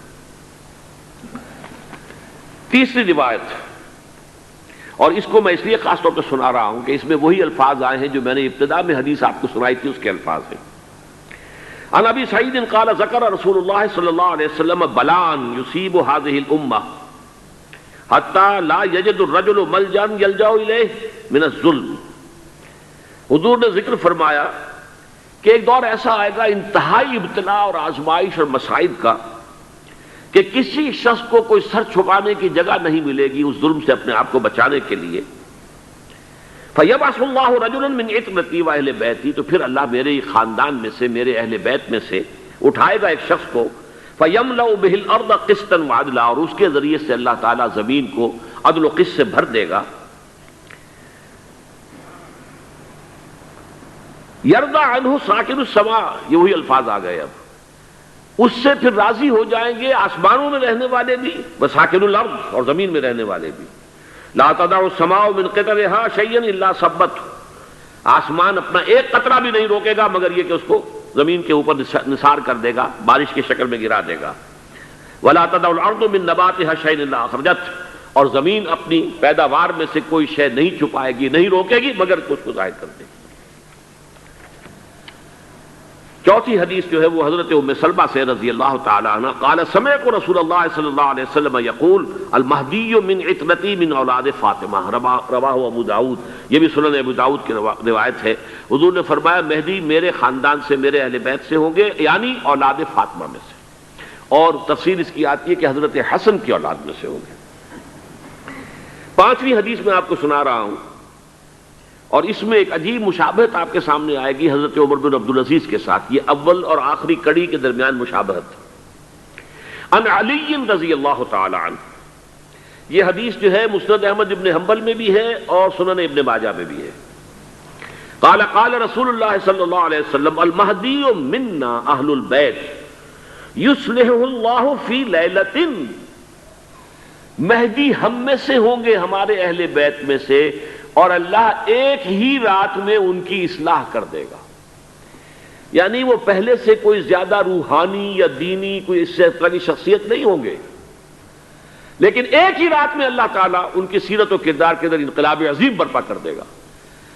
تیسری روایت، اور اس کو میں اس لیے خاص طور پہ سنا رہا ہوں کہ اس میں وہی الفاظ آئے ہیں جو میں نے ابتدا میں حدیث آپ کو سنائی تھی، اس کے الفاظ ہیں۔ عن ابی سعید قال ذکر رسول اللہ صلی اللہ علیہ وسلم بلان یصیب هذه الامہ حتی لا یجد الرجل ملجا یلجا الیہ من الظلم۔ حضور نے ذکر فرمایا کہ ایک دور ایسا آئے گا انتہائی ابتلا اور آزمائش اور مصائب کا کہ کسی شخص کو کوئی سر چھپانے کی جگہ نہیں ملے گی اس ظلم سے اپنے آپ کو بچانے کے لیے۔ فَيَبْعَثُ اللَّهُ رَجُلًا مِنْ عِتْرَتِي وَأَهْلِ بَيْتِي، تو پھر اللہ میرے خاندان میں سے، میرے اہل بیت میں سے اٹھائے گا ایک شخص کو، فَيَمْلَأُ بِهِ الْأَرْضَ قِسْطًا وَعَدْلًا، اور اس کے ذریعے سے اللہ تعالیٰ زمین کو عدل و قسط سے بھر دے گا۔ يَرْضَى عَنْهُ سَاكِنُ السَّمَاءِ، یہ وہی الفاظ آ گئے، اب اس سے پھر راضی ہو جائیں گے آسمانوں میں رہنے والے بھی، وَسَاكِنُ الْأَرْضِ، اور زمین میں رہنے والے بھی۔ لا تدع السماء من قطرها شيئا الا ثبته، آسمان اپنا ایک قطرہ بھی نہیں روکے گا مگر یہ کہ اس کو زمین کے اوپر نثار کر دے گا، بارش کی شکل میں گرا دے گا۔ ولا تدع الارض من نباتها شيئا الا اخرجته، اور زمین اپنی پیداوار میں سے کوئی شے نہیں چھپائے گی، نہیں روکے گی مگر اس کو ظاہر کر دے گی۔ چوتھی حدیث جو ہے وہ حضرت ام سلمہ سے رضی اللہ تعالی عنہ قال سمعت رسول اللہ صلی اللہ علیہ وسلم یقول المہدی من عترتی من اولاد فاطمہ، رواہ ابو داؤد، یہ بھی سنن ابو داؤد کی روایت ہے۔ حضور نے فرمایا مہدی میرے خاندان سے، میرے اہل بیت سے ہوں گے، یعنی اولاد فاطمہ میں سے، اور تفسیر اس کی آتی ہے کہ حضرت حسن کی اولاد میں سے ہوں گے۔ پانچویں حدیث میں آپ کو سنا رہا ہوں، اور اس میں ایک عجیب مشابہت آپ کے سامنے آئے گی حضرت عمر بن عبدالعزیز کے ساتھ، یہ اول اور آخری کڑی کے درمیان مشابہت۔ عن علی رضی اللہ تعالی عنہ، یہ حدیث جو ہے مسند احمد ابن حنبل میں بھی ہے اور سنن ابن ماجہ میں بھی ہے۔ قال قال رسول اللہ صلی اللہ علیہ وسلم المہدی منا اہل البیت یصلح اللہ فی لیلۃ، مہدی ہم میں سے ہوں گے، ہمارے اہل بیت میں سے، اور اللہ ایک ہی رات میں ان کی اصلاح کر دے گا۔ یعنی وہ پہلے سے کوئی زیادہ روحانی یا دینی کوئی اس طرح کی شخصیت نہیں ہوں گے، لیکن ایک ہی رات میں اللہ تعالیٰ ان کی سیرت و کردار کے اندر انقلاب عظیم برپا کر دے گا۔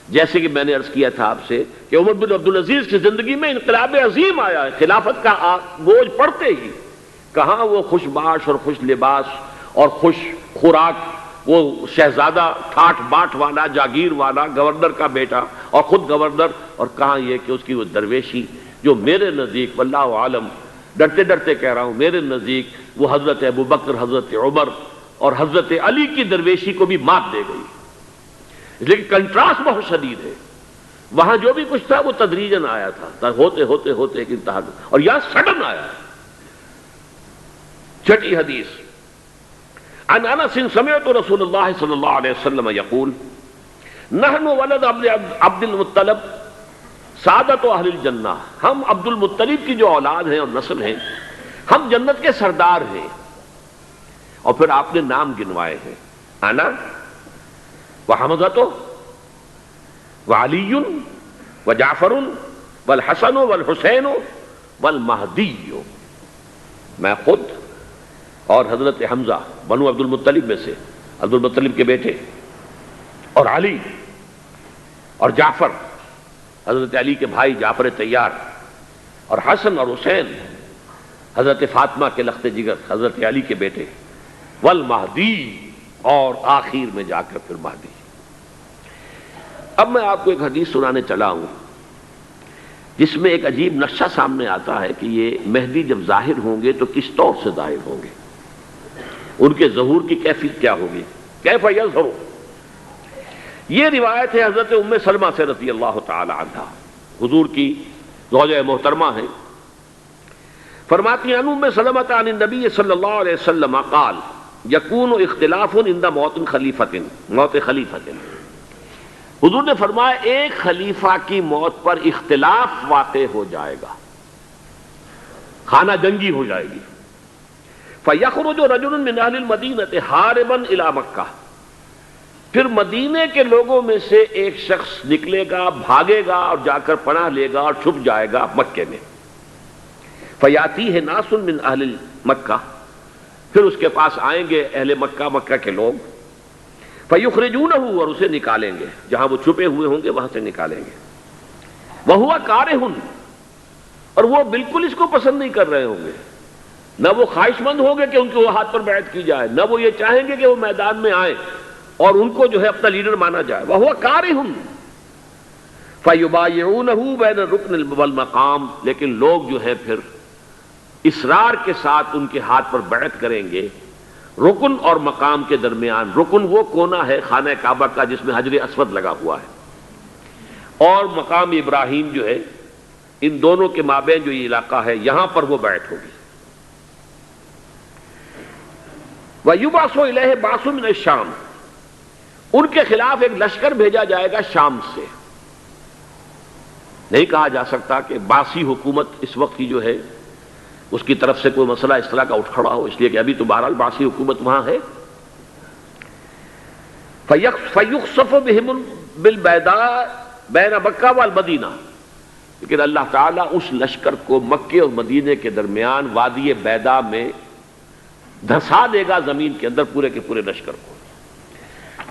جیسے کہ میں نے عرض کیا تھا آپ سے کہ عمر بن عبدالعزیز کی زندگی میں انقلاب عظیم آیا ہے، خلافت کا بوجھ پڑتے ہی کہاں وہ خوش باش اور خوش لباس اور خوش خوراک، وہ شہزادہ ٹھاٹ باٹ والا، جاگیر والا، گورنر کا بیٹا اور خود گورنر، اور کہاں یہ کہ اس کی وہ درویشی جو میرے نزدیک واللہ عالم، ڈرتے ڈرتے کہہ رہا ہوں، میرے نزدیک وہ حضرت ابو بکر، حضرت عمر اور حضرت علی کی درویشی کو بھی مات دے گئی، لیکن کنٹراسٹ بہت شدید ہے۔ وہاں جو بھی کچھ تھا وہ تدریجاً آیا تھا، ہوتے ہوتے ہوتے ایک انتہا، اور یہاں سڈن آیا۔ چھٹی حدیث عن انس سمعت رسول اللہ صلی اللہ علیہ وسلم یقول نحن ولد عبد المطلب سعادت اہل الجنہ، ہم عبد المطلب کی جو اولاد ہیں اور نسل ہیں، ہم جنت کے سردار ہیں۔ اور پھر آپ نے نام گنوائے ہیں، انا وحمزۃ وعلی وجعفر والحسن والحسین والمہدی، میں خود اور حضرت حمزہ بنو عبد المطلب میں سے، عبد المطلب کے بیٹے، اور علی اور جعفر حضرت علی کے بھائی جعفر طیار، اور حسن اور حسین حضرت فاطمہ کے لخت جگر حضرت علی کے بیٹے، والمہدی، اور آخر میں جا کر پھر مہدی۔ اب میں آپ کو ایک حدیث سنانے چلا ہوں جس میں ایک عجیب نقشہ سامنے آتا ہے کہ یہ مہدی جب ظاہر ہوں گے تو کس طور سے ظاہر ہوں گے، ان کے ظہور کی کیفیت کیا ہوگی، کیف یظہر۔ یہ روایت ہے حضرت ام سلمہ سے رضی اللہ تعالی عنہ، حضور کی زوجہ محترمہ ہیں، فرماتی ہیں ام سلمہ عن النبی صلی اللہ علیہ وسلم قال یکون اختلاف عند موت خلیفۃ، موت خلیفۃ، حضور نے فرمایا ایک خلیفہ کی موت پر اختلاف واقع ہو جائے گا، خانہ جنگی ہو جائے گی۔ فَيَخْرُجُ رَجُلٌ مِّنْ أَهْلِ الْمَدِينَةِ حَارِبًا إِلَىٰ مَكَّةَ، پھر مدینے کے لوگوں میں سے ایک شخص نکلے گا، بھاگے گا اور جا کر پناہ لے گا اور چھپ جائے گا مکے میں۔ فَيَأْتِيهِ نَاسٌ مِّنْ أَهْلِ مَكَّةِ پھر اس کے پاس آئیں گے اہل مکہ، مکہ کے لوگ، فَيُخْرِجُونَهُ، اور اسے نکالیں گے، جہاں وہ چھپے ہوئے ہوں گے وہاں سے نکالیں گے، وَهُوَ كَارِهٌ، اور وہ بالکل اس کو پسند نہیں کر رہے ہوں گے، نہ وہ خواہش مند ہوں گے کہ ان کے وہ ہاتھ پر بیعت کی جائے، نہ وہ یہ چاہیں گے کہ وہ میدان میں آئیں اور ان کو جو ہے اپنا لیڈر مانا جائے، وَهُوَ كَارِهٌ فَيُبَايِعُونَهُ بَيْنَ الرُّكْنِ وَالْمَقَامِ، لیکن لوگ جو ہے پھر اصرار کے ساتھ ان کے ہاتھ پر بیعت کریں گے رکن اور مقام کے درمیان۔ رکن وہ کونا ہے خانہ کعبہ کا جس میں حجر اسود لگا ہوا ہے، اور مقام ابراہیم جو ہے، ان دونوں کے مابین جو یہ علاقہ ہے یہاں پر وہ بیعت ہوگی۔ وَيُبْعَثُ إِلَيْهِ بَعْثٌ مِنَ الشَّامِ، ان کے خلاف ایک لشکر بھیجا جائے گا شام سے۔ نہیں کہا جا سکتا کہ باسی حکومت اس وقت کی جو ہے اس کی طرف سے کوئی مسئلہ اس طرح کا اٹھ کھڑا ہو، اس لیے کہ ابھی تو بہرحال باسی حکومت وہاں ہے۔ فَيُخْسَفُ بِهِمُ بِالْبَيْضَاءِ بَيْنَ مَكَّةَ وَالْمَدِينَةِ، لیکن اللہ تعالیٰ اس لشکر کو مکے اور مدینے کے درمیان وادی بیضاء میں دھسا دے گا زمین کے اندر پورے کے پورے لشکر کو۔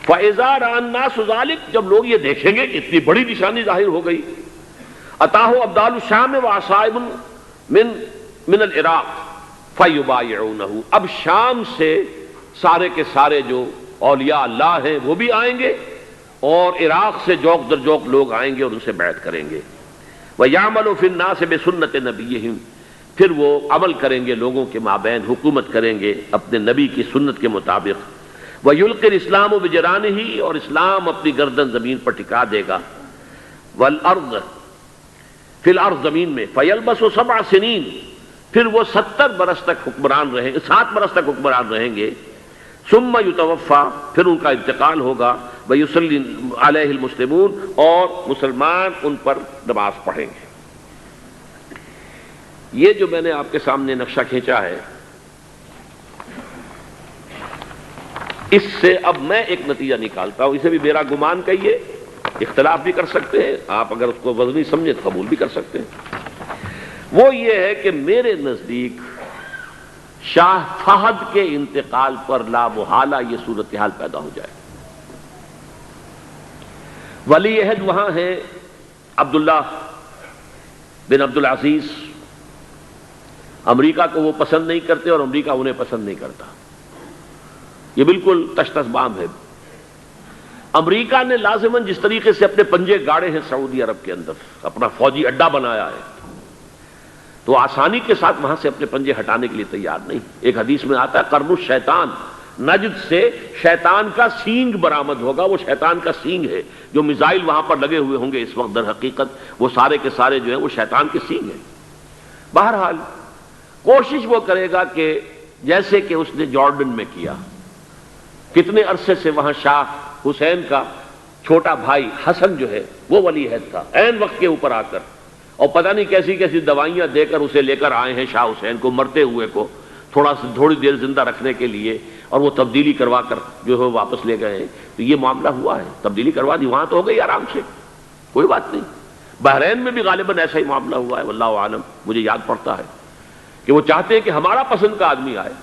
فَإِذَا رَأَى النَّاسُ ذَلِكَ، جب لوگ یہ دیکھیں گے کہ اتنی بڑی نشانی ظاہر ہو گئی، أَتَاهُ أَبْدَالُ الشَّامِ وَعَصَائِبٌ من العراق فَيُبَايِعُونَهُ، اب شام سے سارے کے سارے جو اولیاء اللہ ہیں وہ بھی آئیں گے، اور عراق سے جوق در جوق لوگ آئیں گے اور ان سے بیعت کریں گے۔ وَيَعْمَلُ فِي النَّاسِ بِسُنَّةِ نَبِيِّهِمْ، پھر وہ عمل کریں گے لوگوں کے مابین، حکومت کریں گے اپنے نبی کی سنت کے مطابق۔ وَيُلْقِي الْإِسْلَامُ بِجَرَانِهِ، اور اسلام اپنی گردن زمین پر ٹکا دے گا۔ وَالْأَرْض فی الارض، زمین میں، فَيَلْبَسُ 7 سنین، پھر وہ 70 برس تک حکمران رہیں، 7 برس تک حکمران رہیں گے۔ ثم یتوفیٰ، پھر ان کا انتقال ہوگا، ویصلی علیہ المسلمون، اور مسلمان ان پر نماز پڑھیں گے۔ یہ جو میں نے آپ کے سامنے نقشہ کھینچا ہے، اس سے اب میں ایک نتیجہ نکالتا ہوں، اسے بھی میرا گمان کہیے، اختلاف بھی کر سکتے ہیں آپ، اگر اس کو وزنی سمجھے تو قبول بھی کر سکتے ہیں۔ وہ یہ ہے کہ میرے نزدیک شاہ فہد کے انتقال پر لا محالہ یہ صورتحال پیدا ہو جائے۔ ولی عہد وہاں ہیں عبداللہ بن عبدالعزیز، امریکہ کو وہ پسند نہیں کرتے اور امریکہ انہیں پسند نہیں کرتا، یہ بالکل تش تش بام ہے۔ امریکہ نے لازماً جس طریقے سے اپنے پنجے گاڑے ہیں سعودی عرب کے اندر، اپنا فوجی اڈا بنایا ہے، تو آسانی کے ساتھ وہاں سے اپنے پنجے ہٹانے کے لیے تیار نہیں۔ ایک حدیث میں آتا ہے قرن الشیطان، نجد سے شیطان کا سینگ برآمد ہوگا، وہ شیطان کا سینگ ہے، جو میزائل وہاں پر لگے ہوئے ہوں گے اس وقت، در حقیقت وہ سارے کے سارے جو ہیں وہ شیطان کے سینگ ہیں۔ بہرحال کوشش وہ کرے گا کہ جیسے کہ اس نے جارڈن میں کیا، کتنے عرصے سے وہاں شاہ حسین کا چھوٹا بھائی حسن جو ہے وہ ولی عہد تھا، عین وقت کے اوپر آ کر، اور پتہ نہیں کیسی کیسی دوائیاں دے کر اسے لے کر آئے ہیں شاہ حسین کو، مرتے ہوئے کو تھوڑی دیر زندہ رکھنے کے لیے، اور وہ تبدیلی کروا کر جو ہے واپس لے گئے ہیں۔ تو یہ معاملہ ہوا ہے، تبدیلی کروا دی، وہاں تو ہو گئی آرام سے، کوئی بات نہیں۔ بحرین میں بھی غالباً ایسا ہی معاملہ ہوا ہے، واللہ عالم، مجھے یاد پڑتا ہے کہ وہ چاہتے ہیں کہ ہمارا پسند کا آدمی آئے۔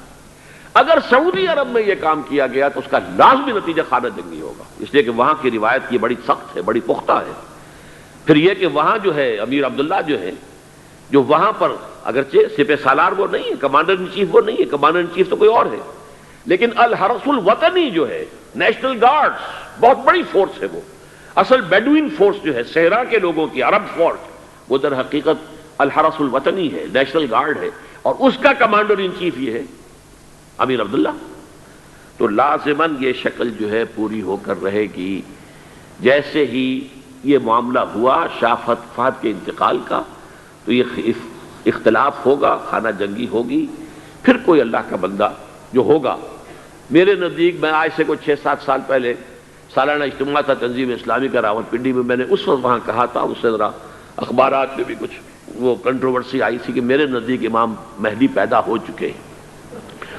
اگر سعودی عرب میں یہ کام کیا گیا تو اس کا لازمی نتیجہ خانہ جنگی ہوگا، اس لیے کہ وہاں کی روایت یہ بڑی سخت ہے، بڑی پختہ ہے۔ پھر یہ کہ وہاں جو ہے امیر عبداللہ جو ہے، جو وہاں پر اگرچہ سپہ سالار وہ نہیں ہے، کمانڈر ان چیف وہ نہیں ہے، کمانڈر ان چیف تو کوئی اور ہے، لیکن الحرس الوطنی جو ہے، نیشنل گارڈز، بہت بڑی فورس ہے وہ، اصل بیڈوین فورس جو ہے صحرا کے لوگوں کی، عرب فورس، وہ در حقیقت الحرس الوطنی ہے، نیشنل گارڈ ہے، اور اس کا کمانڈر ان چیف یہ ہے امیر عبداللہ۔ تو لازماً یہ شکل جو ہے پوری ہو کر رہے گی۔ جیسے ہی یہ معاملہ ہوا شاہ فہد کے انتقال کا، تو یہ اختلاف ہوگا، خانہ جنگی ہوگی، پھر کوئی اللہ کا بندہ جو ہوگا۔ میرے نزدیک، میں آج سے کوئی 6-7 سال پہلے سالانہ اجتماع تھا تنظیم اسلامی کا راولپنڈی میں، میں نے اس وقت وہاں کہا تھا، اس سے ذرا اخبارات میں بھی کچھ وہ کنٹروورسی آئی تھی کہ میرے نزدیک امام مہدی پیدا ہو چکے ہیں،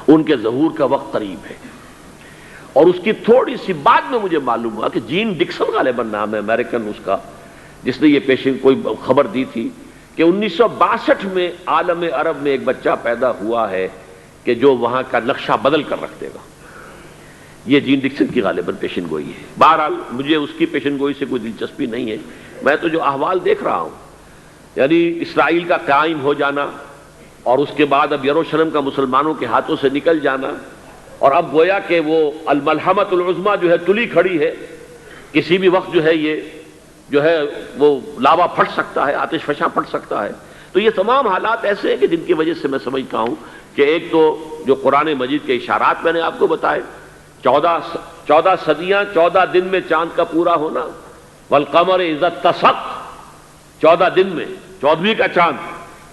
ان کے ظہور کا وقت قریب ہے۔ اور اس کی تھوڑی سی بعد میں مجھے معلوم ہوا کہ جین ڈکسن غالباً نام ہے امریکن اس کا، جس نے یہ پیشن کوئی خبر دی تھی کہ 1962 میں عالم عرب میں ایک بچہ پیدا ہوا ہے کہ جو وہاں کا نقشہ بدل کر رکھ دے گا. یہ جین ڈکسن کی غالباً پیشن گوئی ہے. بہرحال مجھے اس کی پیشن گوئی سے کوئی دلچسپی نہیں ہے. میں تو جو احوال دیکھ رہا ہوں، یعنی اسرائیل کا قائم ہو جانا اور اس کے بعد اب یروشلم کا مسلمانوں کے ہاتھوں سے نکل جانا، اور اب گویا کہ وہ الملحمۃ العظمیٰ جو ہے تلی کھڑی ہے، کسی بھی وقت جو ہے یہ جو ہے وہ لاوا پھٹ سکتا ہے، آتش فشاں پھٹ سکتا ہے. تو یہ تمام حالات ایسے ہیں کہ جن کی وجہ سے میں سمجھتا ہوں کہ ایک تو جو قرآن مجید کے اشارات میں نے آپ کو بتائے، 14 صدیاں 14 دن میں چاند کا پورا ہونا، والقمر اذا اتسق، 14 دن میں 14ویں کا چاند.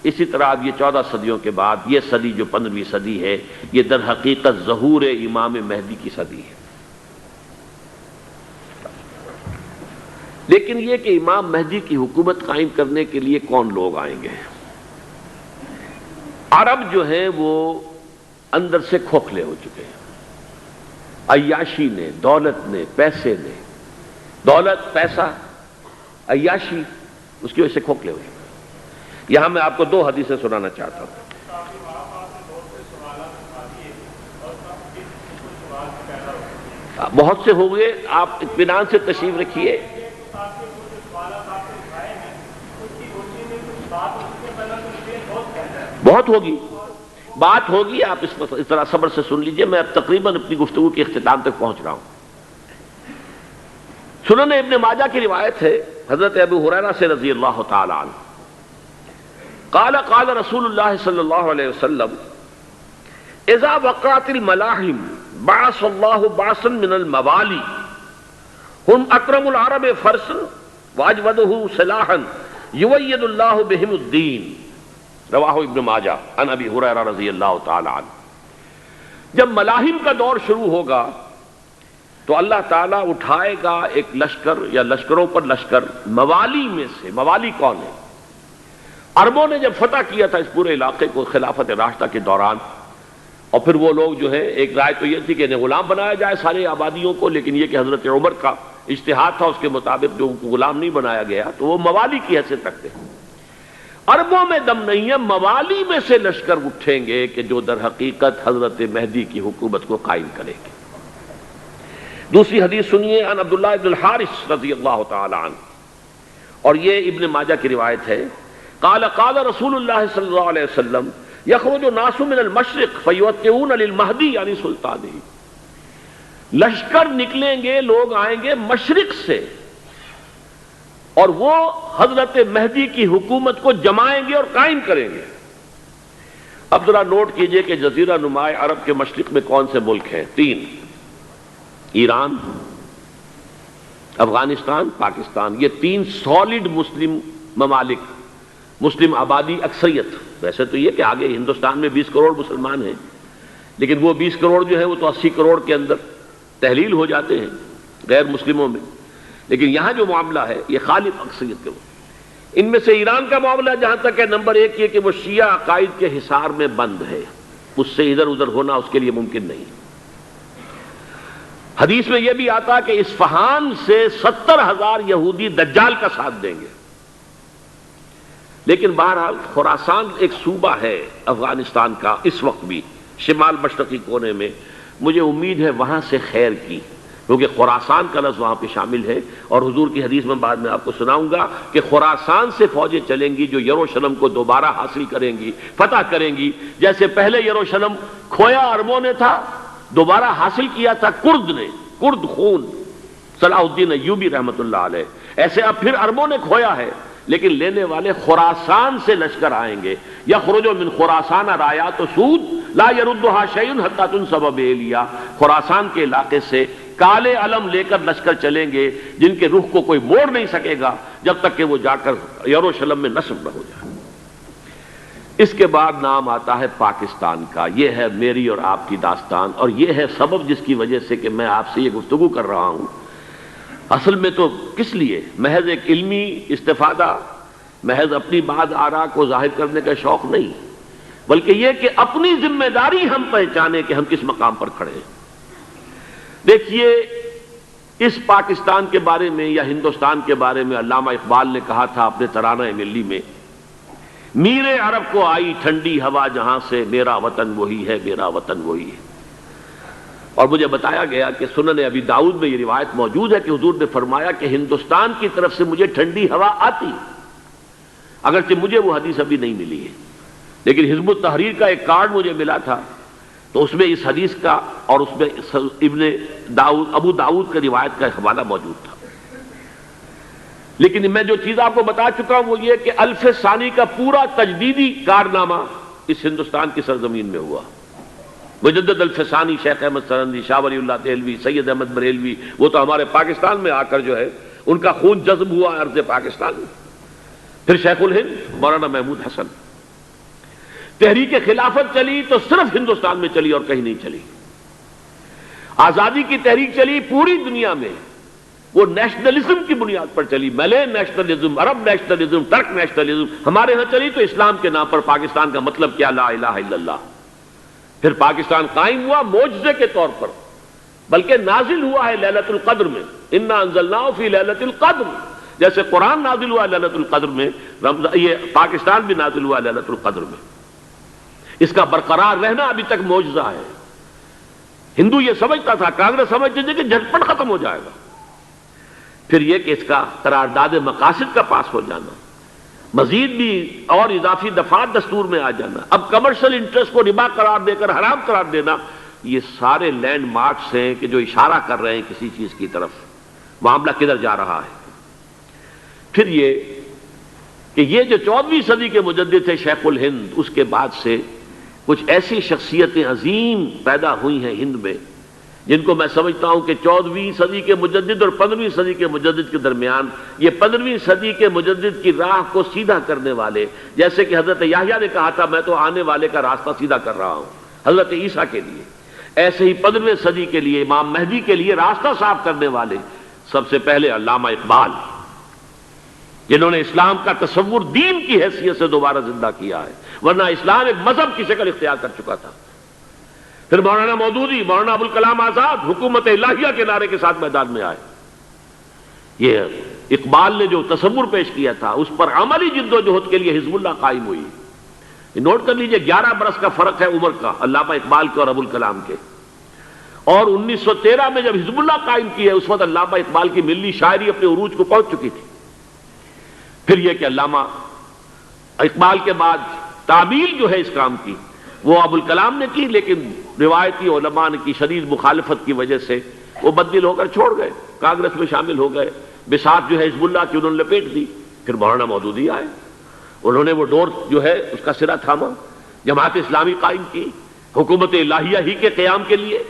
اسی طرح اب یہ 14 صدیوں کے بعد یہ صدی جو 15ویں صدی ہے، یہ در حقیقت ظہور امام مہدی کی صدی ہے. لیکن یہ کہ امام مہدی کی حکومت قائم کرنے کے لیے کون لوگ آئیں گے؟ عرب جو ہیں وہ اندر سے کھوکھلے ہو چکے ہیں. عیاشی نے، دولت نے، پیسے نے، دولت، پیسہ، عیاشی، اس کی وجہ سے کھوکھلے ہو چکے ہیں. یہاں میں آپ کو 2 حدیثیں سنانا چاہتا ہوں. بہت سے ہو گئے، آپ اطمینان سے تشریف رکھیے. بہت ہوگی، بات ہوگی، آپ اس طرح صبر سے سن لیجئے. میں اب تقریباً اپنی گفتگو کے اختتام تک پہنچ رہا ہوں. سنن ابن ماجہ کی روایت ہے حضرت ابو ہریرہ سے رضی اللہ تعالی عنہ، قال قال رسول اللہ صلی اللہ علیہ وسلم اذا وقعت الملاحم بعث اللہ بعثا من الموالی هم اکرم العرب فرسا واجودہ سلاحا یوید اللہ بہم الدین. رواہ ابن ماجہ عن ابی ہریرہ رضی اللہ تعالی عنہ. جب ملاحم کا دور شروع ہوگا تو اللہ تعالیٰ اٹھائے گا ایک لشکر یا لشکروں پر لشکر موالی میں سے. موالی کون ہے؟ عربوں نے جب فتح کیا تھا اس پورے علاقے کو خلافت راشدہ کے دوران، اور پھر وہ لوگ جو ہے، ایک رائے تو یہ تھی کہ انہیں غلام بنایا جائے سارے آبادیوں کو، لیکن یہ کہ حضرت عمر کا اجتہاد تھا، اس کے مطابق جو ان کو غلام نہیں بنایا گیا تو وہ موالی کی حیثیت رکھتے ہیں. عربوں میں دم نہیں ہے، موالی میں سے لشکر اٹھیں گے کہ جو در حقیقت حضرت مہدی کی حکومت کو قائم کریں گے. دوسری حدیث سنیے، عن عبداللہ ابن الحارث رضی اللہ تعالی عنہ، اور یہ ابن ماجہ کی روایت ہے. قال قال رسول اللہ صلی اللہ علیہ وسلم یخرج الناس من المشرق فیوطئون للمہدی یعنی سلطانہ. لشکر نکلیں گے، لوگ آئیں گے مشرق سے، اور وہ حضرت مہدی کی حکومت کو جمائیں گے اور قائم کریں گے. اب ذرا نوٹ کیجئے کہ جزیرہ نماء عرب کے مشرق میں کون سے ملک ہیں؟ 3: ایران، افغانستان، پاکستان. یہ 3 سالڈ مسلم ممالک، مسلم آبادی اکثریت. ویسے تو یہ کہ آگے ہندوستان میں 20 کروڑ مسلمان ہیں، لیکن وہ 20 کروڑ جو ہے وہ تو 80 کروڑ کے اندر تحلیل ہو جاتے ہیں غیر مسلموں میں. لیکن یہاں جو معاملہ ہے یہ خالص اکثریت کے. ان میں سے ایران کا معاملہ جہاں تک ہے، نمبر 1 یہ کہ وہ شیعہ عقائد کے حصار میں بند ہے، اس سے ادھر ادھر ہونا اس کے لیے ممکن نہیں. حدیث میں یہ بھی آتا کہ اصفہان سے 70,000 یہودی دجال کا ساتھ دیں گے. لیکن بہرحال خراسان ایک صوبہ ہے افغانستان کا اس وقت بھی شمال مشرقی کونے میں، مجھے امید ہے وہاں سے خیر کی، کیونکہ خراسان کا لفظ وہاں پہ شامل ہے. اور حضور کی حدیث میں بعد میں آپ کو سناؤں گا کہ خراسان سے فوجیں چلیں گی جو یروشلم کو دوبارہ حاصل کریں گی، فتح کریں گی. جیسے پہلے یروشلم کھویا عربوں نے تھا، دوبارہ حاصل کیا تھا کرد نے، کرد خون صلاح الدین ایوبی رحمۃ اللہ علیہ، ایسے اب پھر عربوں نے کھویا ہے، لیکن لینے والے خراسان سے لشکر آئیں گے. یخرج من خراسان رایات سود لا یردھا شیء حتی تنصب بإیلیا. خراسان کے علاقے سے کالے علم لے کر لشکر چلیں گے جن کے رخ کو کوئی موڑ نہیں سکے گا جب تک کہ وہ جا کر یروشلم میں نصب نہ ہو جائے. اس کے بعد نام آتا ہے پاکستان کا. یہ ہے میری اور آپ کی داستان، اور یہ ہے سبب جس کی وجہ سے کہ میں آپ سے یہ گفتگو کر رہا ہوں. اصل میں تو کس لیے؟ محض ایک علمی استفادہ، محض اپنی بات آراء کو ظاہر کرنے کا شوق نہیں، بلکہ یہ کہ اپنی ذمہ داری ہم پہچانیں کہ ہم کس مقام پر کھڑے ہیں. دیکھیے، اس پاکستان کے بارے میں یا ہندوستان کے بارے میں علامہ اقبال نے کہا تھا اپنے ترانہ ملی میں میر عرب کو آئی ٹھنڈی ہوا جہاں سے، میرا وطن وہی ہے، میرا وطن وہی ہے۔ اور مجھے بتایا گیا کہ سنن ابی داؤد میں یہ روایت موجود ہے کہ حضور نے فرمایا کہ ہندوستان کی طرف سے مجھے ٹھنڈی ہوا آتی، اگرچہ مجھے وہ حدیث ابھی نہیں ملی ہے، لیکن حزب التحریر کا ایک کارڈ مجھے ملا تھا، تو اس میں اس حدیث کا اور اس میں ابو داؤد کا روایت کا حوالہ موجود تھا۔ لیکن میں جو چیز آپ کو بتا چکا ہوں وہ یہ کہ الف ثانی کا پورا تجدیدی کارنامہ اس ہندوستان کی سرزمین میں ہوا۔ مجدد الف ثانی شیخ احمد سرندی، شاہ ولی اللہ دہلوی، سید احمد بریلوی، وہ تو ہمارے پاکستان میں آ کر جو ہے ان کا خون جذب ہوا ارض پاکستان میں۔ پھر شیخ الہند مولانا محمود حسن۔ تحریک خلافت چلی تو صرف ہندوستان میں چلی اور کہیں نہیں چلی۔ آزادی کی تحریک چلی پوری دنیا میں، وہ نیشنلزم کی بنیاد پر چلی، ملے نیشنلزم، عرب نیشنلزم، ٹرک نیشنلزم۔ ہمارے ہاں چلی تو اسلام کے نام پر، پاکستان کا مطلب کیا؟ لا الہ الا اللہ۔ پھر پاکستان قائم ہوا معجزے کے طور پر، بلکہ نازل ہوا ہے لیلۃ القدر میں، انا انزلناہ فی لیلۃ القدر، جیسے قرآن نازل ہوا لیلۃ القدر میں، یہ پاکستان بھی نازل ہوا لیلۃ القدر میں۔ اس کا برقرار رہنا ابھی تک معجزہ ہے۔ ہندو یہ سمجھتا تھا، کانگریس سمجھتی تھی کہ جھٹپٹ ختم ہو جائے گا۔ پھر یہ کہ اس کا قرارداد مقاصد کا پاس ہو جانا، مزید بھی اور اضافی دفعات دستور میں آ جانا، اب کمرشل انٹرسٹ کو ربا قرار دے کر حرام قرار دینا، یہ سارے لینڈ مارکس ہیں کہ جو اشارہ کر رہے ہیں کسی چیز کی طرف، معاملہ کدھر جا رہا ہے۔ پھر یہ کہ یہ جو 14ویں صدی کے مجدد تھے شیخ الہند، اس کے بعد سے کچھ ایسی شخصیتیں عظیم پیدا ہوئی ہیں ہند میں، جن کو میں سمجھتا ہوں کہ 14ویں صدی کے مجدد اور 15ویں صدی کے مجدد کے درمیان، یہ 15ویں صدی کے مجدد کی راہ کو سیدھا کرنے والے، جیسے کہ حضرت یحییٰ نے کہا تھا میں تو آنے والے کا راستہ سیدھا کر رہا ہوں حضرت عیسیٰ کے لیے، ایسے ہی 15ویں صدی کے لیے امام مہدی کے لیے راستہ صاف کرنے والے سب سے پہلے علامہ اقبال، جنہوں نے اسلام کا تصور دین کی حیثیت سے دوبارہ زندہ کیا ہے، ورنہ اسلام ایک مذہب کی شکل اختیار کر چکا تھا۔ پھر مولانا مودودی، مولانا ابوالکلام آزاد حکومت الہیہ کے نعرے کے ساتھ میدان میں آئے۔ یہ اقبال نے جو تصور پیش کیا تھا اس پر عملی جد و جہد کے لیے حزب اللہ قائم ہوئی۔ نوٹ کر لیجئے 11 برس کا فرق ہے عمر کا علامہ اقبال کے اور ابوالکلام کے، اور 1913 میں جب حزب اللہ قائم کی ہے اس وقت علامہ اقبال کی ملی شاعری اپنے عروج کو پہنچ چکی تھی۔ پھر یہ کہ علامہ اقبال کے بعد تعمیل جو ہے اس کام کی وہ ابوالکلام نے کی، لیکن روایتی علماء کی شدید مخالفت کی وجہ سے وہ بددل ہو کر چھوڑ گئے، کانگریس میں شامل ہو گئے، بساط جو ہے حزب اللہ کی انہوں نے لپیٹ دی۔ پھر مولانا مودودی آئے، انہوں نے وہ ڈور جو ہے اس کا سرا تھاما، جماعت اسلامی قائم کی حکومت الہیہ ہی کے قیام کے لیے،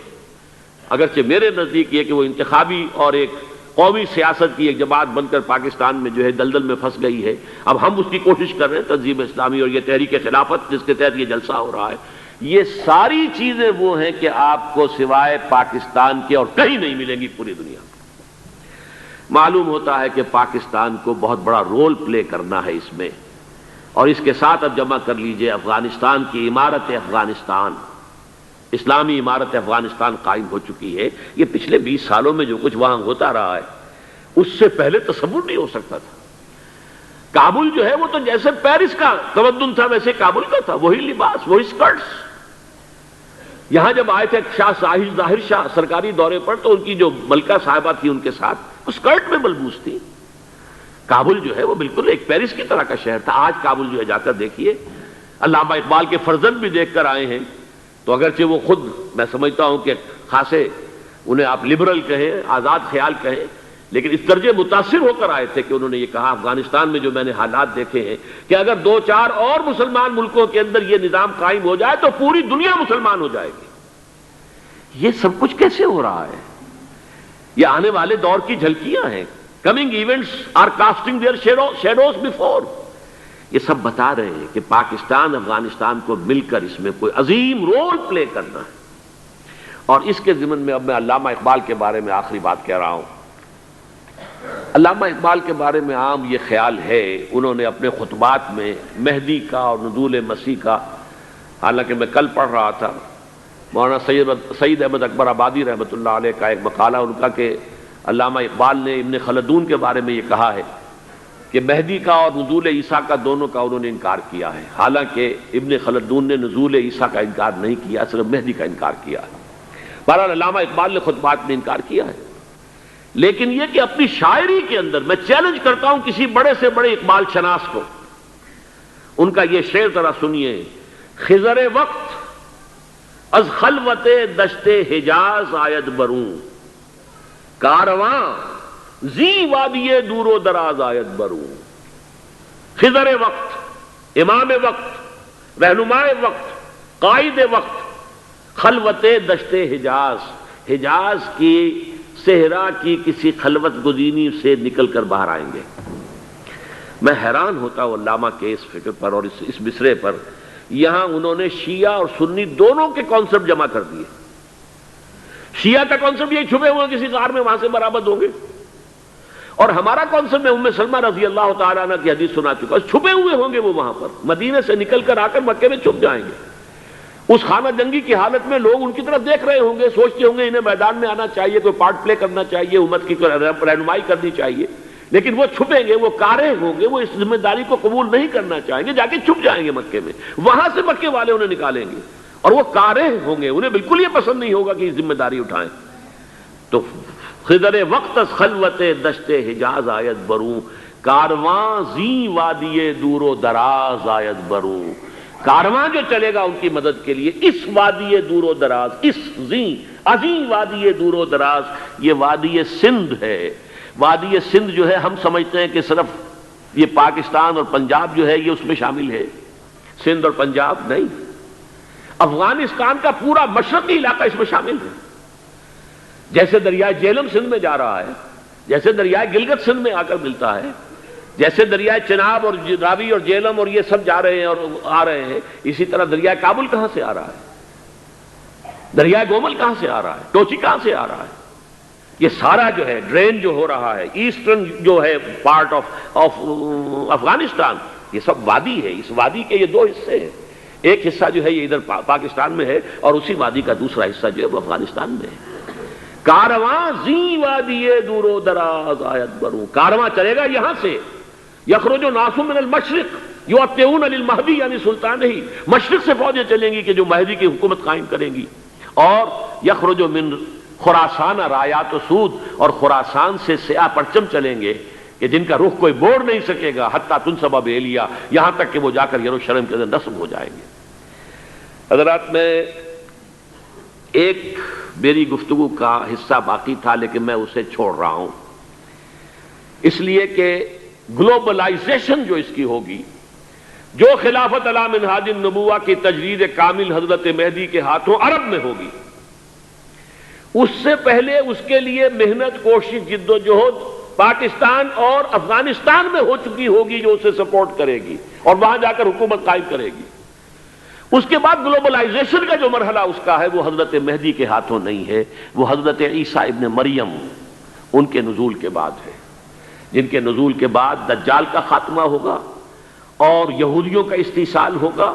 اگرچہ میرے نزدیک یہ کہ وہ انتخابی اور ایک قومی سیاست کی ایک جماعت بن کر پاکستان میں جو ہے دلدل میں پھنس گئی ہے۔ اب ہم اس کی کوشش کر رہے ہیں، تنظیم اسلامی اور یہ تحریک خلافت جس کے تحت یہ جلسہ ہو رہا ہے، یہ ساری چیزیں وہ ہیں کہ آپ کو سوائے پاکستان کے اور کہیں نہیں ملیں گی پوری دنیا میں۔ معلوم ہوتا ہے کہ پاکستان کو بہت بڑا رول پلے کرنا ہے اس میں، اور اس کے ساتھ اب جمع کر لیجئے افغانستان کی عمارت افغانستان، اسلامی عمارت افغانستان قائم ہو چکی ہے۔ یہ پچھلے 20 سالوں میں جو کچھ وہاں ہوتا رہا ہے اس سے پہلے تصور نہیں ہو سکتا تھا۔ کابل جو ہے وہ تو جیسے پیرس کا تمدن تھا ویسے کابل کا تھا، وہی لباس، وہی سکرٹس۔ یہاں جب آئے تھے شاہ ظاہر شاہ سرکاری دورے پر تو ان کی جو ملکہ صاحبہ تھی ان کے ساتھ وہ سکرٹ میں ملبوس تھی۔ کابل جو ہے وہ بالکل ایک پیرس کی طرح کا شہر تھا۔ آج کابل جو ہے جا کر دیکھیے، علامہ اقبال کے فرزند بھی دیکھ کر آئے ہیں، تو اگرچہ وہ خود میں سمجھتا ہوں کہ خاصے انہیں آپ لبرل کہیں، آزاد خیال کہیں، لیکن اس درجے متاثر ہو کر آئے تھے کہ انہوں نے یہ کہا افغانستان میں جو میں نے حالات دیکھے ہیں کہ اگر 2-4 اور مسلمان ملکوں کے اندر یہ نظام قائم ہو جائے تو پوری دنیا مسلمان ہو جائے گی۔ یہ سب کچھ کیسے ہو رہا ہے؟ یہ آنے والے دور کی جھلکیاں ہیں۔ Coming events are casting their shadows before. یہ سب بتا رہے ہیں کہ پاکستان افغانستان کو مل کر اس میں کوئی عظیم رول پلے کرنا ہے۔ اور اس کے ضمن میں اب میں علامہ اقبال کے بارے میں آخری بات کہہ رہا ہوں۔ علامہ اقبال کے بارے میں عام یہ خیال ہے، انہوں نے اپنے خطبات میں مہدی کا اور نزول مسیح کا، حالانکہ میں کل پڑھ رہا تھا مولانا سعید احمد اکبر آبادی رحمۃ اللہ علیہ کا ایک مقالہ ان کا کہ علامہ اقبال نے ابن خلدون کے بارے میں یہ کہا ہے کہ مہدی کا اور نزول عیسیٰ کا دونوں کا انہوں نے انکار کیا ہے، حالانکہ ابن خلدون نے نزول عیسیٰ کا انکار نہیں کیا، صرف مہدی کا انکار کیا ہے۔ بہرحال علامہ اقبال نے خطبات میں انکار کیا ہے، لیکن یہ کہ اپنی شاعری کے اندر میں چیلنج کرتا ہوں کسی بڑے سے بڑے اقبال شناس کو، ان کا یہ شعر ذرا سنیے: خضر وقت از خلوت دشت حجاز آید بروں، کارواں زی وادی دور و دراز آید بروں۔ خضر وقت، امام وقت، رہنمائے وقت، قائد وقت، خلوت دشت حجاز، حجاز کی صحرا کی کسی خلوت گزینی سے نکل کر باہر آئیں گے۔ میں حیران ہوتا ہوں علامہ کے اس فکر پر اور اس مصرے پر۔ یہاں انہوں نے شیعہ اور سنی دونوں کے کانسیپٹ جمع کر دیے۔ شیعہ کا کانسیپٹ یہ چھپے ہوئے کسی غار میں وہاں سے برآمد ہوں گے، اور ہمارا کانسیپٹ میں ام سلمہ رضی اللہ تعالیٰ عنہ کی حدیث سنا چکا، چھپے ہوئے ہوں گے وہ وہاں پر، مدینے سے نکل کر آ کر مکے میں چھپ جائیں گے۔ اس خانہ جنگی کی حالت میں لوگ ان کی طرف دیکھ رہے ہوں گے، سوچتے ہوں گے انہیں میدان میں آنا چاہیے، کوئی پارٹ پلے کرنا چاہیے، امت کی رہنمائی کرنی چاہیے، لیکن وہ چھپیں گے، وہ کارے ہوں گے، وہ اس ذمہ داری کو قبول نہیں کرنا چاہیں گے، جا کے چھپ جائیں گے مکے میں، وہاں سے مکے والے انہیں نکالیں گے، اور وہ کارے ہوں گے، انہیں بالکل یہ پسند نہیں ہوگا کہ یہ ذمہ داری اٹھائیں۔ تو خضر وقت از خلوت دشت حجاز آید بروں، کارواں زی وادی دور و دراز آید بروں۔ کارواں جو چلے گا ان کی مدد کے لیے اس وادی دور و دراز، اس عظیم وادی دور و دراز، یہ وادی سندھ ہے۔ وادی سندھ جو ہے ہم سمجھتے ہیں کہ صرف یہ پاکستان اور پنجاب جو ہے یہ اس میں شامل ہے، سندھ اور پنجاب نہیں، افغانستان کا پورا مشرقی علاقہ اس میں شامل ہے۔ جیسے دریائے جہلم سندھ میں جا رہا ہے، جیسے دریائے گلگت سندھ میں آ کر ملتا ہے، جیسے دریائے چناب اور راوی اور جہلم اور یہ سب جا رہے ہیں اور آ رہے ہیں، اسی طرح دریائے کابل کہاں سے آ رہا ہے، دریائے گومل کہاں سے آ رہا ہے، ٹوچی کہاں سے آ رہا ہے، یہ سارا جو ہے ڈرین جو ہو رہا ہے، ایسٹرن جو ہے پارٹ آف افغانستان، یہ سب وادی ہے۔ اس وادی کے یہ دو حصے ہیں، ایک حصہ جو ہے یہ ادھر پاکستان میں ہے، اور اسی وادی کا دوسرا حصہ جو ہے وہ افغانستان میں ہے۔ کارواں زی وادی دور و دراز آید بروں، کارواں چلے گا یہاں سے، یخرج ناس من المشرق یؤتون للمہدی یعنی سلطان ہی، مشرق سے فوجیں چلیں گی کہ جو مہدی کی حکومت قائم کریں گی، اور یخرج من خراسان رایات و سود، اور خراسان سے سیاہ پرچم چلیں گے کہ جن کا رخ کوئی موڑ نہیں سکے گا، حتیٰ تنصب بیلیا، یہاں تک کہ وہ جا کر یروشلم کے اندر نصب ہو جائیں گے۔ حضرات، میں ایک میری گفتگو کا حصہ باقی تھا لیکن میں اسے چھوڑ رہا ہوں، اس لیے کہ گلوبلائزیشن جو اس کی ہوگی، جو خلافت علی منہاج النبوہ کی تجرید کامل حضرت مہدی کے ہاتھوں عرب میں ہوگی، اس سے پہلے اس کے لیے محنت، کوشش، جد و جہد پاکستان اور افغانستان میں ہو چکی ہوگی جو اسے سپورٹ کرے گی اور وہاں جا کر حکومت قائم کرے گی۔ اس کے بعد گلوبلائزیشن کا جو مرحلہ اس کا ہے وہ حضرت مہدی کے ہاتھوں نہیں ہے، وہ حضرت عیسیٰ ابن مریم ان کے نزول کے بعد ہے، جن کے نزول کے بعد دجال کا خاتمہ ہوگا اور یہودیوں کا استحصال ہوگا،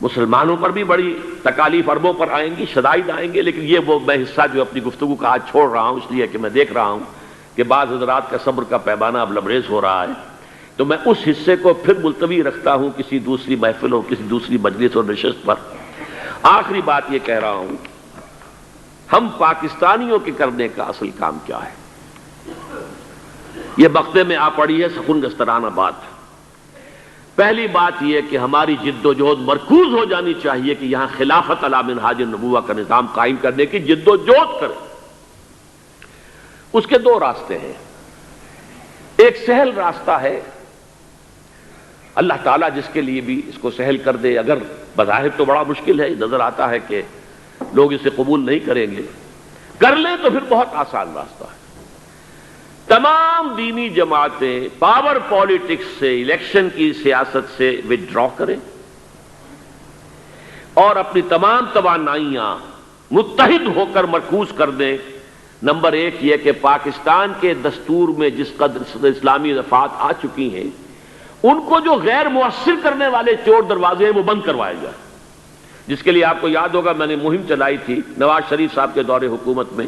مسلمانوں پر بھی بڑی تکالیف عربوں پر آئیں گی، شدائد آئیں گے، لیکن یہ وہ میں حصہ جو اپنی گفتگو کا آج چھوڑ رہا ہوں، اس لیے کہ میں دیکھ رہا ہوں کہ بعض حضرات کا صبر کا پیمانہ اب لبریز ہو رہا ہے، تو میں اس حصے کو پھر ملتوی رکھتا ہوں کسی دوسری محفل اور کسی دوسری مجلس اور نشست پر۔ آخری بات یہ کہہ رہا ہوں، ہم پاکستانیوں کے کرنے کا اصل کام کیا ہے؟ یہ بختے میں آ پڑی ہے سخن گسترانہ بات۔ پہلی بات یہ کہ ہماری جد و جہد مرکوز ہو جانی چاہیے کہ یہاں خلافت علی منہاج النبوہ کا نظام قائم کرنے کی جد و جہد کریں۔ اس کے دو راستے ہیں، ایک سہل راستہ ہے، اللہ تعالیٰ جس کے لیے بھی اس کو سہل کر دے، اگر بظاہر تو بڑا مشکل ہے، نظر آتا ہے کہ لوگ اسے قبول نہیں کریں گے، کر لیں تو پھر بہت آسان راستہ ہے۔ تمام دینی جماعتیں پاور پالیٹکس سے، الیکشن کی سیاست سے وڈرا کریں اور اپنی تمام توانائیاں متحد ہو کر مرکوز کر دیں۔ نمبر ایک یہ کہ پاکستان کے دستور میں جس قدر اسلامی دفعات آ چکی ہیں، ان کو جو غیر مؤثر کرنے والے چور دروازے ہیں وہ بند کروائے جائیں، جس کے لیے آپ کو یاد ہوگا میں نے مہم چلائی تھی نواز شریف صاحب کے دور حکومت میں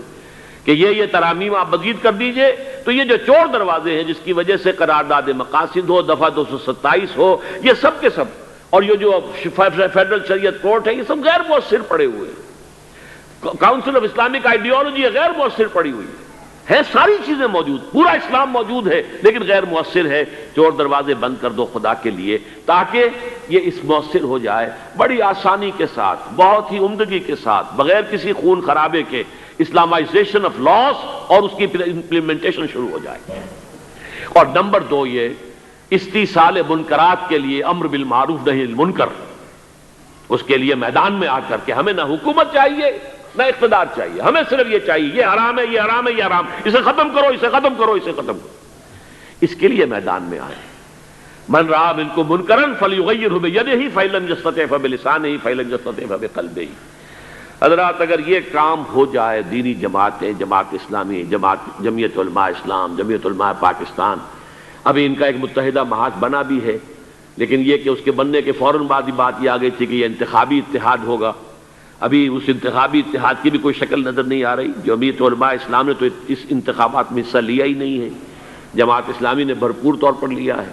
کہ یہ ترامیم آپ مزید کر دیجئے، تو یہ جو چور دروازے ہیں جس کی وجہ سے قرارداد مقاصد ہو، دفعہ 227 ہو، یہ سب کے سب، اور یہ جو فیڈرل شریعت کورٹ ہے، یہ سب غیر مؤثر پڑے ہوئے ہیں۔ کاؤنسل آف اسلامک آئیڈیالوجی غیر مؤثر پڑی ہوئی ہے، ساری چیزیں موجود، پورا اسلام موجود ہے لیکن غیر مؤثر ہے۔ چور دروازے بند کر دو خدا کے لیے، تاکہ یہ اس مؤثر ہو جائے، بڑی آسانی کے ساتھ، بہت ہی عمدگی کے ساتھ، بغیر کسی خون خرابے کے اسلامائزیشن آف لاس اور اس کی امپلیمنٹیشن شروع ہو جائے۔ اور نمبر 2 یہ استیصال منکرات کے لیے امر بالمعروف نہی عن المنکر، اس کے لیے میدان میں آ کر کے ہمیں نہ حکومت چاہیے نہ اقتدار چاہیے، ہمیں صرف یہ چاہیے یہ حرام ہے، یہ حرام ہے، یہ حرام، اسے ختم کرو، اسے ختم کرو، اسے ختم کرو۔ اس کے لیے میدان میں آئے۔ من رأى منکم منکرا فلیغیرہ بیدہ فإن لم یستطع فبلسانہ فإن لم یستطع فبقلبہ۔ حضرات اگر یہ کام ہو جائے، دینی جماعتیں، جماعت اسلامی، جمعیت علماء اسلام، جمعیت علماء پاکستان، ابھی ان کا ایک متحدہ محاذ بنا بھی ہے، لیکن یہ کہ اس کے بننے کے فوراً بعد ہی بات یہ آ گئی تھی کہ یہ انتخابی اتحاد ہوگا۔ ابھی اس انتخابی اتحاد کی بھی کوئی شکل نظر نہیں آ رہی۔ جمعیت علماء اسلام نے تو اس انتخابات میں حصہ لیا ہی نہیں ہے، جماعت اسلامی نے بھرپور طور پر لیا ہے،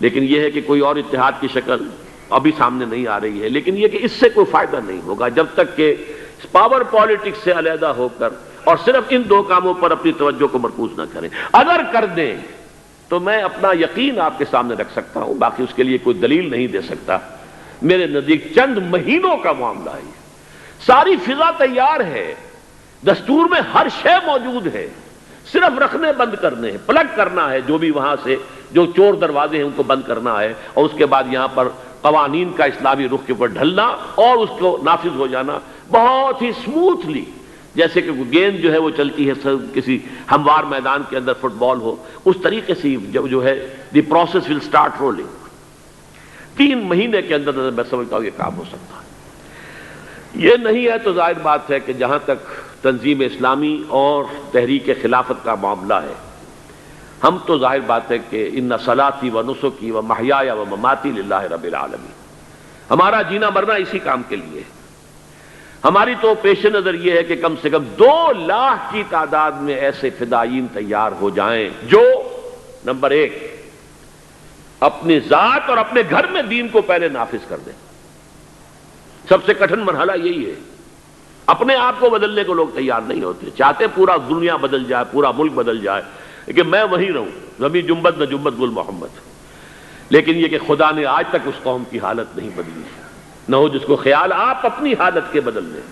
لیکن یہ ہے کہ کوئی اور اتحاد کی شکل ابھی سامنے نہیں آ رہی ہے۔ لیکن یہ کہ اس سے کوئی فائدہ نہیں ہوگا جب تک کہ پاور پالیٹکس سے علیحدہ ہو کر اور صرف ان 2 کاموں پر اپنی توجہ کو مرکوز نہ کریں۔ اگر کر دیں تو میں اپنا یقین آپ کے سامنے رکھ سکتا ہوں، باقی اس کے لیے کوئی دلیل نہیں دے سکتا، میرے نزدیک چند مہینوں کا معاملہ ہے، ساری فضا تیار ہے، دستور میں ہر شے موجود ہے، صرف رکھنے بند کرنے ہیں، پلگ کرنا ہے، جو بھی وہاں سے جو چور دروازے ہیں ان کو بند کرنا ہے، اور اس کے بعد یہاں پر قوانین کا اسلامی رخ کے اوپر ڈھلنا اور اس کو نافذ ہو جانا بہت ہی سموتھلی، جیسے کہ گیند جو ہے وہ چلتی ہے کسی ہموار میدان کے اندر، فٹ بال ہو، اس طریقے سے جو ہے the process will start rolling. 3 مہینے کے اندر میں سمجھتا ہوں یہ کام ہو سکتا ہے۔ یہ نہیں ہے تو ظاہر بات ہے کہ جہاں تک تنظیم اسلامی اور تحریک خلافت کا معاملہ ہے، ہم تو ظاہر بات ہے کہ ان صلاتی و نسکی و محیای و مماتی للہ رب العالمین، ہمارا جینا مرنا اسی کام کے لیے ہے۔ ہماری تو پیش نظر یہ ہے کہ کم سے کم 2 لاکھ کی تعداد میں ایسے فدائین تیار ہو جائیں جو نمبر 1 اپنی ذات اور اپنے گھر میں دین کو پہلے نافذ کر دیں۔ سب سے کٹھن مرحلہ یہی ہے، اپنے آپ کو بدلنے کو لوگ تیار نہیں ہوتے، چاہتے پورا دنیا بدل جائے، پورا ملک بدل جائے، لیکن میں وہیں رہوں، زمین جنبت نہ جنبت گل محمد۔ لیکن یہ کہ خدا نے آج تک اس قوم کی حالت نہیں بدلی، نہ ہو جس کو خیال آپ اپنی حالت کے بدل لیں۔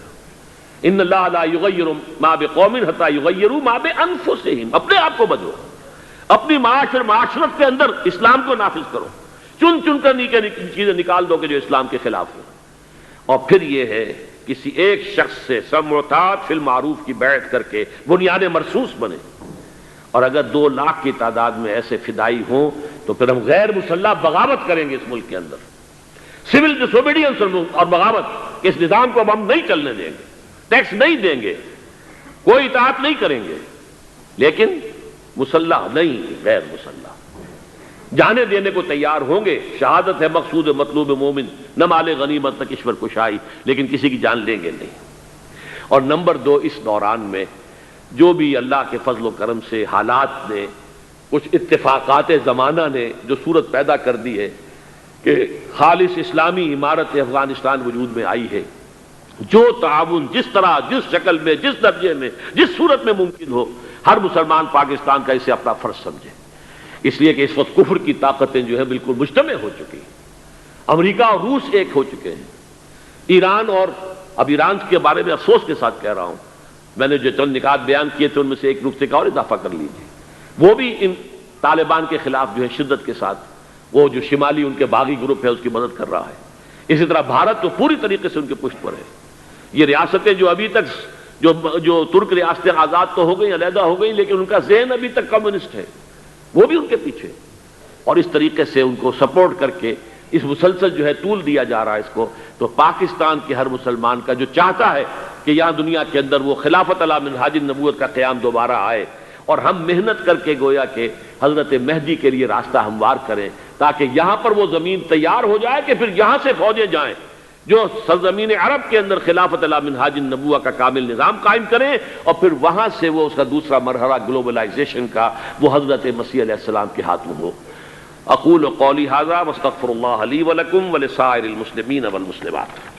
ان اللہ لا یغیر ما بقوم حتی یغیروا ما بانفسہم، اپنے آپ کو بدلو، اپنی معاشرت کے اندر اسلام کو نافذ کرو، چن چن کر چیزیں نکال دو کہ جو اسلام کے خلاف ہو۔ اور پھر یہ ہے کسی ایک شخص سے سب معتاد فی المعروف کی بیعت کر کے بنیاد مرصوص بنے، اور اگر 2 لاکھ کی تعداد میں ایسے فدائی ہوں تو پھر ہم غیر مسلح بغاوت کریں گے اس ملک کے اندر، سول ڈس اوبیڈینس اور بغاوت کے اس نظام کو ہم نہیں چلنے دیں گے، ٹیکس نہیں دیں گے، کوئی اطاعت نہیں کریں گے، لیکن مسلح نہیں، غیر مسلح جانے دینے کو تیار ہوں گے۔ شہادت ہے مقصود مطلوب مومن، نہ مال غنیمت نہ کشور کشائی، لیکن کسی کی جان لیں گے نہیں۔ اور نمبر 2 اس دوران میں جو بھی اللہ کے فضل و کرم سے حالات نے، کچھ اتفاقات زمانہ نے جو صورت پیدا کر دی ہے کہ خالص اسلامی عمارت افغانستان وجود میں آئی ہے، جو تعاون جس طرح، جس شکل میں، جس درجے میں، جس صورت میں ممکن ہو، ہر مسلمان پاکستان کا اسے اپنا فرض سمجھے، اس لیے کہ اس وقت کفر کی طاقتیں جو ہیں بالکل مجتمع ہو چکی ہیں، امریکہ اور روس ایک ہو چکے ہیں، ایران، اور اب ایران کے بارے میں افسوس کے ساتھ کہہ رہا ہوں، میں نے جو چند نکات بیان کیے تھے ان میں سے ایک نقطے کا اور اضافہ کر لیجیے، وہ بھی ان طالبان کے خلاف جو ہے شدت کے ساتھ، وہ جو شمالی ان کے باغی گروپ ہے اس کی مدد کر رہا ہے۔ اسی طرح بھارت تو پوری طریقے سے ان کے پشت پر ہے۔ یہ ریاستیں جو ابھی تک جو ترک ریاستیں آزاد تو ہو گئی، علیحدہ ہو گئی، لیکن ان کا ذہن ابھی تک کمیونسٹ ہے، وہ بھی ان کے پیچھے، اور اس طریقے سے ان کو سپورٹ کر کے اس مسلسل جو ہے طول دیا جا رہا ہے اس کو۔ تو پاکستان کے ہر مسلمان کا جو چاہتا ہے کہ یہاں دنیا کے اندر وہ خلافت علی منہاج النبوت کا قیام دوبارہ آئے، اور ہم محنت کر کے گویا کہ حضرت مہدی کے لیے راستہ ہموار کریں، تاکہ یہاں پر وہ زمین تیار ہو جائے کہ پھر یہاں سے فوجیں جائیں، جو سرزمین عرب کے اندر خلافت علی منہاج النبوہ کا کامل نظام قائم کریں، اور پھر وہاں سے وہ اس کا دوسرا مرحلہ گلوبلائزیشن کا وہ حضرت مسیح علیہ السلام کے ہاتھ میں ہو۔ اقول قولی ھذا واستغفر اللہ لی ولکم ولسائر المسلمین والمسلمات۔